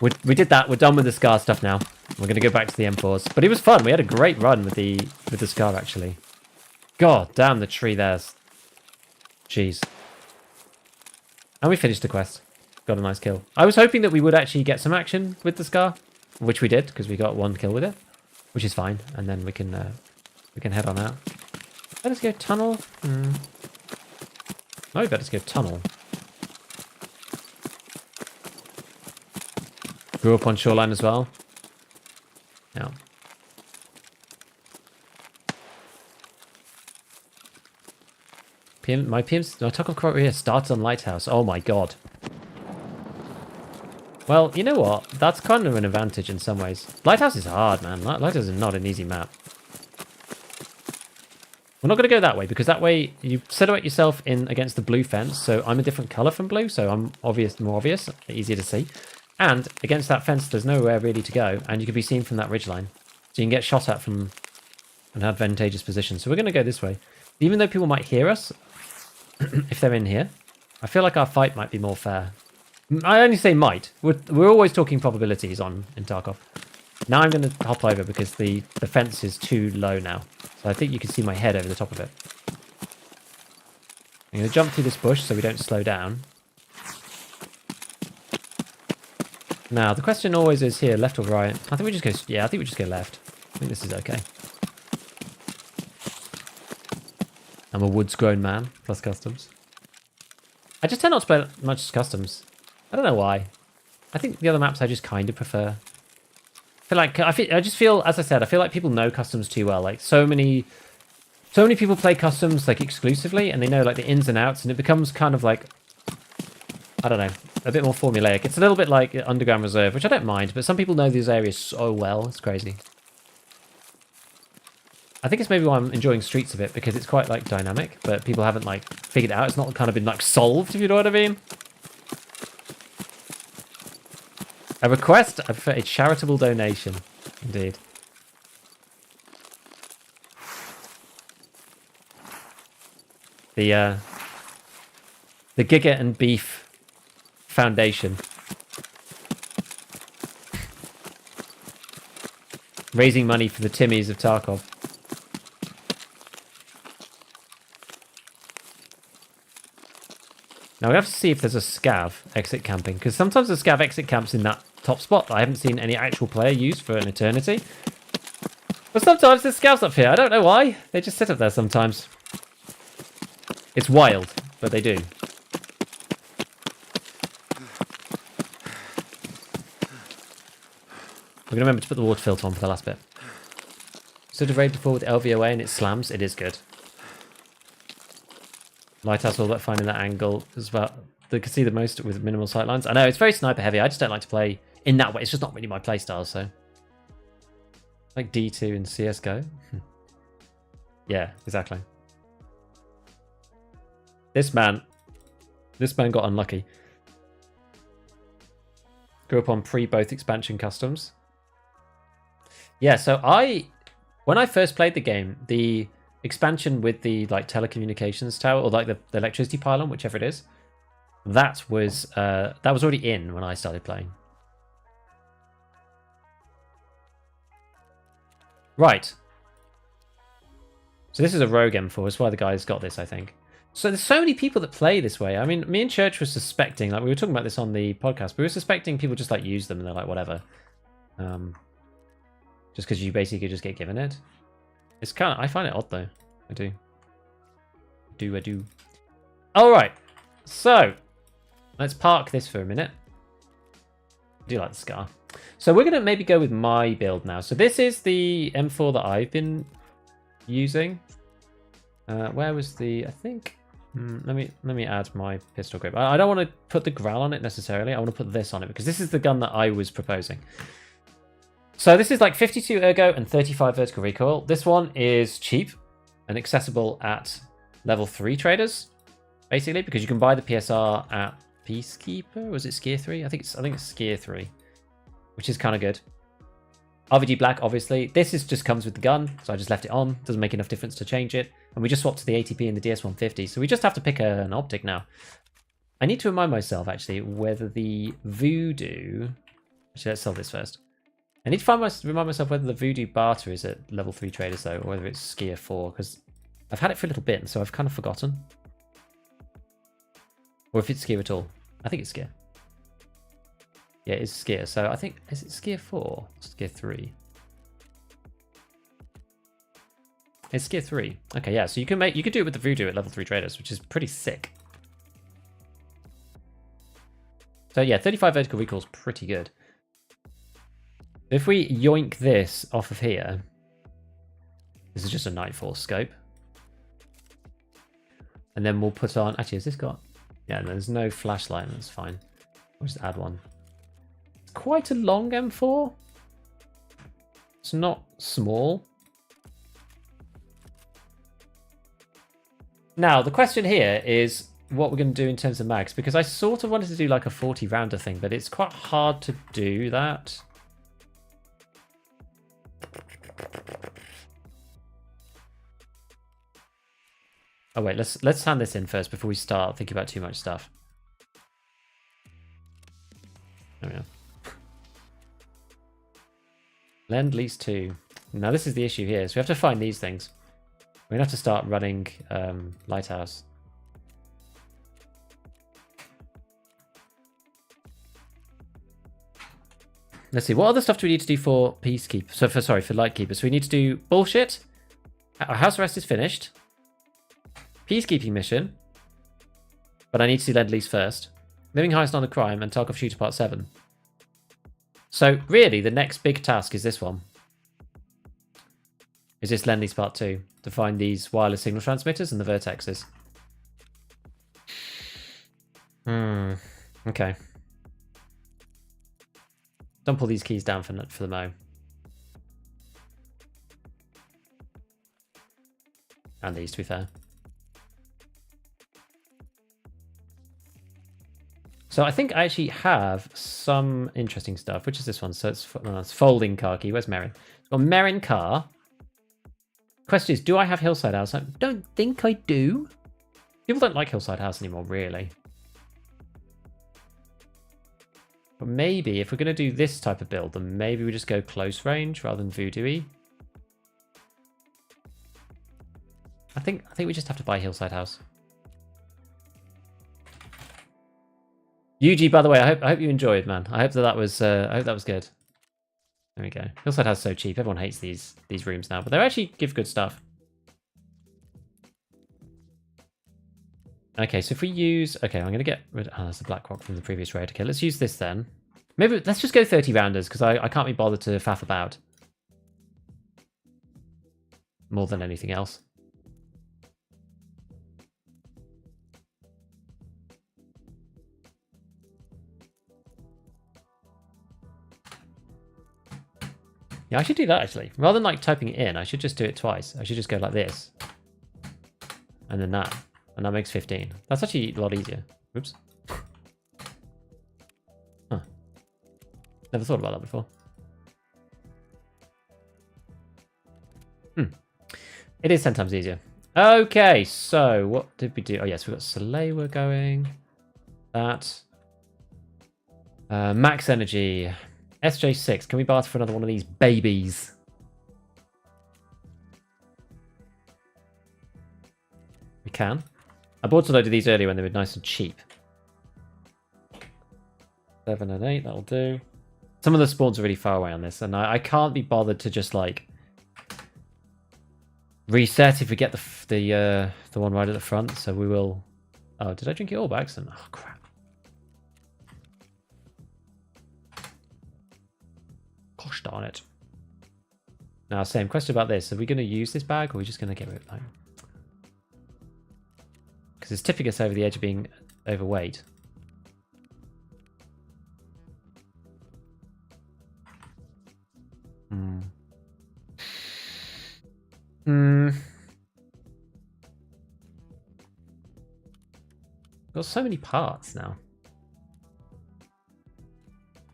we did that. We're done with the Scar stuff now. We're going to go back to the M4s. But it was fun. We had a great run with the Scar, actually. God damn, the tree there's... Jeez. And we finished the quest. Got a nice kill. I was hoping that we would actually get some action with the Scar, which we did, because we got 1 kill with it, which is fine. And then we can head on out. Let us go tunnel. Oh, we better go tunnel. Grew up on Shoreline as well. Yeah. My Tarkov career starts on Lighthouse. Oh my god. Well, you know what? That's kind of an advantage in some ways. Lighthouse is hard, man. Lighthouse is not an easy map. We're not going to go that way, because that way you silhouette yourself in against the blue fence. So I'm a different colour from blue, so I'm more obvious, easier to see. And against that fence, there's nowhere really to go, and you can be seen from that ridgeline. So you can get shot at from an advantageous position. So we're going to go this way. Even though people might hear us, if they're in here, I feel like our fight might be more fair. I only say might. We're always talking probabilities in Tarkov. Now I'm going to hop over because the fence is too low now. So I think you can see my head over the top of it. I'm going to jump through this bush so we don't slow down. Now, the question always is here, left or right? I think we just go... Yeah, I think we just go left. I think this is okay. I'm a woods-grown man, plus customs. I just tend not to play much customs. I don't know why. I think the other maps I just kind of prefer. I just feel, as I said, I feel like people know customs too well. Like, so many people play customs, like, exclusively, and they know, like, the ins and outs, and it becomes kind of like... I don't know, a bit more formulaic. It's a little bit like Underground Reserve, which I don't mind, but some people know these areas so well, it's crazy. I think it's maybe why I'm enjoying Streets a bit, because it's quite, like, dynamic, but people haven't, like, figured it out. It's not kind of been, like, solved, if you know what I mean. A request? I prefer a charitable donation. Indeed. The Giga and Beef Foundation. Raising money for the Timmies of Tarkov. Now we have to see if there's a scav exit camping, because sometimes the scav exit camps in that top spot that I haven't seen any actual player use for an eternity. But sometimes there's scavs up here. I don't know why. They just sit up there sometimes. It's wild, but they do. We're going to remember to put the water filter on for the last bit. Sort of raid before with LVOA and it slams. It is good. Lighthouse all about finding that angle as well. They can see the most with minimal sightlines. I know, it's very sniper heavy. I just don't like to play in that way. It's just not really my playstyle, so. Like D2 in CSGO. Yeah, exactly. This man got unlucky. Grew up on both expansion customs. Yeah, so when I first played the game, the expansion with the like telecommunications tower or like the electricity pylon, whichever it is, that was already in when I started playing. Right. So this is a rogue M4. That's why the guy's got this, I think. So there's so many people that play this way. I mean, me and Church were suspecting, like we were talking about this on the podcast, we were suspecting people just like use them and they're like, whatever. Just because you basically just get given it. It's kind of, I find it odd though. I do. I do. All right. So let's park this for a minute. I do like the scar. So we're going to maybe go with my build now. So this is the M4 that I've been using. Where was the, I think, let me add my pistol grip. I don't want to put the Growl on it necessarily. I want to put this on it because this is the gun that I was proposing. So this is like 52 ergo and 35 vertical recoil. This one is cheap and accessible at level 3 traders, basically, because you can buy the PSR at Peacekeeper. Was it Skier 3? I think it's Skier 3, which is kind of good. RVD Black, obviously. This just comes with the gun, so I just left it on. Doesn't make enough difference to change it. And we just swapped to the ATP and the DS150, so we just have to pick an optic now. I need to remind myself, actually, whether the Voodoo... Actually, let's sell this first. I need to remind myself whether the Voodoo Barter is at level 3 traders, though, or whether it's Skier 4, because I've had it for a little bit, and so I've kind of forgotten. Or if it's Skier at all. I think it's Skier. Yeah, it's Skier. So I think, is it Skier 4? Skier 3. It's Skier 3. Okay, yeah. So you can do it with the Voodoo at level 3 traders, which is pretty sick. So yeah, 35 vertical recoil is pretty good. If we yoink this off of here, this is just a Nightfall scope. And then we'll put on, actually, has this got, yeah, there's no flashlight, that's fine. We'll just add one. It's quite a long M4. It's not small. Now, the question here is what we're going to do in terms of mags, because I sort of wanted to do like a 40 rounder thing, but it's quite hard to do that. Oh wait, let's hand this in first before we start thinking about too much stuff. Lend lease 2. Now this is the issue here. So we have to find these things. We're going to have to start running Lighthouse. Let's see. What other stuff do we need to do for Peacekeeper? So for Lightkeeper. So we need to do bullshit. Our house arrest is finished. Peacekeeping mission. But I need to do Lend Lease first. Living High is not a crime, and Tarkov Shooter Part 7. So really, the next big task is this one. Is this Lend Lease Part 2. To find these wireless signal transmitters and the vertexes. Okay. Don't pull these keys down for the mo. And these, to be fair. So I think I actually have some interesting stuff. Which is this one? So it's folding car key. Where's Merrin? It's got Merrin car. Question is, do I have Hillside House? I don't think I do. People don't like Hillside House anymore, really. But maybe if we're going to do this type of build, then maybe we just go close range rather than voodoo-y. I think we just have to buy Hillside House. UG, by the way, I hope you enjoyed, man. I hope that was good. There we go. Hillside House is so cheap. Everyone hates these rooms now, but they actually give good stuff. Okay, so if we use... Okay, I'm going to get rid... Oh, that's a black rock from the previous raid. Okay, let's use this then. Maybe let's just go 30 rounders, because I can't be bothered to faff about. More than anything else. Yeah, I should do that, actually. Rather than, like, typing it in, I should just do it twice. I should just go like this. And then that. And that makes 15. That's actually a lot easier. Oops. Huh. Never thought about that before. It is 10 times easier. Okay, so what did we do? Oh, yes, we've got Soleil we're going. That. Max energy. SJ6. Can we barter for another one of these babies? We can. I bought a load of these earlier when they were nice and cheap. 7 and 8, that'll do. Some of the spawns are really far away on this, and I can't be bothered to just, like, reset if we get the one right at the front, so we will... Oh, did I drink it all by accident? Oh, crap. Gosh darn it. Now, same question about this. Are we going to use this bag, or are we just going to get rid of it? Because it's tipping us over the edge of being overweight. Got so many parts now.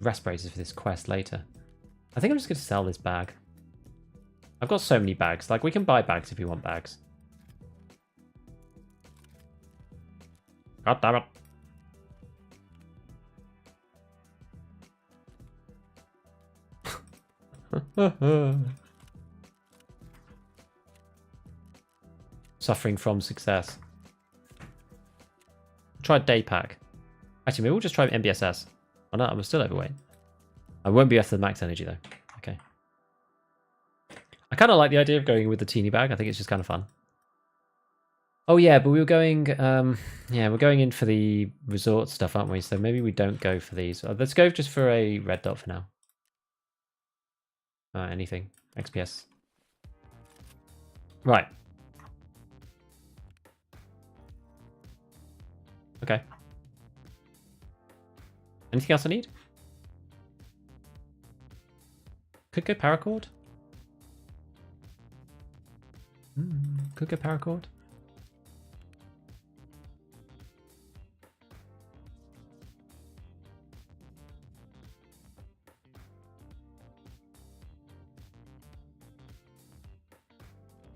Respirators for this quest later. I think I'm just going to sell this bag. I've got so many bags. Like, we can buy bags if we want bags. God damn it. Suffering from success. Try day pack. Actually, maybe we'll just try MBSS. Oh no, I'm still overweight. I won't be after the max energy though. Okay. I kind of like the idea of going with the teeny bag. I think it's just kind of fun. Oh yeah, but we were going, yeah, we're going in for the resort stuff, aren't we? So maybe we don't go for these. Let's go just for a red dot for now. Anything. XPS. Right. Okay. Anything else I need? Could go paracord. Could go paracord.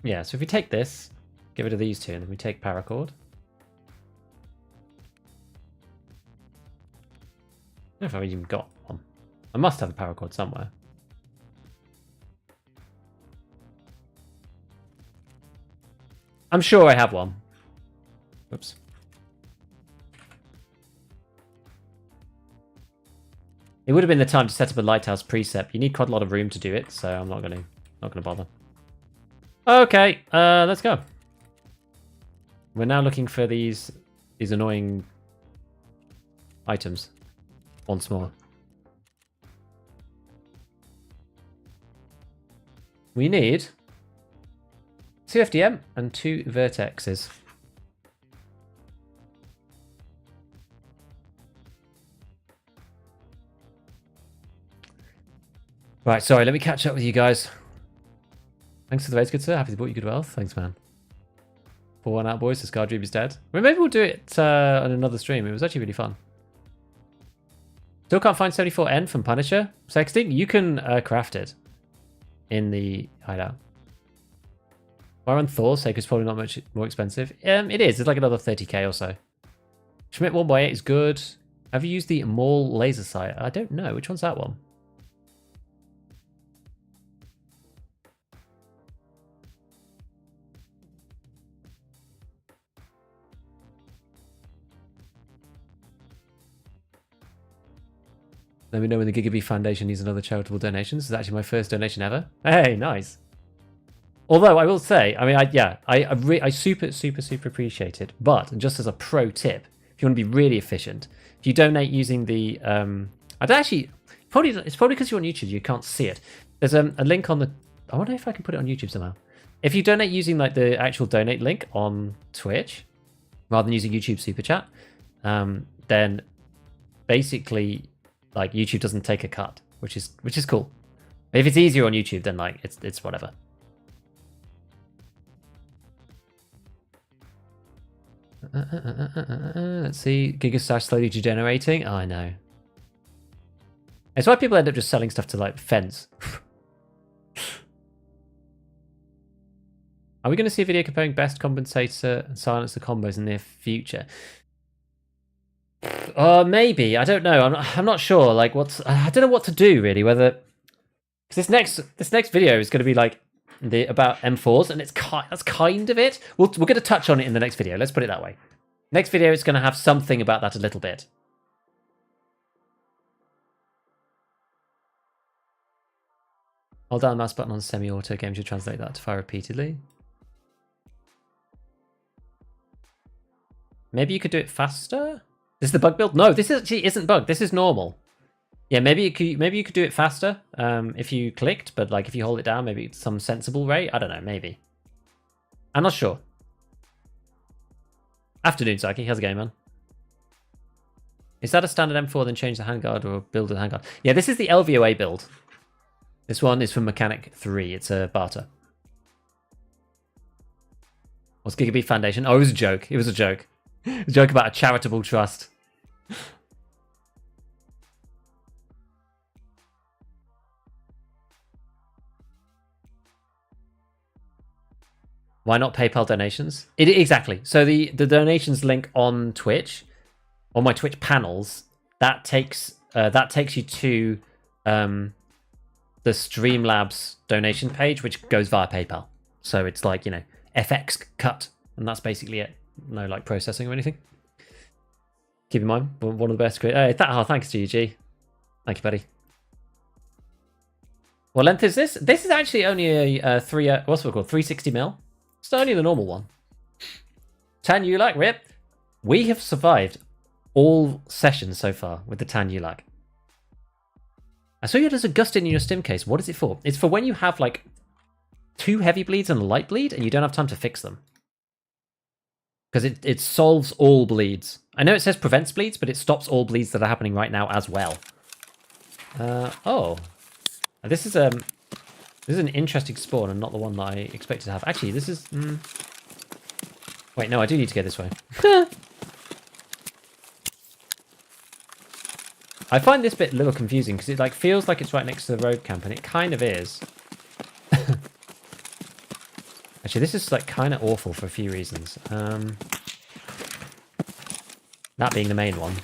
Yeah, so if we take this, get rid of these two, and then we take paracord. I don't know if I've even got one. I must have a paracord somewhere. I'm sure I have one. Whoops. It would have been the time to set up a lighthouse precept. You need quite a lot of room to do it, so I'm not gonna bother. Okay, let's go. We're now looking for these annoying items once more. We need 2 FDM and 2 vertexes. Right, sorry, let me catch up with you guys. Thanks for the raise, good sir. Happy to brought you good wealth. Thanks, man. Pour one out, boys. The Scar Dream is dead. Well, maybe we'll do it on another stream. It was actually really fun. Still can't find 74N from Punisher. Sexting? You can craft it in the hideout. Why on Thor's sake is probably not much more expensive. It is. It's like another 30k or so. Schmidt 1x8 is good. Have you used the Maul laser sight? I don't know. Which one's that one? Let me know when the Gigabee Foundation needs another charitable donation. This is actually my first donation ever. Hey, nice. Although I will say, I mean, I super appreciate it. But just as a pro tip, if you want to be really efficient, if you donate using the, I'd actually it's probably because you're on YouTube, you can't see it. There's a link on the. I wonder if I can put it on YouTube somehow. If you donate using like the actual donate link on Twitch, rather than using YouTube Super Chat, then basically, like, YouTube doesn't take a cut, which is cool. But if it's easier on YouTube, then like it's whatever. Let's see. Gigastash slowly degenerating. Oh, I know. It's why people end up just selling stuff to like Fence. Are we going to see a video comparing best compensator and silencer combos in the near future? Maybe. I don't know. I'm not sure. Like, I don't know what to do really. Whether because this next video is going to be like about M4's, and that's kind of it. We're going to touch on it in the next video. Let's put it that way. Next video is going to have something about that a little bit. Hold down the mouse button on semi-auto. Game should translate that to fire repeatedly. Maybe you could do it faster. This is the bug build? No, this actually isn't bugged. This is normal. Yeah, maybe you could do it faster if you clicked, but like if you hold it down, maybe it's some sensible rate. I don't know, maybe. I'm not sure. Afternoon, Saki. How's it going, man? Is that a standard M4, then change the handguard or build a handguard? Yeah, this is the LVOA build. This one is from Mechanic 3. It's a barter. What's Gigabee Foundation? Oh, it was a joke. It was a joke. A joke about a charitable trust. Why not PayPal donations? Exactly. So the donations link on Twitch, on my Twitch panels, that takes you to the Streamlabs donation page, which goes via PayPal. So it's like, you know, FX cut, and that's basically it. No like processing or anything. Keep in mind, one of the best. Hey, thanks to you, G. Thank you, buddy. What length is this? This is actually only a 360 mil. It's only the normal one. Tan Ulak, rip. We have survived all sessions so far with the Tan Ulak. I saw you had a Gustin in your stim case. What is it for? It's for when you have like 2 heavy bleeds and a light bleed and you don't have time to fix them. Because it solves all bleeds. I know it says prevents bleeds, but it stops all bleeds that are happening right now as well. Oh. This is an interesting spawn and not the one that I expected to have. Actually, this is... Wait, no, I do need to go this way. I find this bit a little confusing because it like feels like it's right next to the road camp, and it kind of is. Actually, this is like kind of awful for a few reasons. That being the main one.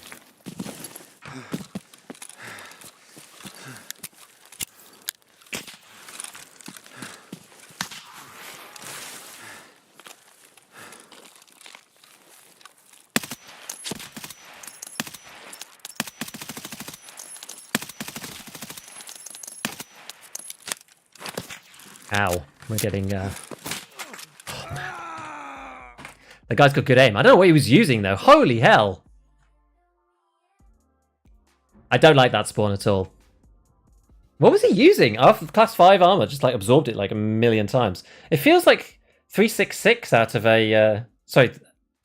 Ow. We're getting... Oh, man. The guy's got good aim. I don't know what he was using, though. Holy hell. I don't like that spawn at all. What was he using? Our class 5 armor just like absorbed it like a million times. It feels like 366 out of a... sorry,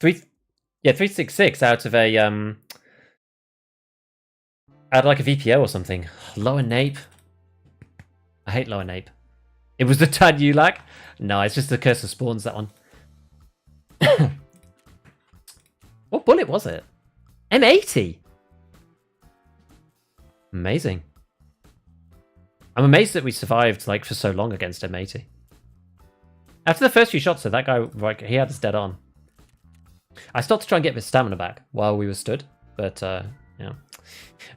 366 out of a... out of like a VPO or something. Lower nape. I hate lower nape. It was the Tad Ulak? No, it's just the Curse of Spawns, that one. What bullet was it? M80! Amazing. I'm amazed that we survived like for so long against M80. After the first few shots, though, that guy, like, he had us dead on. I stopped to try and get his stamina back while we were stood, but yeah,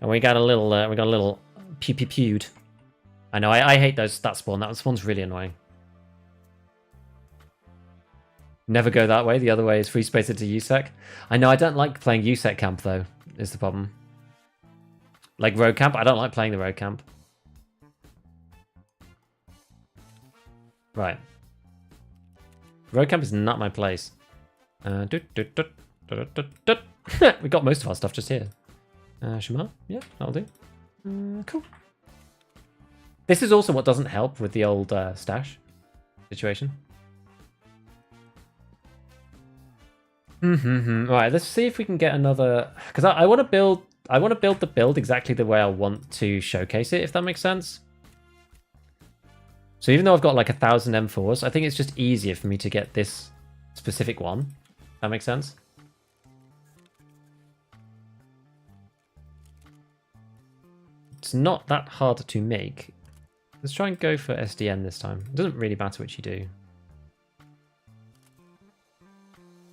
and we got a little pew-pew-pewed. I know, I hate that spawn. That spawn's really annoying. Never go that way. The other way is free space into USEC. I know, I don't like playing USEC camp though. Is the problem? Like road camp, I don't like playing the road camp. Right. Road camp is not my place. We got most of our stuff just here. Shimar? Yeah, that'll do. Cool. This is also what doesn't help with the old stash situation. Right, let's see if we can get another... Because I want to build... the build exactly the way I want to showcase it, if that makes sense. So even though I've got like 1,000 M4's, I think it's just easier for me to get this specific one. That makes sense? It's not that hard to make. Let's try and go for SDN this time. It doesn't really matter which you do.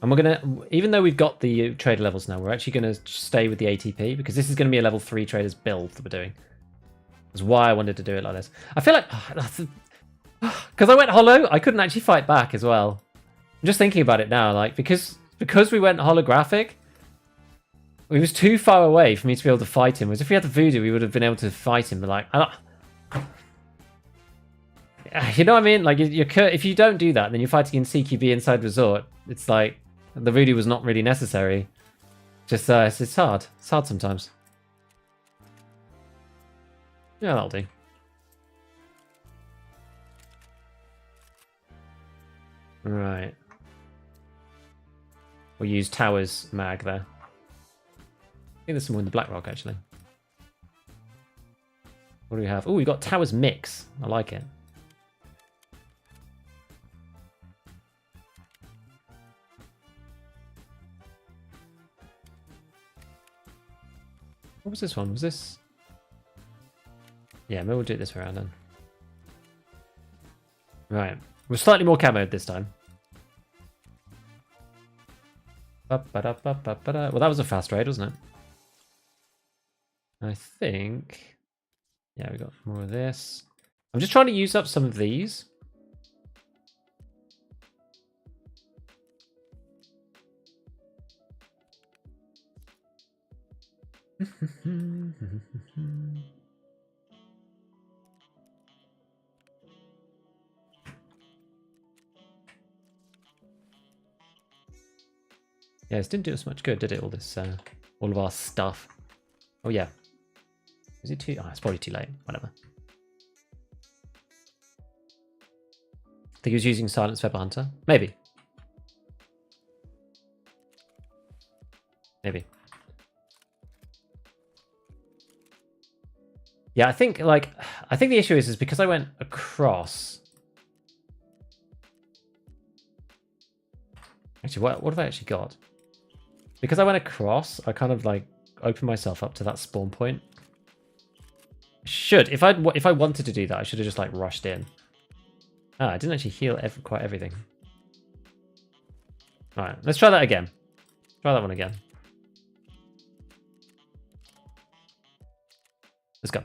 And we're going to, even though we've got the trader levels now, we're actually going to stay with the ATP because this is going to be a level 3 traders build that we're doing. That's why I wanted to do it like this. I feel like, because I went hollow, I couldn't actually fight back as well. I'm just thinking about it now, like, because we went holographic, we was too far away for me to be able to fight him. Whereas if we had the voodoo, we would have been able to fight him, but like, you know what I mean? Like, if you don't do that, then you're fighting in CQB inside resort. It's like, the voodoo was not really necessary. Just, it's hard. It's hard sometimes. Yeah, that'll do. Right. We'll use Towers mag there. I think there's some more in the Black Rock, actually. What do we have? Oh, we got Towers Mix. I like it. What was this one? Was this... Yeah, maybe we'll do it this way around then. Right. We're slightly more camoed this time. Well, that was a fast raid, wasn't it? I think... Yeah, we got more of this. I'm just trying to use up some of these. Yeah, this didn't do us much good, did it? All this, all of our stuff. Oh yeah. Is it too? Oh, it's probably too late. Whatever. I think he was using Silence Feather Hunter. Maybe. Maybe. Yeah, I think the issue is because I went across. Actually, what have I actually got? Because I went across, I kind of like opened myself up to that spawn point. If I wanted to do that, I should have just like rushed in. Ah, I didn't actually heal quite everything. All right, let's try that again. Try that one again. Let's go.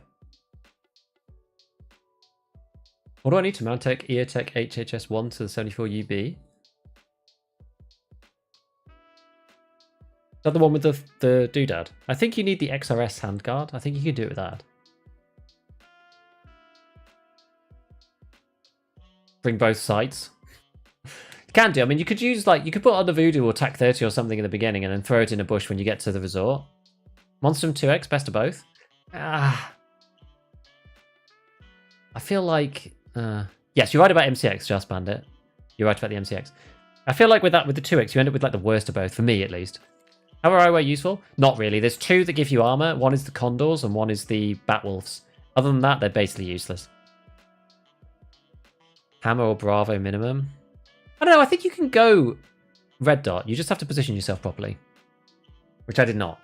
What do I need to mount tech EOTech HHS1 to the 74 UB? Is that the one with the doodad? I think you need the XRS handguard. I think you can do it with that. bring both sides. You can do. I mean, you could use, like, you could put on the Voodoo or TAC 30 or something in the beginning and then throw it in a bush when you get to the resort. Monstrum 2x, best of both. I feel like... yes, you're right about MCX, Just Bandit. You're right about the MCX. I feel like with that, with the 2x, you end up with, like, the worst of both, for me at least. How are Iway useful? Not really. There's two that give you armor. One is the Condors and one is the Batwolves. Other than that, they're basically useless. Hammer or Bravo minimum? I don't know, I think you can go red dot. You just have to position yourself properly. Which I did not.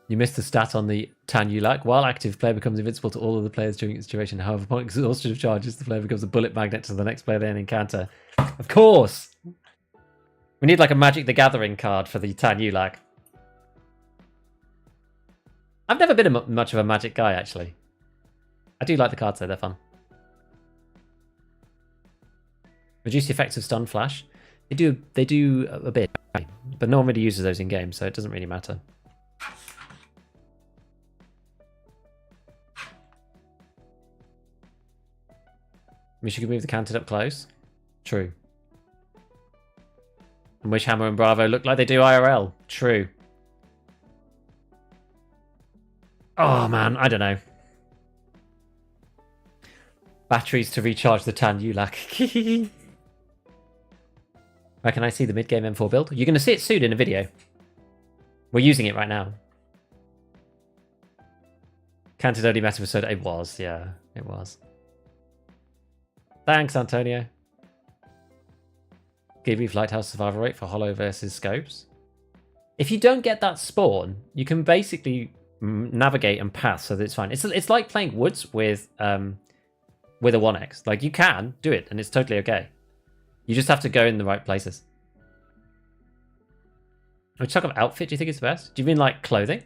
You missed the stat on the Tan Yulak. While active, player becomes invincible to all of the players during its duration. However, upon exhaustion of charges, the player becomes a bullet magnet to the next player they encounter. Of course! We need like a Magic the Gathering card for the Tan Yulak. I've never been much of a Magic guy, actually. I do like the cards though, they're fun. Reduce the effects of stun flash. They do a bit, but no one really uses those in game, so it doesn't really matter. Wish you could move the canted up close. True. And wish Hammer and Bravo look like they do IRL. True. Oh man, I don't know. Batteries to recharge the Tan Yulak. Where can I see the mid-game M4 build? You're going to see it soon in a video. We're using it right now. Canted only meta with soda. It was, yeah, it was. Thanks, Antonio. Give me Lighthouse survival rate for Hollow versus Scopes. If you don't get that spawn, you can basically navigate and pass so that it's fine. It's like playing Woods with a 1x. Like, you can do it, and it's totally okay. You just have to go in the right places. Which type of outfit do you think is the best? Do you mean like clothing?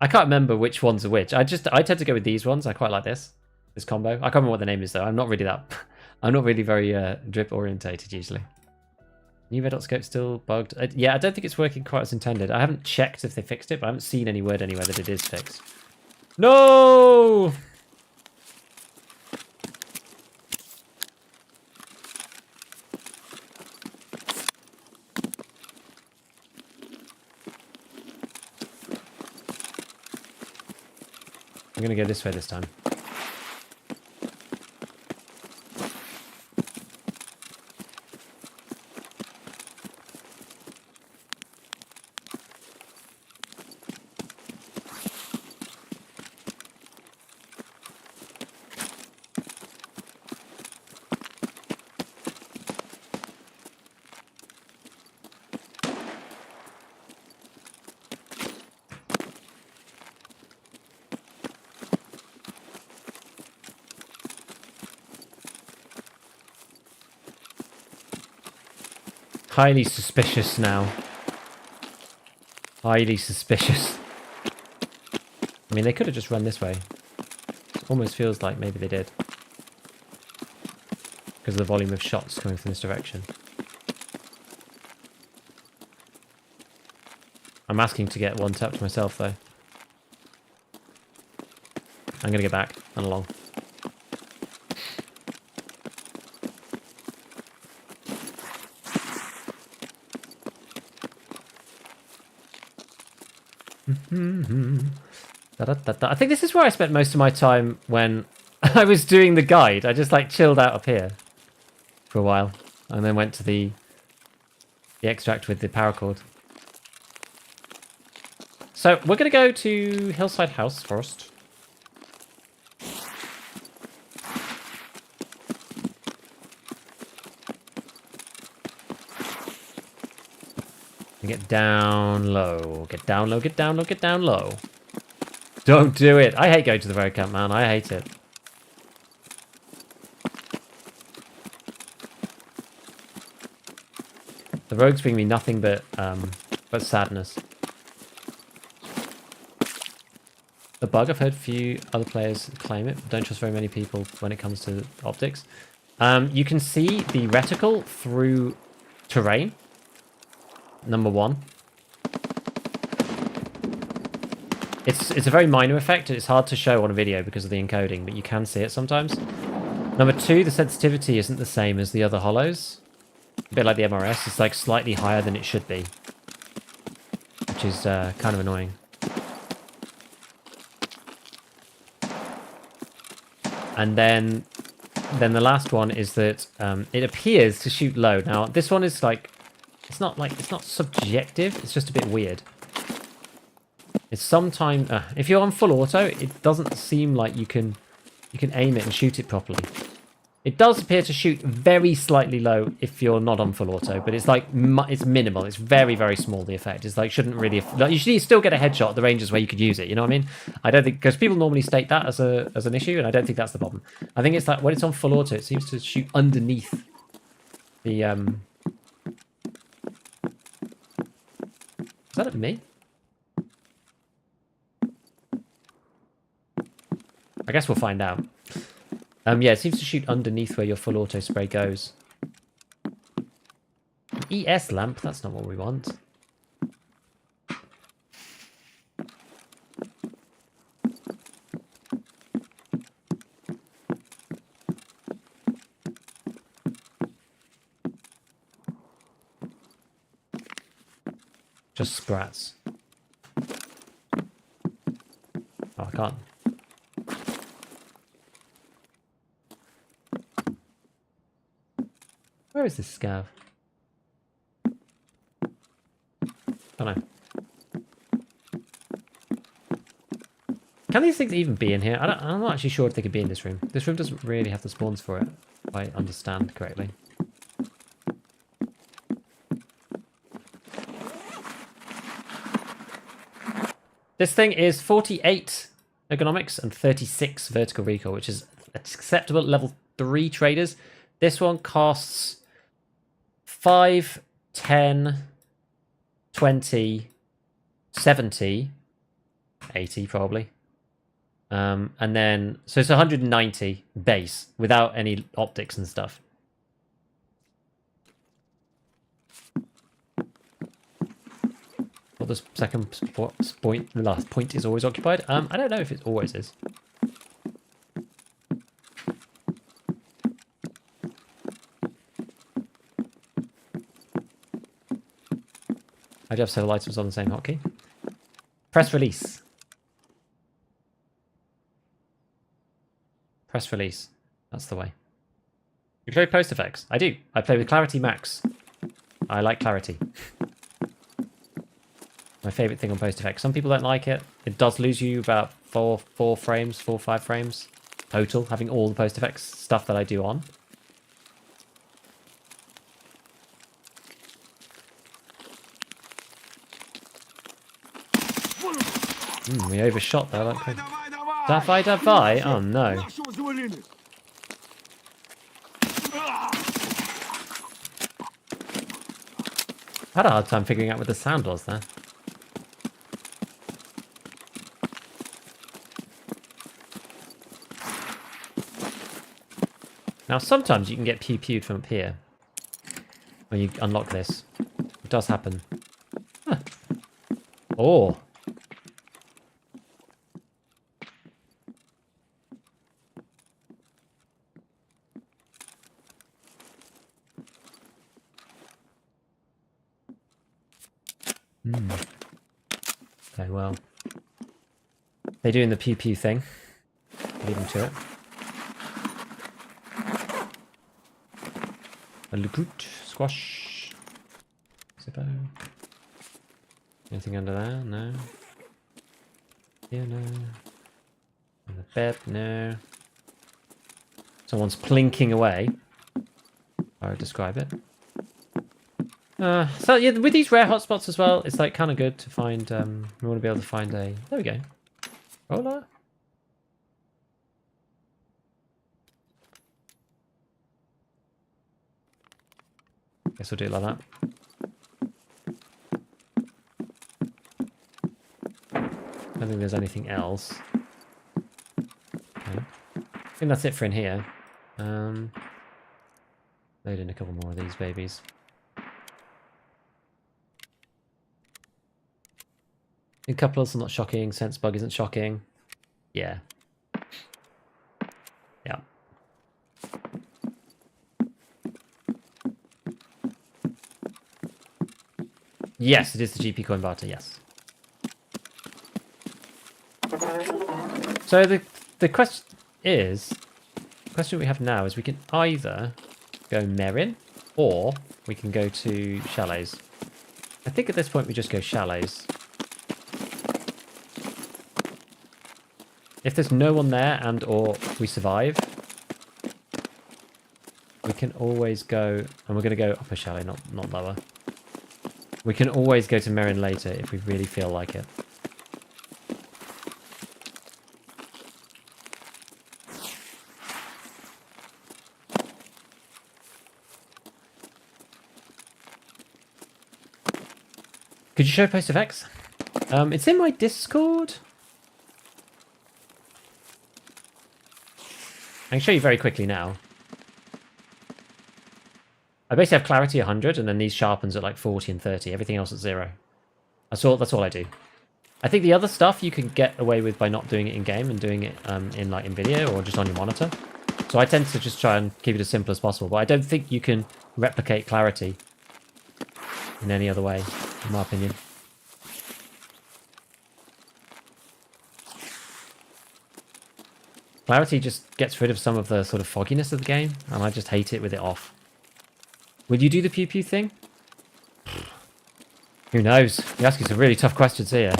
I can't remember which ones are which. I tend to go with these ones. I quite like this combo. I can't remember what the name is though. I'm not really very drip orientated usually. New red dot scope still bugged. Yeah, I don't think it's working quite as intended. I haven't checked if they fixed it, but I haven't seen any word anywhere that it is fixed. No! I'm going to go this way this time. Highly suspicious now. Highly suspicious. I mean, they could have just run this way. It almost feels like maybe they did. Because of the volume of shots coming from this direction. I'm asking to get one tapped myself, though. I'm going to get back and along. I think this is where I spent most of my time when I was doing the guide. I just like chilled out up here for a while and then went to the extract with the paracord. So we're going to go to Hillside House first. Get down low. Get down low, get down low, get down low. Don't do it. I hate going to the road camp, man. I hate it. The rogues bring me nothing but sadness. The bug, I've heard a few other players claim it. Don't trust very many people when it comes to optics. You can see the reticle through terrain. Number one. It's a very minor effect. It's hard to show on a video because of the encoding, but you can see it sometimes. Number 2, the sensitivity isn't the same as the other hollows. A bit like the MRS, it's like slightly higher than it should be, which is kind of annoying. And then the last one is that it appears to shoot low. Now this one is like it's not subjective. It's just a bit weird. It's sometimes if you're on full auto, it doesn't seem like you can aim it and shoot it properly. It does appear to shoot very slightly low if you're not on full auto, but it's like it's minimal. It's very, very small. The effect is like shouldn't really. Like, you should still get a headshot at the ranges where you could use it. You know what I mean? I don't think because people normally state that as an issue, and I don't think that's the problem. I think it's like when it's on full auto, it seems to shoot underneath the. Is that at me? I guess we'll find out. Yeah, it seems to shoot underneath where your full auto spray goes. ES lamp, that's not what we want. Just sprats. Oh, I can't. Where is this scav? I don't know. Can these things even be in here? I'm not actually sure if they could be in this room. This room doesn't really have the spawns for it, if I understand correctly. This thing is 48 ergonomics and 36 vertical recoil, which is acceptable at level 3 traders. This one costs 5, 10, 20, 70, 80 probably. And then, so it's 190 base without any optics and stuff. Well, the second point, the last point is always occupied. I don't know if it always is. I do have several items on the same hotkey. Press release. Press release. That's the way. You play post effects? I do. I play with Clarity Max. I like clarity. My favourite thing on post effects. Some people don't like it. It does lose you about 4 frames, 5 frames total, having all the post effects stuff that I do on. We overshot there. Like, Davai. Oh no. I had a hard time figuring out what the sound was there. Now sometimes you can get pew-pewed from up here when you unlock this. It does happen. Huh. Oh. Okay, well. They're doing the pew-pew thing. Leave them to it. A Lugut, squash. Zippo. Anything under there? No. Yeah, no. On the bed? No. Someone's plinking away. I would describe it. So yeah, with these rare hotspots as well, it's like kind of good to find. We want to be able to find a. There we go. Roller. Guess we'll do it like that. I don't think there's anything else. Okay. I think that's it for in here. Load in a couple more of these babies. A couple are not shocking. Sense bug isn't shocking. Yeah. Yeah. Yes, it is the GP coin barter, yes. So the question we have now is we can either go Merin or we can go to Chalets. I think at this point we just go Chalets. If there's no one there and or we survive, we can always go, and we're going to go upper chalet, not lower. We can always go to Merin later if we really feel like it. Could you show post effects? It's in my Discord. I can show you very quickly now. I basically have clarity 100, and then these sharpens at like 40 and 30. Everything else at 0. That's all I do. I think the other stuff you can get away with by not doing it in game and doing it in video or just on your monitor. So I tend to just try and keep it as simple as possible. But I don't think you can replicate clarity in any other way, in my opinion. Clarity just gets rid of some of the sort of fogginess of the game, and I just hate it with it off. Would you do the pew pew thing? Who knows? You're asking some really tough questions here.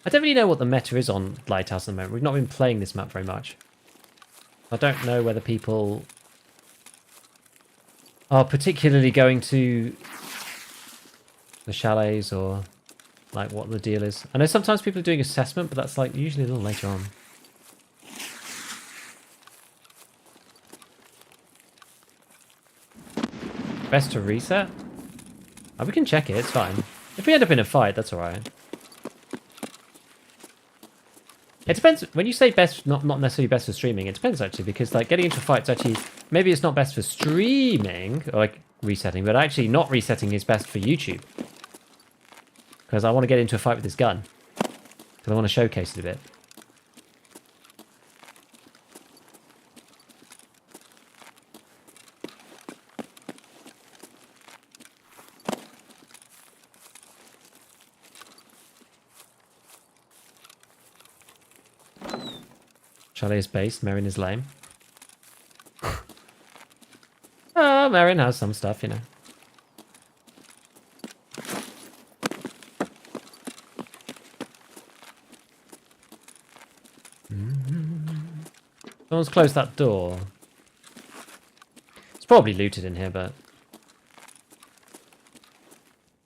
I don't really know what the meta is on Lighthouse at the moment. We've not been playing this map very much. I don't know whether people are particularly going to the chalets or like what the deal is. I know sometimes people are doing assessment, but that's like usually a little later on. Best to reset? Oh, we can check it, it's fine. If we end up in a fight, that's alright. It depends. When you say best, not necessarily best for streaming, it depends actually, because like getting into fights actually, maybe it's not best for streaming, or like resetting, but actually not resetting is best for YouTube. Because I want to get into a fight with this gun. Because I want to showcase it a bit. Chalet is based, Merin is lame. Oh, Merin has some stuff, you know. Someone's closed that door. It's probably looted in here, but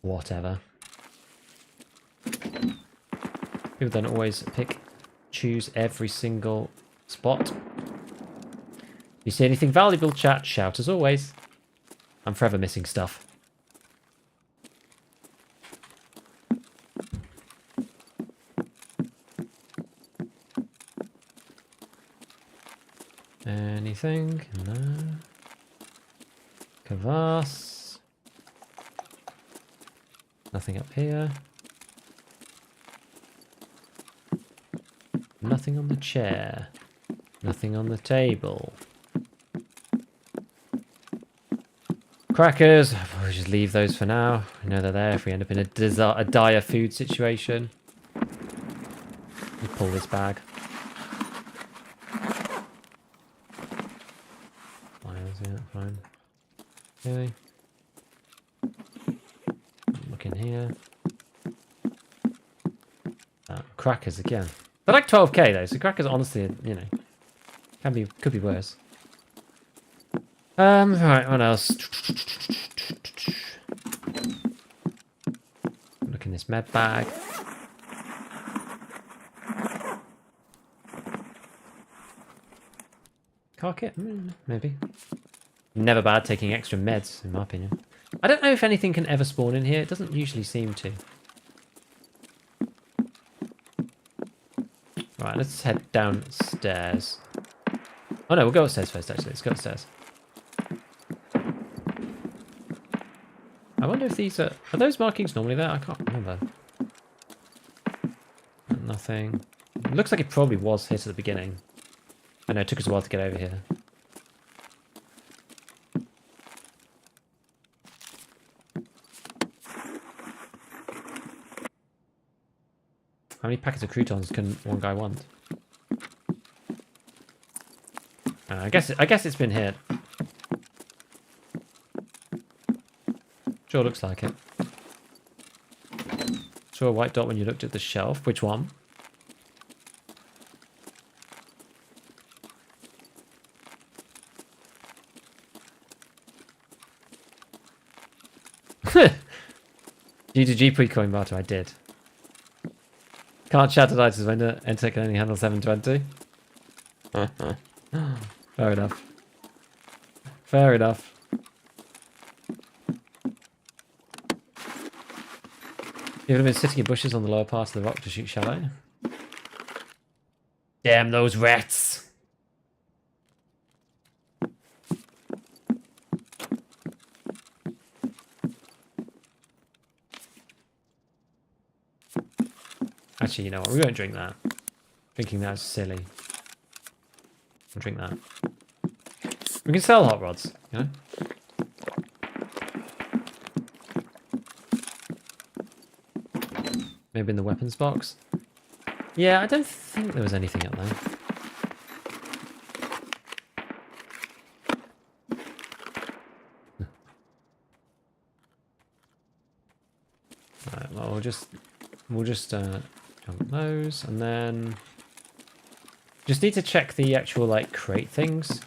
whatever. People don't always choose every single spot. You see anything valuable, chat, shout as always. I'm forever missing stuff. Anything? No. Kvass. Nothing up here. Nothing on the chair. Nothing on the table. Crackers. I'll probably just leave those for now. I know they're there if we end up in a dire food situation. We pull this bag. Files, yeah, fine. Okay. Look in here. Crackers again. They're like 12k though, so crackers honestly, you know, could be worse. Right, what else? Look in this med bag. Car kit? Maybe. Never bad taking extra meds, in my opinion. I don't know if anything can ever spawn in here. It doesn't usually seem to. Right, let's head downstairs. Oh no, we'll go upstairs first, actually. Let's go upstairs. I wonder if these are those markings normally there? I can't remember. Nothing. It looks like it probably was hit at the beginning. I know, it took us a while to get over here. How many packets of croutons can one guy want? I guess it's been hit. Sure looks like it. Saw a white dot when you looked at the shelf. Which one? G2G pre-coin barter, I did. Can't chat at items when enter can only handle 720. Fair enough. Fair enough. You would have been sitting in bushes on the lower part of the rock to shoot shallow. Damn those rats! Actually, you know what? We won't drink that. Drinking that is silly. We'll drink that. We can sell hot rods, you know? Maybe in the weapons box. Yeah, I don't think there was anything up there. Alright, well, we'll just jump those, and then just need to check the actual like crate things.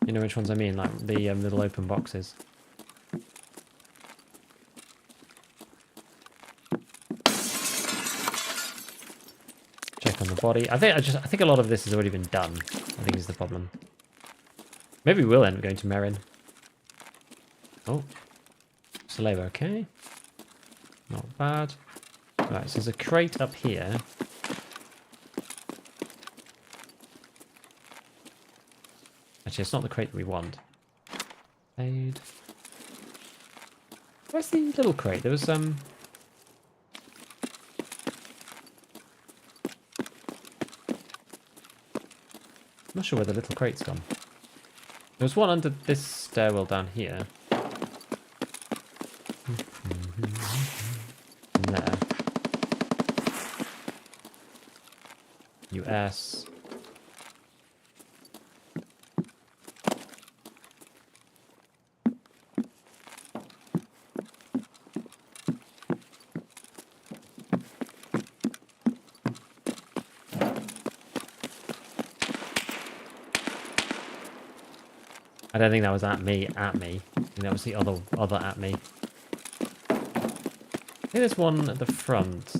You know which ones I mean, like the little open boxes. Check on the body. I think a lot of this has already been done. I think is the problem. Maybe we'll end up going to Merin. Oh, Slave, okay. Not bad. Right, so there's a crate up here. Actually, it's not the crate that we want. Aid. Where's the little crate? There was I'm not sure where the little crate's gone. There was one under this stairwell down here. And there. US. I don't think that was at me. I think that was the other at me. I think there's one at the front.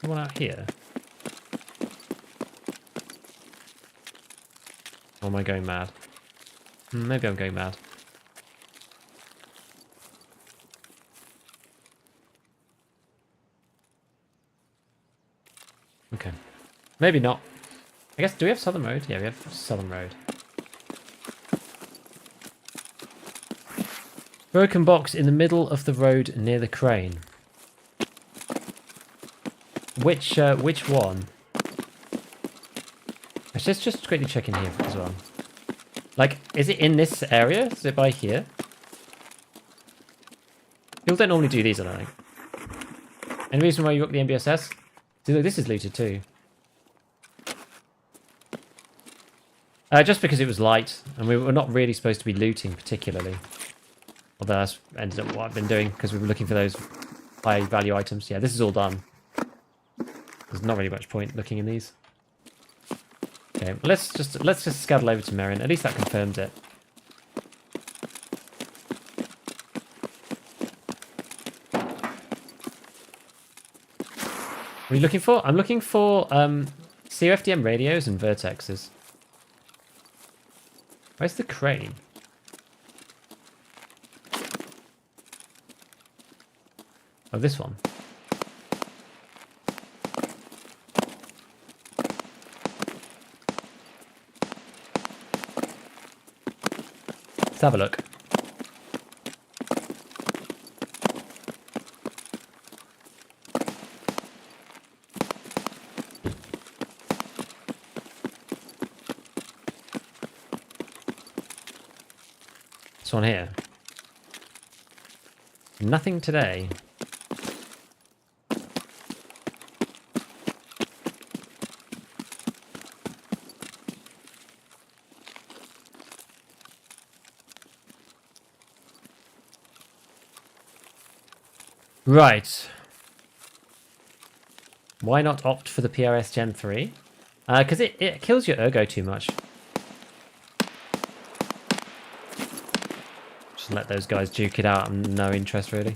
One out here. Or am I going mad? Maybe I'm going mad. Okay. Maybe not. I guess, do we have Southern Road? Yeah, we have Southern Road. Broken box in the middle of the road near the crane. Which one? Let's just quickly check in here as well. Like, is it in this area? Is it by here? People don't normally do these, I don't think. Any reason why you got the MBSS? See, look, this is looted too. Just because it was light, and we were not really supposed to be looting particularly. Although that's ended up what I've been doing, because we were looking for those high value items. Yeah, this is all done. There's not really much point looking in these. Okay, let's just scuttle over to Merin. At least that confirms it. What are you looking for? I'm looking for CFDM radios and vertexes. Where's the crane? Oh, this one. Let's have a look. This one here. Nothing today. Right. Why not opt for the PRS Gen 3? Because it kills your ergo too much. Just let those guys duke it out. I'm no interest, really.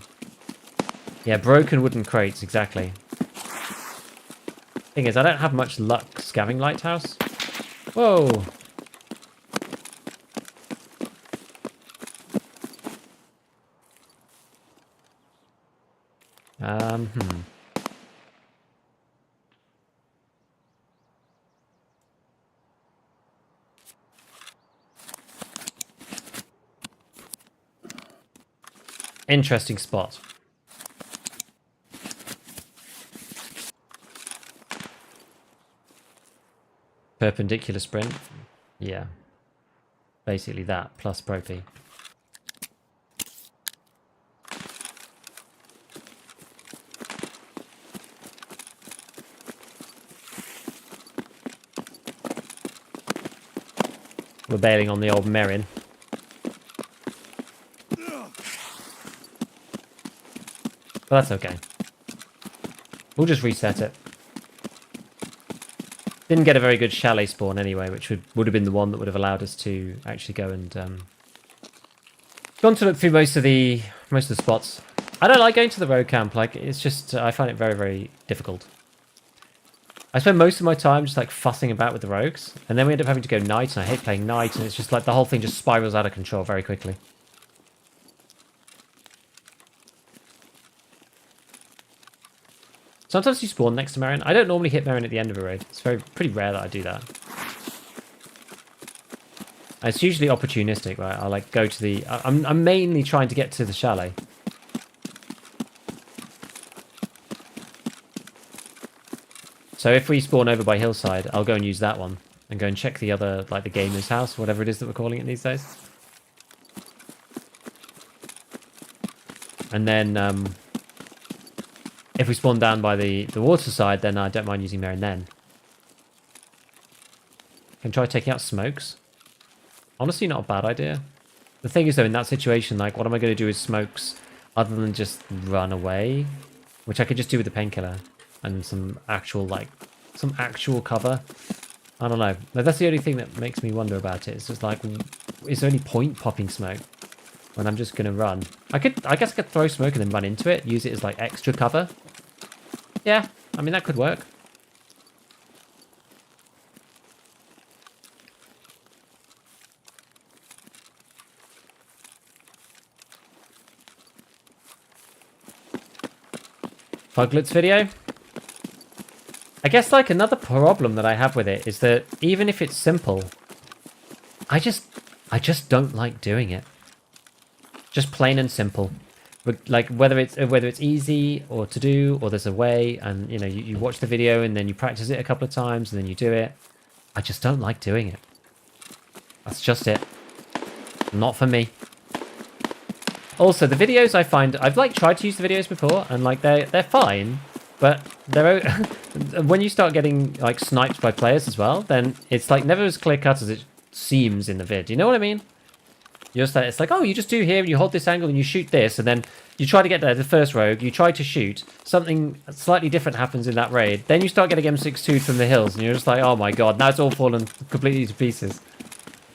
Yeah, broken wooden crates, exactly. Thing is, I don't have much luck scavving Lighthouse. Whoa! Interesting spot. Perpendicular sprint. Yeah. Basically that, plus propy. We're bailing on the old Merrin. But that's okay. We'll just reset it. Didn't get a very good chalet spawn anyway, which would have been the one that would have allowed us to actually go and gone to look through most of the spots. I don't like going to the road camp. Like, it's just I find it very, very difficult. I spend most of my time just like fussing about with the rogues, and then we end up having to go night, and I hate playing night, and it's just like the whole thing just spirals out of control very quickly. Sometimes you spawn next to Merrin. I don't normally hit Merrin at the end of a raid. It's pretty rare that I do that. It's usually opportunistic, right? I like go to the... I'm mainly trying to get to the chalet. So if we spawn over by Hillside, I'll go and use that one. And go and check the other, like the gamer's house, whatever it is that we're calling it these days. And then... if we spawn down by the water side, then I don't mind using Merrin then. Can try taking out smokes. Honestly, not a bad idea. The thing is, though, in that situation, like, what am I going to do with smokes other than just run away? Which I could just do with the painkiller and some actual cover. I don't know. That's the only thing that makes me wonder about it. It's just like, is there any point popping smoke when I'm just going to run? I guess I could throw smoke and then run into it, use it as like extra cover. Yeah, I mean, that could work. Fuglets video. I guess like another problem that I have with it is that even if it's simple, I just don't like doing it. Just plain and simple. Like whether it's easy or to do, or there's a way, and you know you watch the video and then you practice it a couple of times and then you do it. I just don't like doing it. That's just it. Not for me. Also, the videos I find I've like tried to use the videos before, and like they're fine, but they're when you start getting like sniped by players as well, then it's like never as clear cut as it seems in the vid. You know what I mean? It's like, oh, you just do here, and you hold this angle, and you shoot this, and then you try to get there, the first rogue, you try to shoot, something slightly different happens in that raid, then you start getting M62'd from the hills, and you're just like, oh my god, now it's all fallen completely to pieces.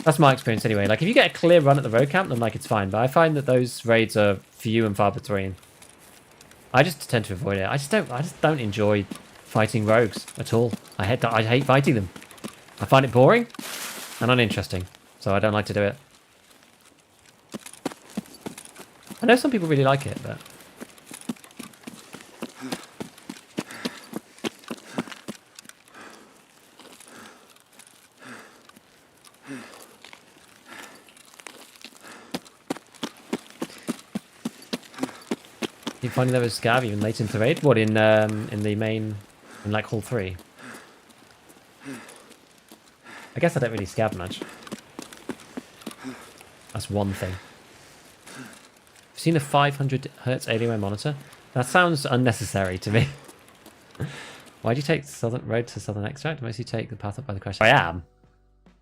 That's my experience anyway. Like, if you get a clear run at the road camp, then like it's fine, but I find that those raids are few and far between. I just tend to avoid it. I just don't enjoy fighting rogues at all. I hate fighting them. I find it boring and uninteresting, so I don't like to do it. I know some people really like it, but... Keep finding there was scav even late into the raid? What, in the main, in like Hall 3? I guess I don't really scav much. That's one thing. I've seen a 500 Hz Alienware monitor. That sounds unnecessary to me. Why do you take the southern road to Southern Extract? Mostly take the path up by the crash. I am.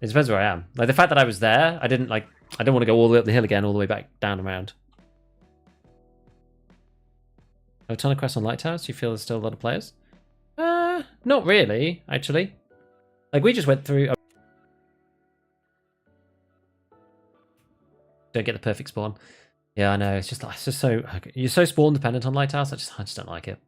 It depends where I am. Like the fact that I was there, I don't want to go all the way up the hill again, all the way back down and around. A ton of quests on Lighthouse. Do you feel there's still a lot of players? Not really, actually. Like we just went through. Don't get the perfect spawn. Yeah, I know. It's just so you're so spawn dependent on Lighthouse. I just don't like it.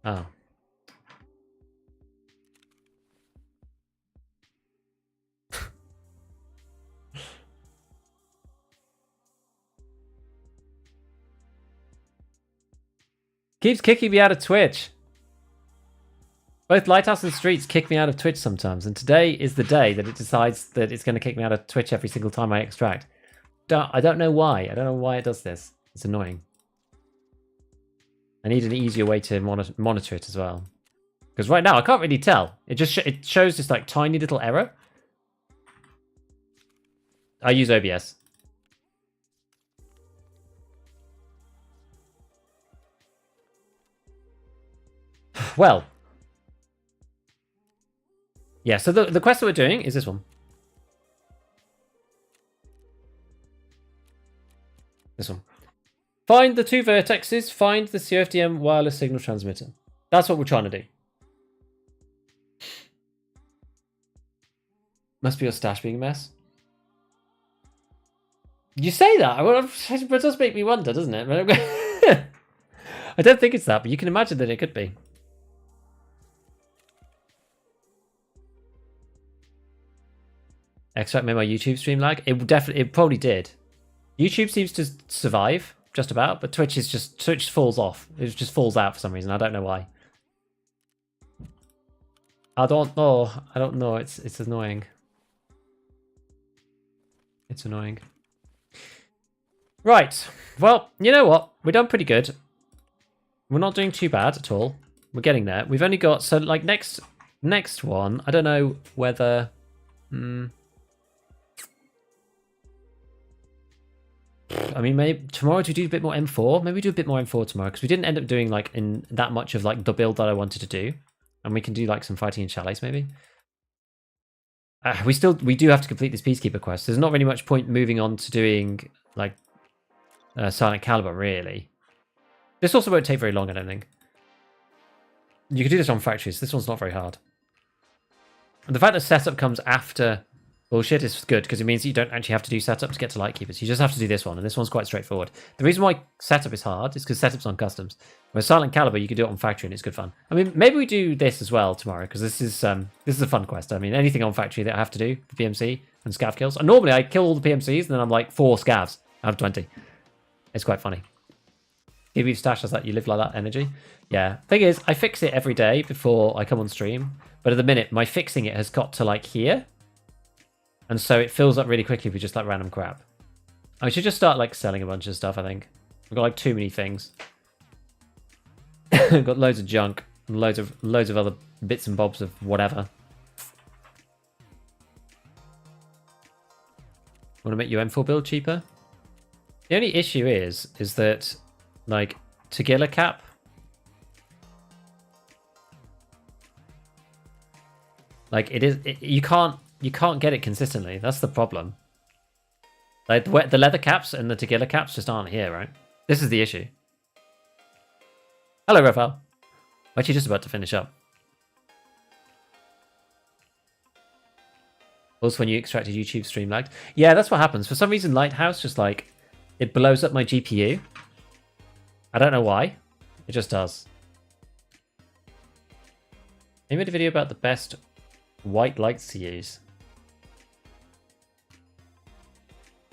Oh. Keeps kicking me out of Twitch. Both Lighthouse and Streets kick me out of Twitch sometimes, and today is the day that it decides that it's going to kick me out of Twitch every single time I extract. I don't know why. I don't know why it does this. It's annoying. I need an easier way to monitor it as well. Because right now, I can't really tell. It just it shows this like tiny little error. I use OBS. Well. Yeah, so the quest that we're doing is this one. This one. Find the two vertexes, find the CFDM wireless signal transmitter. That's what we're trying to do. Must be your stash being a mess. You say that, it does make me wonder, doesn't it? I don't think it's that, but you can imagine that it could be. Extract made my YouTube stream lag. It probably did. YouTube seems to survive just about, but Twitch falls off. It just falls out for some reason. I don't know why. I don't know. It's annoying. It's annoying. Right. Well, you know what? We're done pretty good. We're not doing too bad at all. We're getting there. We've only got so like next one. I don't know whether. I mean, maybe tomorrow we do a bit more M4. Maybe we do a bit more M4 tomorrow because we didn't end up doing like in that much of like the build that I wanted to do, and we can do like some fighting in chalets maybe. We do have to complete this Peacekeeper quest. There's not really much point moving on to doing like Silent Caliber really. This also won't take very long, I don't think. You can do this on factories. This one's not very hard. And the fact that setup comes after bullshit is good because it means that you don't actually have to do setup to get to Lightkeepers. You just have to do this one, and this one's quite straightforward. The reason why setup is hard is because setup's on customs. Whereas Silent Caliber, you can do it on factory, and it's good fun. I mean, maybe we do this as well tomorrow because this is a fun quest. I mean, anything on factory that I have to do for PMC and scav kills. And normally I kill all the PMCs, and then I'm like 4 scavs out of 20. It's quite funny. Give you stash as that you live like that energy. Yeah. Thing is, I fix it every day before I come on stream, but at the minute, my fixing it has got to like here. And so it fills up really quickly with just like random crap. I should just start like selling a bunch of stuff, I think. We've got like too many things. Got loads of junk and loads of other bits and bobs of whatever. Want to make your M4 build cheaper? The only issue is that like Tagilla cap. Like you can't get it consistently. That's the problem. Like the leather caps and the Tagilla caps just aren't here, right? This is the issue. Hello, Raphael. I'm actually just about to finish up. Also, when you extracted YouTube stream lagged. Yeah, that's what happens. For some reason, Lighthouse just like, it blows up my GPU. I don't know why. It just does. I made a video about the best white lights to use.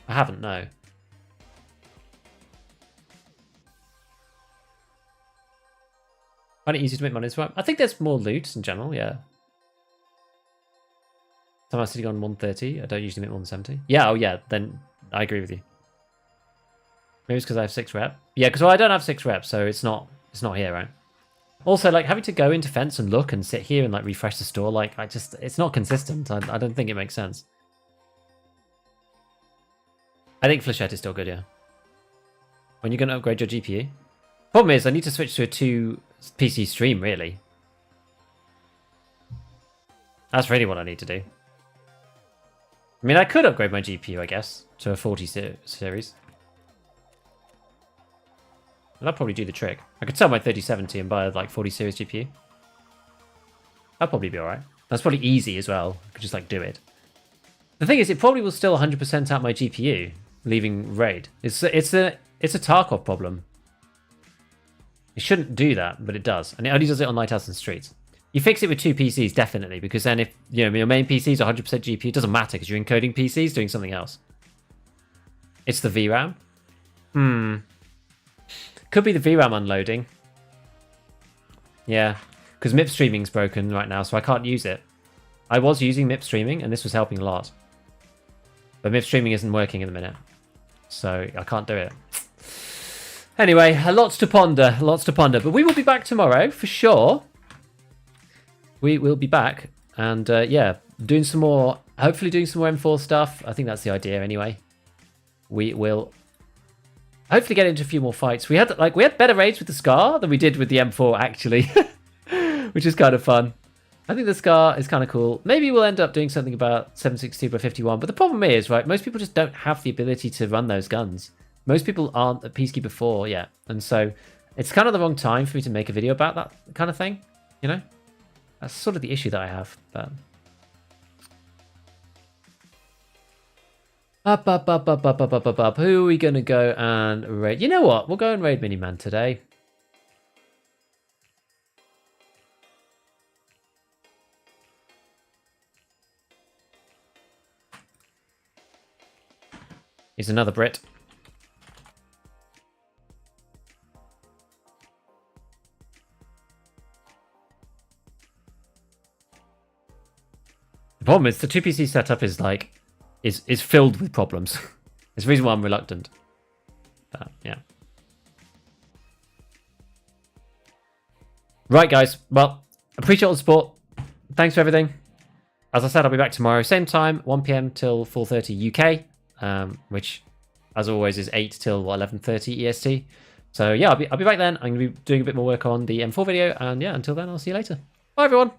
I haven't, no. Find it easy to make money as well. I think there's more loot in general, yeah. Time I'm sitting on 130. I don't usually make more than 70. Yeah, oh yeah, then I agree with you. Maybe it's because I have 6 rep. Yeah, because I don't have 6 reps, so it's not here, right? Also, like, having to go into Fence and look and sit here and, like, refresh the store, like, it's not consistent. I don't think it makes sense. I think Flechette is still good, yeah. When you're going to upgrade your GPU? Problem is, I need to switch to a 2 PC stream, really. That's really what I need to do. I mean, I could upgrade my GPU, I guess, to a 40 series. That'd probably do the trick. I could sell my 3070 and buy a, like, 40 series GPU. That'd probably be alright. That's probably easy as well. I could just, like, do it. The thing is, it probably will still 100% out my GPU, leaving RAID. It's a Tarkov problem. It shouldn't do that, but it does. And it only does it on Lighthouse and Streets. You fix it with 2 PCs, definitely, because then if your main PC is 100% GPU, it doesn't matter, because you're encoding PCs doing something else. It's the VRAM. Could be the VRAM unloading. Yeah, because MIP streaming's broken right now, so I can't use it. I was using MIP streaming, and this was helping a lot. But MIP streaming isn't working at the minute, so I can't do it. Anyway, lots to ponder, but we will be back tomorrow, for sure. We will be back, and yeah, doing some more, hopefully doing some more M4 stuff. I think that's the idea anyway. We will hopefully get into a few more fights. We had better raids with the Scar than we did with the M4, actually, which is kind of fun. I think the Scar is kind of cool. Maybe we'll end up doing something about 762 by 51, but the problem is, right, most people just don't have the ability to run those guns. Most people aren't at Peacekeeper 4 yet, and so it's kind of the wrong time for me to make a video about that kind of thing, you know? That's sort of the issue that I have, but... Who are we going to go and raid? You know what? We'll go and raid Miniman today. He's another Brit. The problem is the 2 PC setup is like is filled with problems. It's the reason why I'm reluctant. Yeah. Right, guys. Well, appreciate all the support. Thanks for everything. As I said, I'll be back tomorrow, same time, 1 PM till 4:30 UK, which, as always, is 8 till 11:30 EST. So yeah, I'll be back then. I'm going to be doing a bit more work on the M4 video, and yeah, until then, I'll see you later. Bye, everyone.